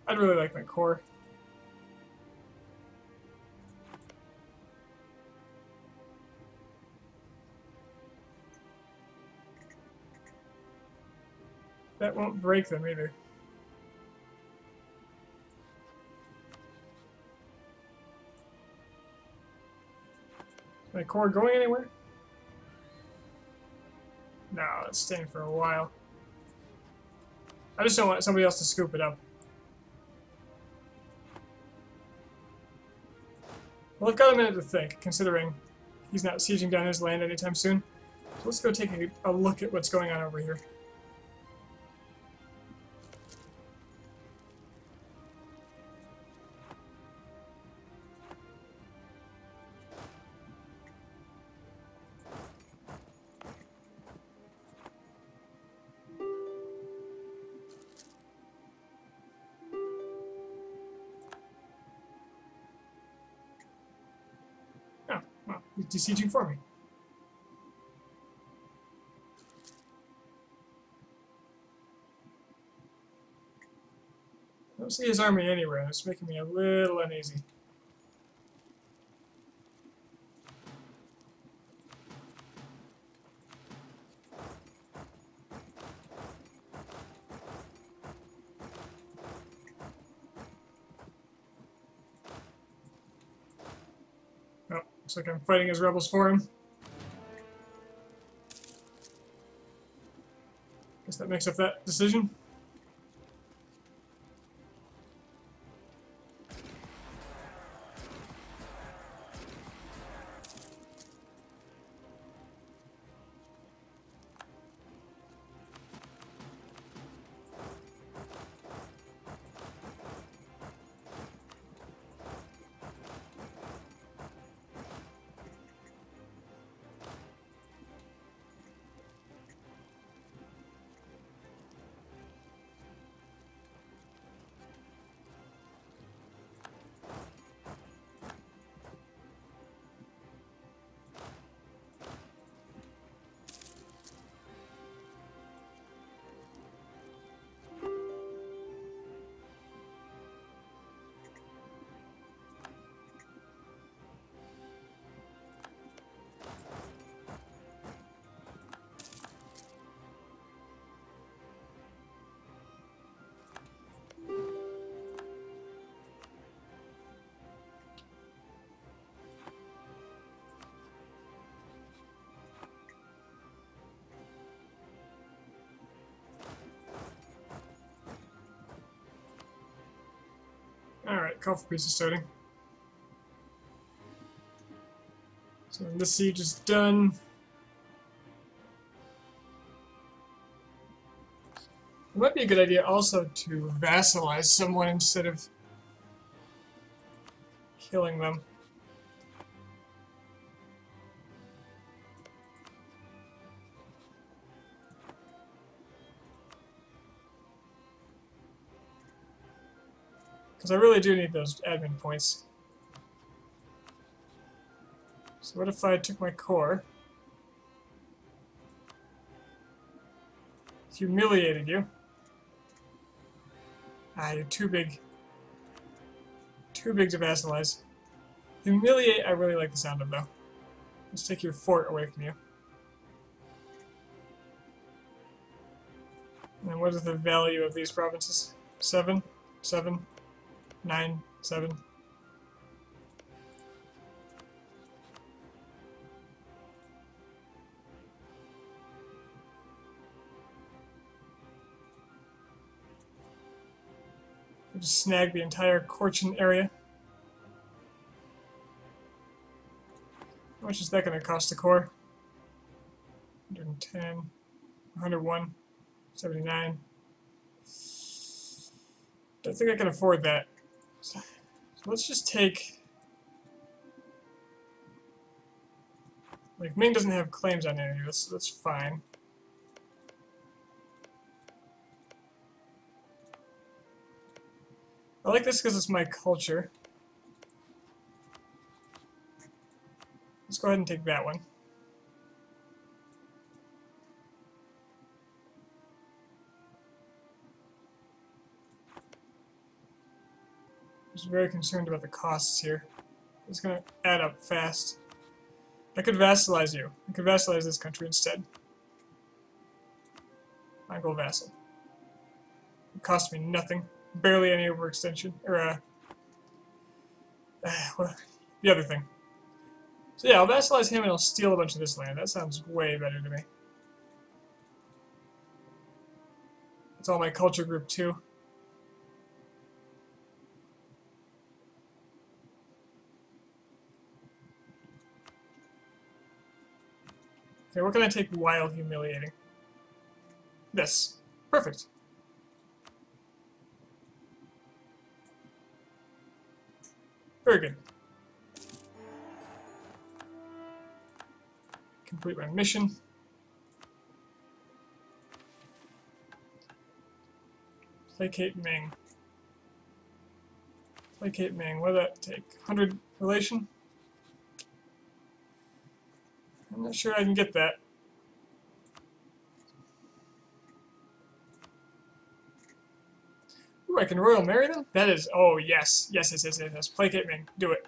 Speaker 1: I'd really like my core. That won't break them either. Is my core going anywhere? No, it's staying for a while. I just don't want somebody else to scoop it up. Well, I've got a minute to think, considering he's not sieging down his land anytime soon. So let's go take a look at what's going on over here. sieging for me. I don't see his army anywhere, and it's making me a little uneasy. Oh, looks like I'm fighting his rebels for him. Guess that makes up that decision. Alright, call for peace is starting. So this siege is done. It might be a good idea also to vassalize someone instead of killing them. Because I really do need those admin points. So what if I took my core, humiliated you? Ah, you're too big. Too big to vassalize. Humiliate, I really like the sound of, though. Let's take your fort away from you. And then what is the value of these provinces? 7, 7, 9, 7. Just snag the entire Korchin area. How much is that going to cost the core? 110, 101, 79. Don't think I can afford that. So let's just take... Like, Ming doesn't have claims on any of this, so that's fine. I like this because it's my culture. Let's go ahead and take that one. I was very concerned about the costs here. It's going to add up fast. I could vassalize you. I could vassalize this country instead. Mongol vassal. It cost me nothing. Barely any overextension. Or, well, the other thing. So yeah, I'll vassalize him and I'll steal a bunch of this land. That sounds way better to me. It's all my culture group too. Okay, what can I take while humiliating? This. Perfect. Very good. Complete my mission. Placate Ming. Placate Ming. What did that take? 100 relation? I'm not sure I can get that. Ooh, I can royal marry them? That is, oh yes. Yes, yes, yes, yes, yes. Placate Ming. Do it.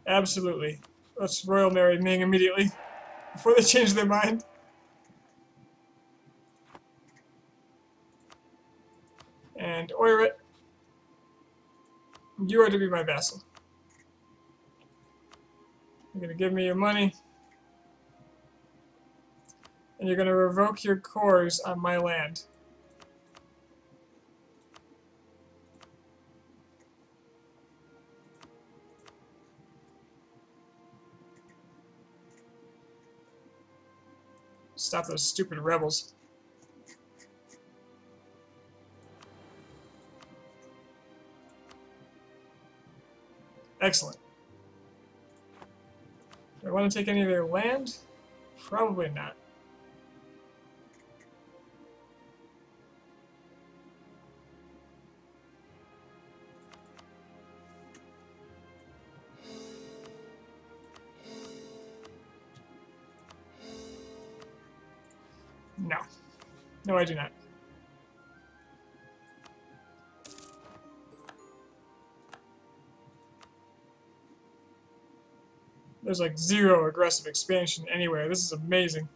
Speaker 1: Absolutely. Let's royal marry Ming immediately. Before they change their mind. And Oirat, you are to be my vassal. You're going to give me your money. And you're going to revoke your cores on my land. Stop those stupid rebels. Excellent. Do I want to take any of their land? Probably not. No. No, I do not. There's like zero aggressive expansion anywhere. This is amazing.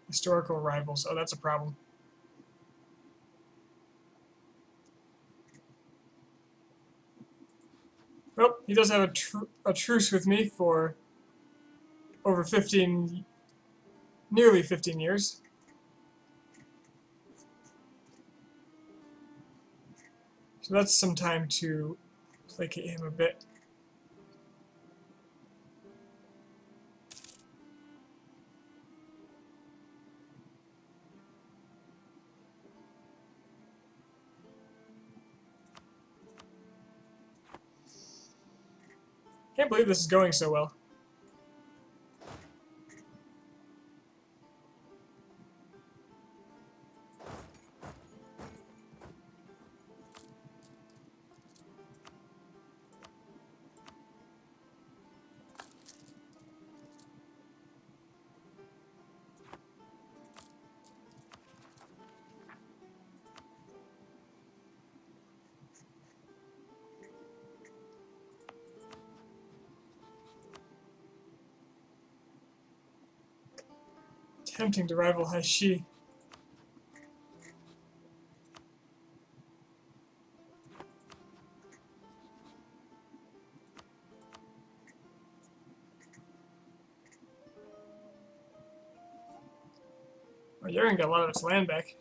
Speaker 1: Historical rivals. Oh, that's a problem. Well, he does have a truce with me for over 15, nearly 15 years. So that's some time to placate him a bit. Can't believe this is going so well. Tempting to rival Haishi. Well, Yaren got a lot of its land back.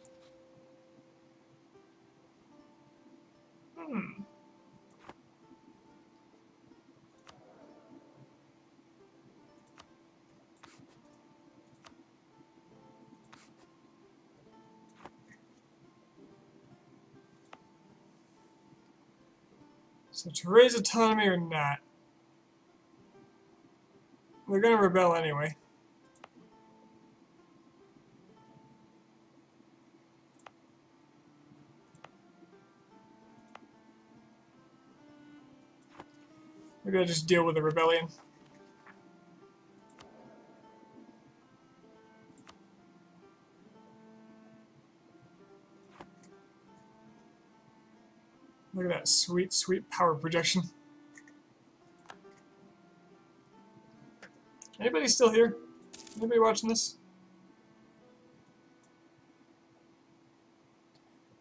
Speaker 1: So to raise autonomy or not? They're gonna rebel anyway. Maybe I just deal with the rebellion. Look at that sweet, sweet power projection. Anybody still here? Anybody watching this?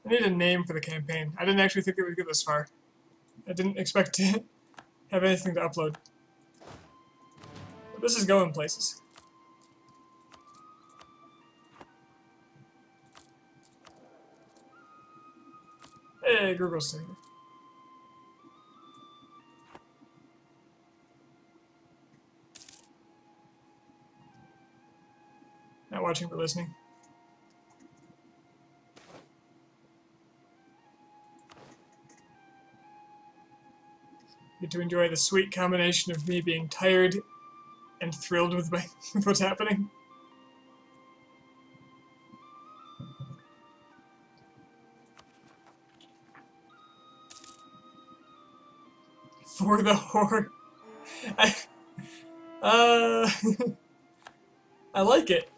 Speaker 1: I need a name for the campaign. I didn't actually think it would get this far. I didn't expect to have anything to upload. But this is going places. Hey, Google's still here. Not watching but listening. Get to enjoy the sweet combination of me being tired and thrilled with what's happening. for the horde. I, uh, I like it.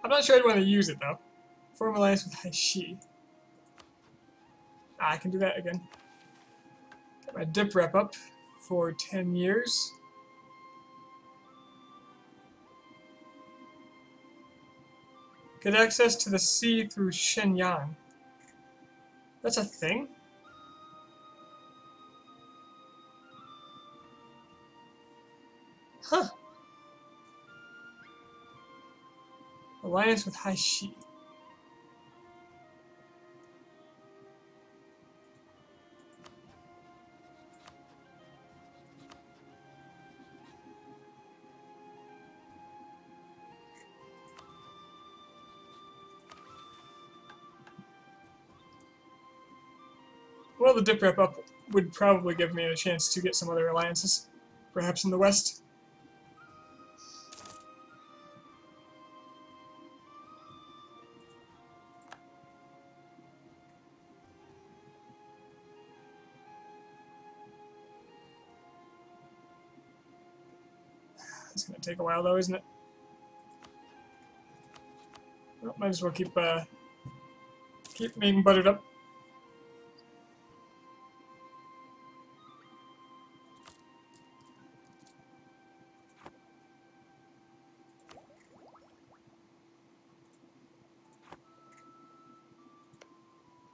Speaker 1: I'm not sure I'd want to use it though. Form alliance with Haishi. I can do that again. Get my dip rep up for 10 years. Get access to the sea through Shenyang. That's a thing? Huh. Alliance with Haishi. Well, the dip rep up would probably give me a chance to get some other alliances. Perhaps in the west. It's going to take a while though, isn't it? Well, might as well keep being buttered up.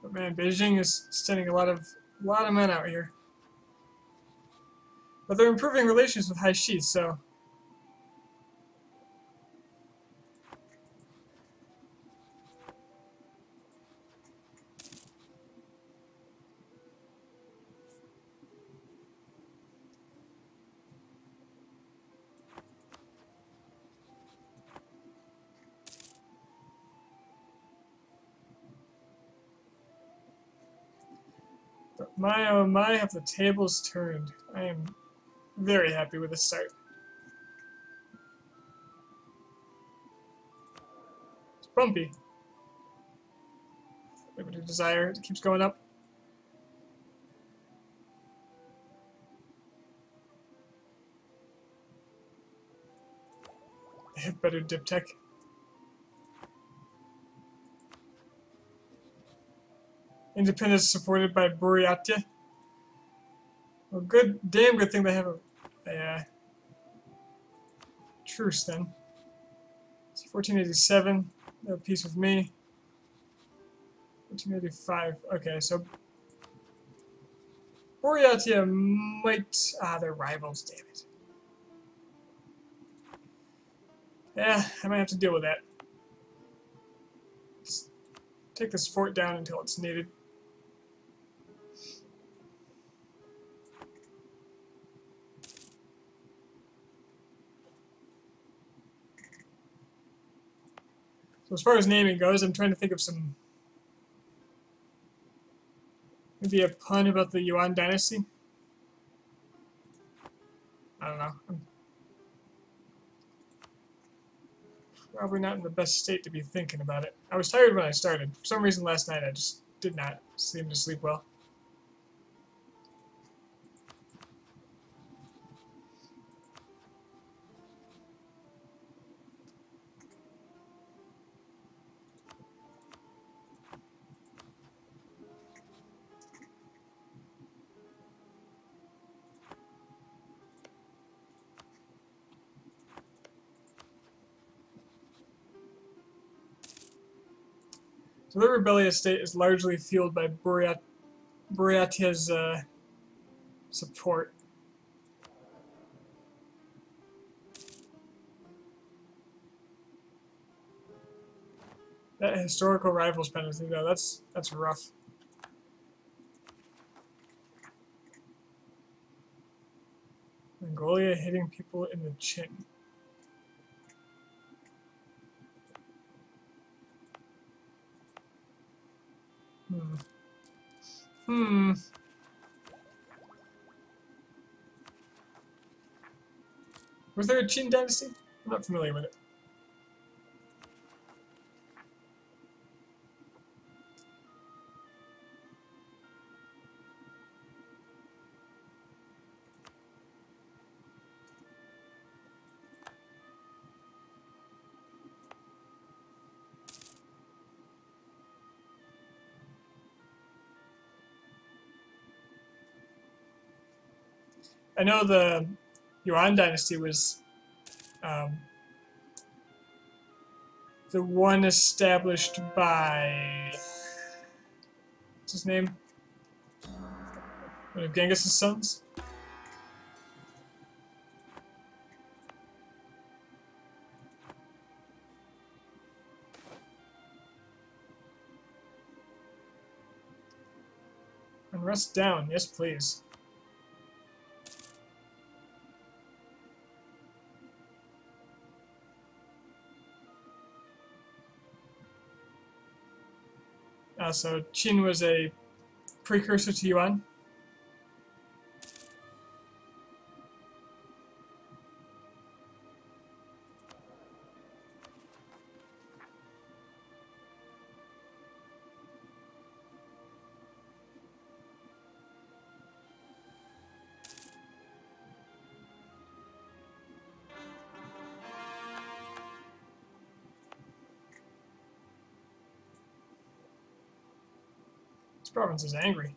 Speaker 1: But man, Beijing is sending a lot of men out here. But they're improving relations with Haishi, so my oh my, have the tables turned. I am very happy with this start. It's bumpy. Liberty Desire, it keeps going up. They have better dip tech. Independence supported by Buryatia. Well, good, damn good thing they have a truce then. It's 1487. They have peace with me. 1485. Okay, so Buryatia might. They're rivals. Damn it. Yeah, I might have to deal with that. Let's take this fort down until it's needed. So as far as naming goes, I'm trying to think of some, maybe a pun about the Yuan dynasty. I don't know. I'm probably not in the best state to be thinking about it. I was tired when I started. For some reason last night I just did not seem to sleep well. So the rebellious state is largely fueled by Buryatia's support. That historical rivals penalty though, that's rough. Mongolia hitting people in the chin. Was there a Qin dynasty? I'm not familiar with it. I know the Yuan dynasty was um, the one established by, what's his name? One of Genghis' sons. Unrest down, yes please. So Qin was a precursor to Yuan. This province is angry.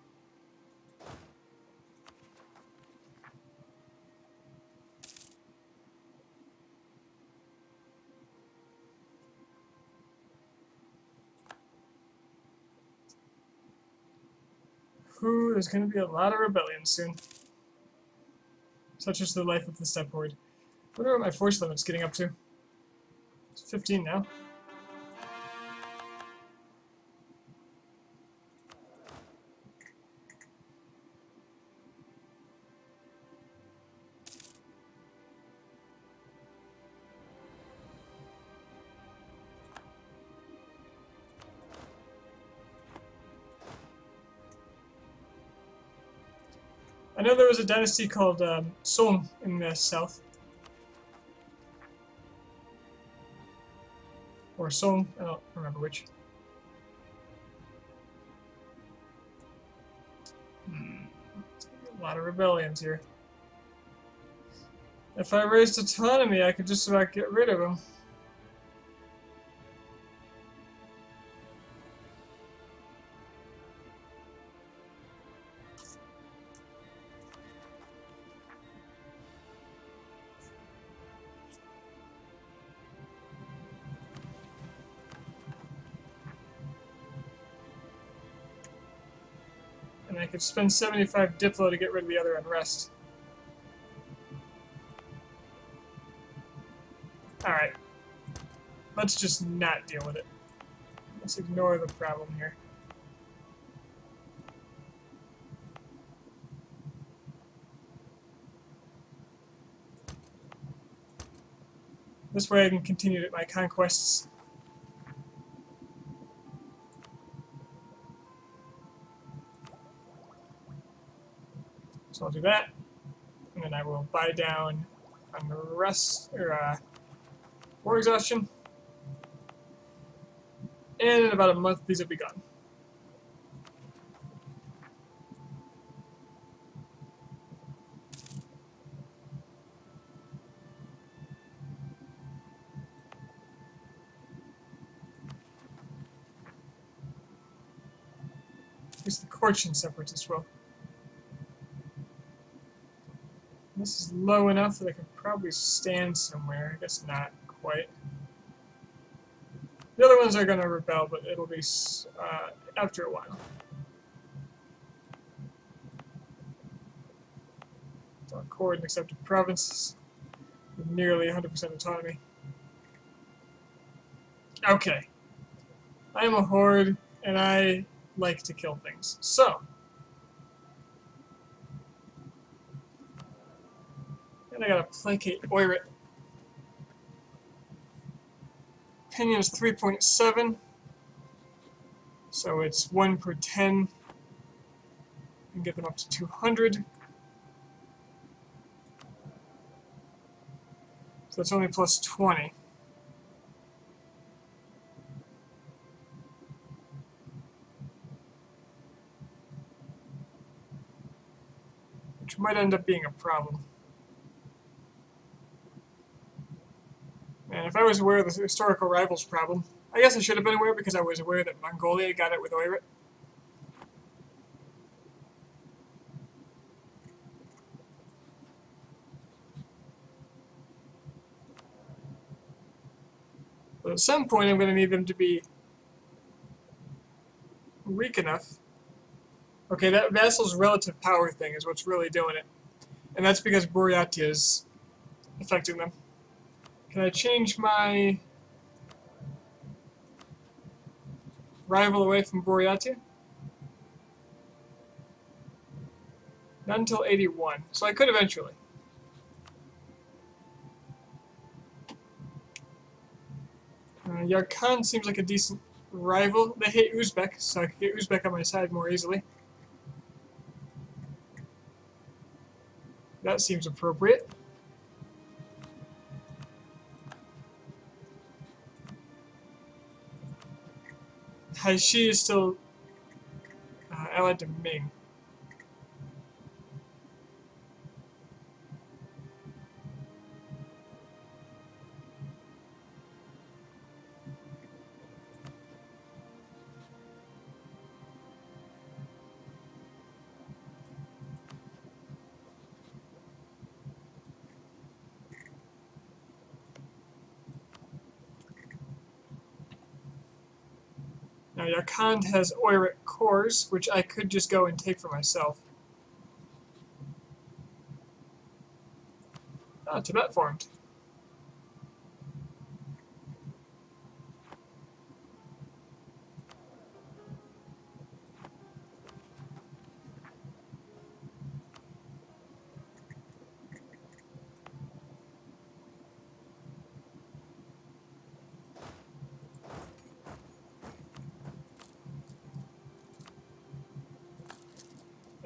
Speaker 1: Ooh, there's going to be a lot of rebellions soon. Such is the life of the steppe horde. I wonder what my force limit's getting up to. It's 15 now. I know there was a dynasty called Song in the south. Or Song, I don't remember which. A lot of rebellions here. If I raised autonomy, I could just about get rid of them. And I could spend 75 Diplo to get rid of the other unrest. Alright. Let's just not deal with it. Let's ignore the problem here. This way I can continue my conquests. So I'll do that, and then I will buy down on the rest, or war exhaustion. And in about a month, these will be gone. Use the Korchin separatists will. This is low enough that I can probably stand somewhere. I guess not quite. The other ones are going to rebel, but it'll be after a while. So accord and accepted provinces with nearly 100% autonomy. Okay. I am a horde, and I like to kill things. So. And I gotta placate Oirat. Opinion is 3.7. So it's 1 per 10. And get them up to 200. So that's only plus 20. Which might end up being a problem. And if I was aware of the historical rivals problem, I guess I should have been aware because I was aware that Mongolia got it with Oirat. But at some point, I'm going to need them to be weak enough. Okay, that vassal's relative power thing is what's really doing it. And that's because Buryatia is affecting them. Can I change my rival away from Buryatia? Not until 81, so I could eventually. Yarkhan seems like a decent rival. They hate Uzbek, so I could get Uzbek on my side more easily. That seems appropriate. Haishi is still allied to Ming. Now Yarkand has Oirat cores, which I could just go and take for myself. Ah, Tibet formed.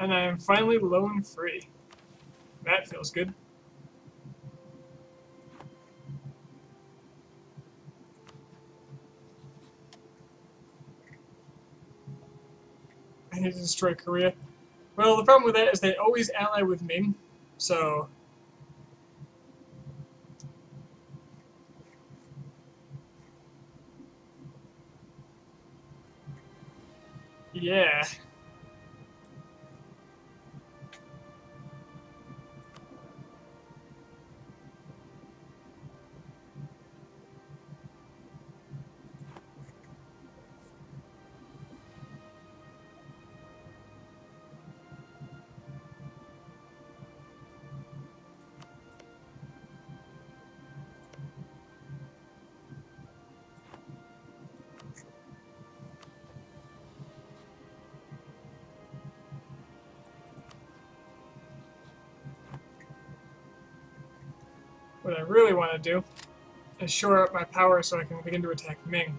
Speaker 1: And I am finally loan free. That feels good. I need to destroy Korea. Well, the problem with that is they always ally with Ming, so... yeah. What I really want to do is shore up my power so I can begin to attack Ming.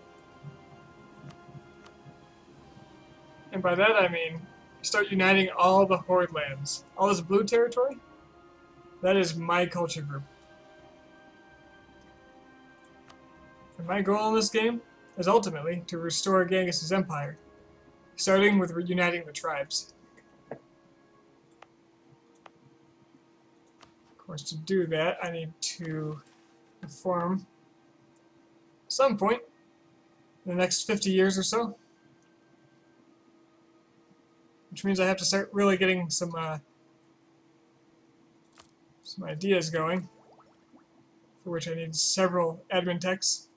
Speaker 1: And by that I mean start uniting all the Horde lands. All this blue territory, that is my culture group. And my goal in this game is ultimately to restore Genghis' empire, starting with reuniting the tribes. Of course, to do that, I need to reform at some point in the next 50 years or so. Which means I have to start really getting some ideas going, for which I need several admin techs.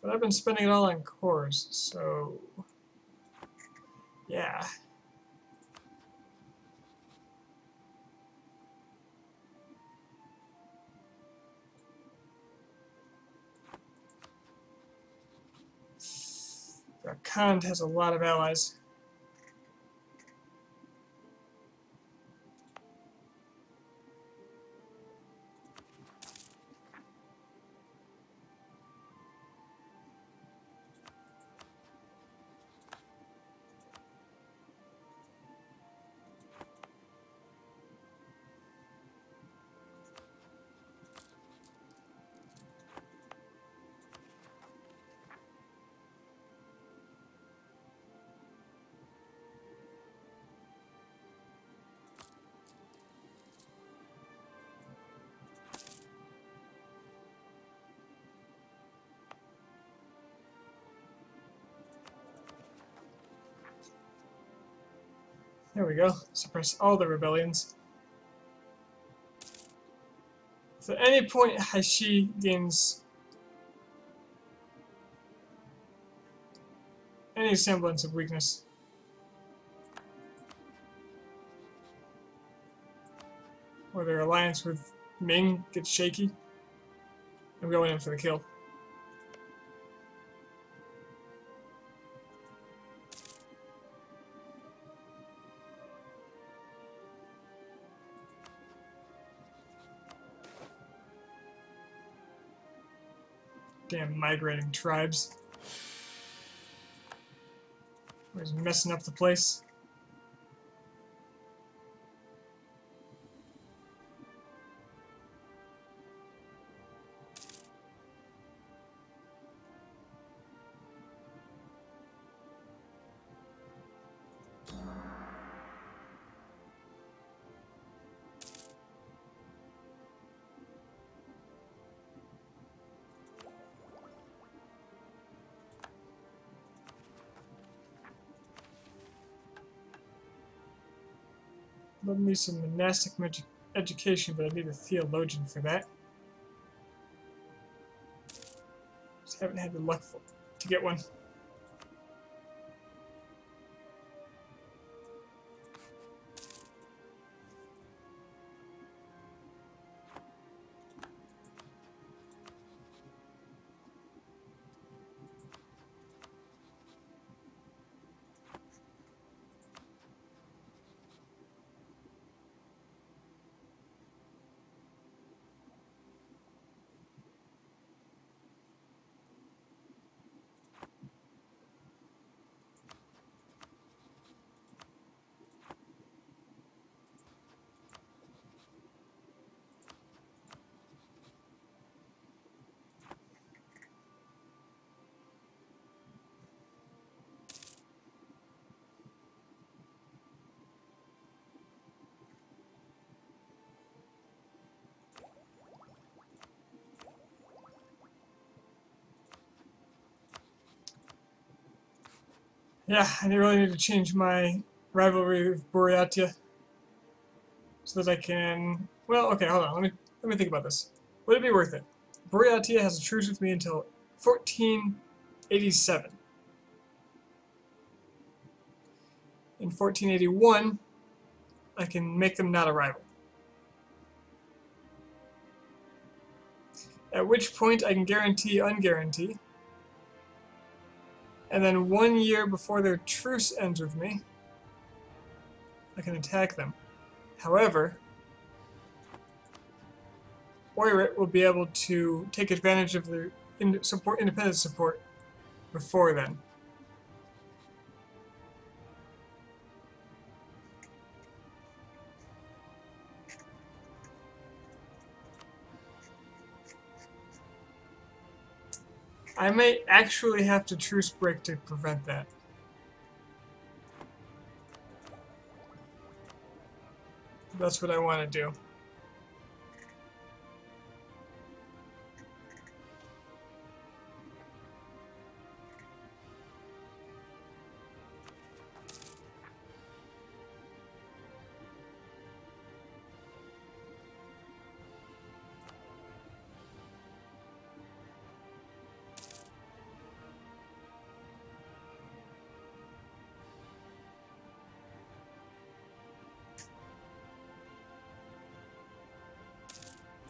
Speaker 1: But I've been spending it all on cores, so yeah. Khan has a lot of allies. There we go. Suppress all the rebellions. So at any point, Hashi gains any semblance of weakness. Or their alliance with Ming gets shaky. I'm going in for the kill. Damn migrating tribes. Always messing up the place. Love me some monastic education, but I need a theologian for that. Just haven't had the luck to get one. Yeah, I really need to change my rivalry with Buryatia so that I can. Well, okay, hold on. Let me think about this. Would it be worth it? Buryatia has a truce with me until 1487. In 1481, I can make them not a rival. At which point I can guarantee unguarantee. And then 1 year before their truce ends with me, I can attack them. However, Oirat will be able to take advantage of their independent support before then. I may actually have to truce break to prevent that. That's what I want to do.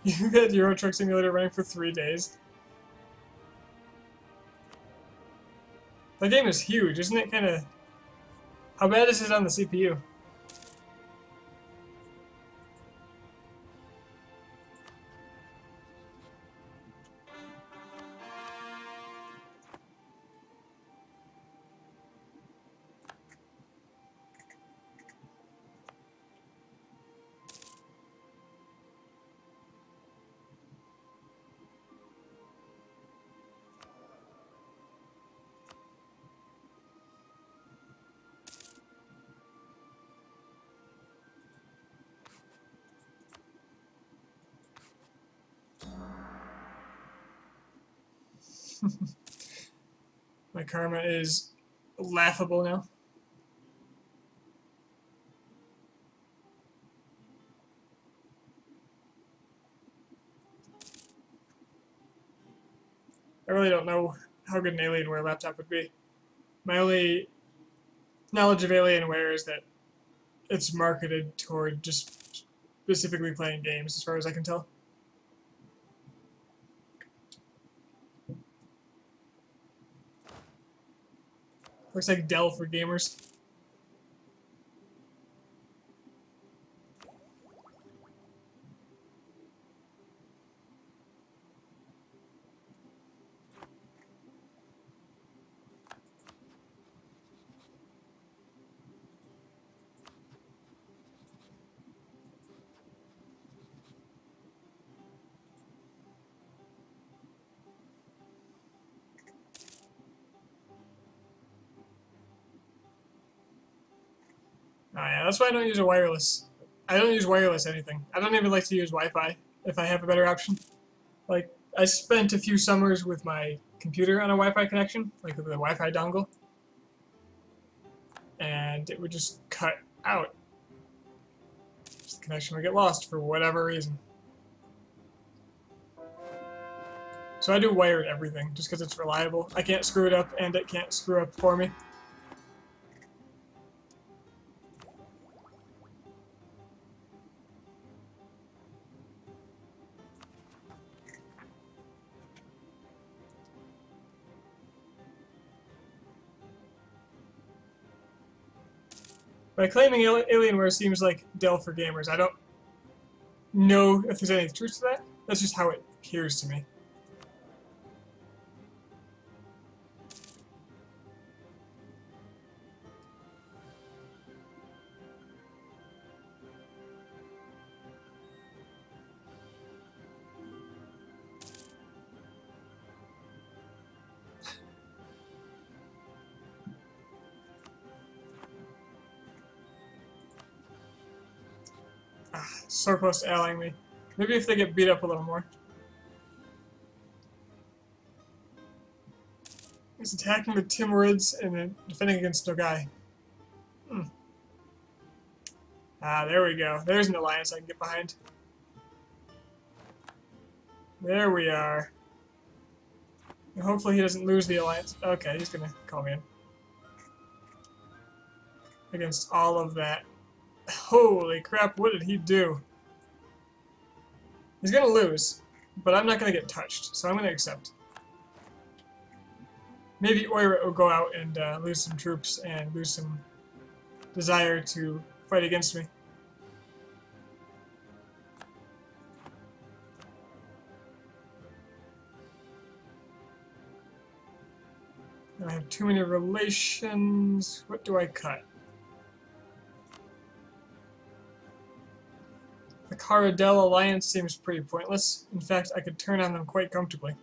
Speaker 1: You had Euro Truck Simulator running for 3 days. The game is huge, isn't it? Kind of. How bad is it on the CPU? My karma is laughable now. I really don't know how good an Alienware laptop would be. My only knowledge of Alienware is that it's marketed toward just specifically playing games, as far as I can tell. Looks like Dell for gamers. Oh yeah, that's why I don't use a wireless. I don't use wireless anything. I don't even like to use Wi-Fi if I have a better option. Like, I spent a few summers with my computer on a Wi-Fi connection, like with a Wi-Fi dongle, and it would just cut out. The connection would get lost for whatever reason. So I do wired everything, just because it's reliable. I can't screw it up, and it can't screw up for me. By claiming Alienware seems like Dell for gamers. I don't know if there's any truth to that. That's just how it appears to me. So close to allying me. Maybe if they get beat up a little more. He's attacking the Timurids and then defending against Nogai. Ah, there we go. There's an alliance I can get behind. There we are. And hopefully he doesn't lose the alliance. Okay, he's gonna call me in. Against all of that. Holy crap, what did he do? He's gonna lose, but I'm not gonna get touched, so I'm gonna accept. Maybe Oirat will go out and lose some troops and lose some desire to fight against me. I have too many relations. What do I cut? The Caradel alliance seems pretty pointless. In fact, I could turn on them quite comfortably.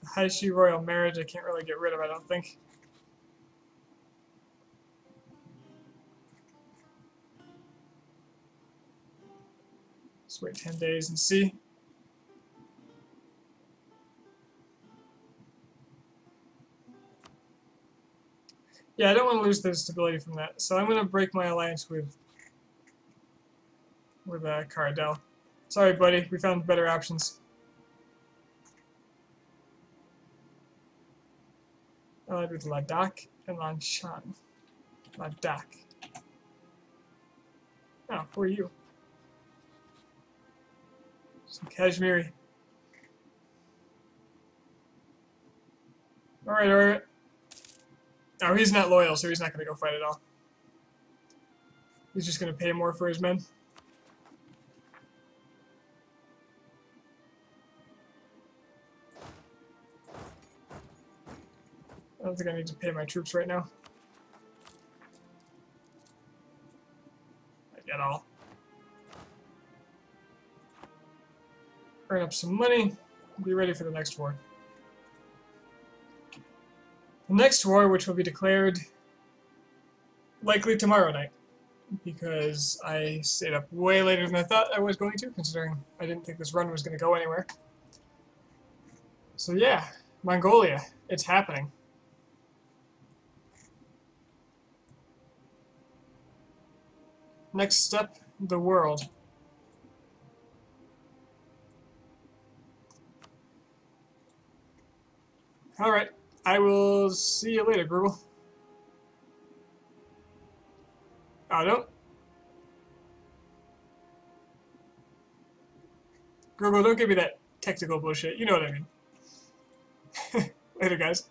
Speaker 1: The Haishi royal marriage I can't really get rid of, I don't think. Let's wait 10 days and see. Yeah, I don't want to lose the stability from that, so I'm going to break my alliance with Caradel. Sorry, buddy, we found better options. Allied with Ladakh and Lanshan. Ladakh. Oh, who are you? Some Kashmiri. Alright, alright. Oh, he's not loyal, so he's not going to go fight at all. He's just going to pay more for his men. I don't think I need to pay my troops right now. Not at all. Earn up some money. Be ready for the next war. The next war, which will be declared likely tomorrow night, because I stayed up way later than I thought I was going to, considering I didn't think this run was going to go anywhere. So yeah, Mongolia, it's happening. Next step, the world. Alright, I will see you later, Gruggle. Oh, no. Gruggle, don't give me that technical bullshit. You know what I mean. Later, guys.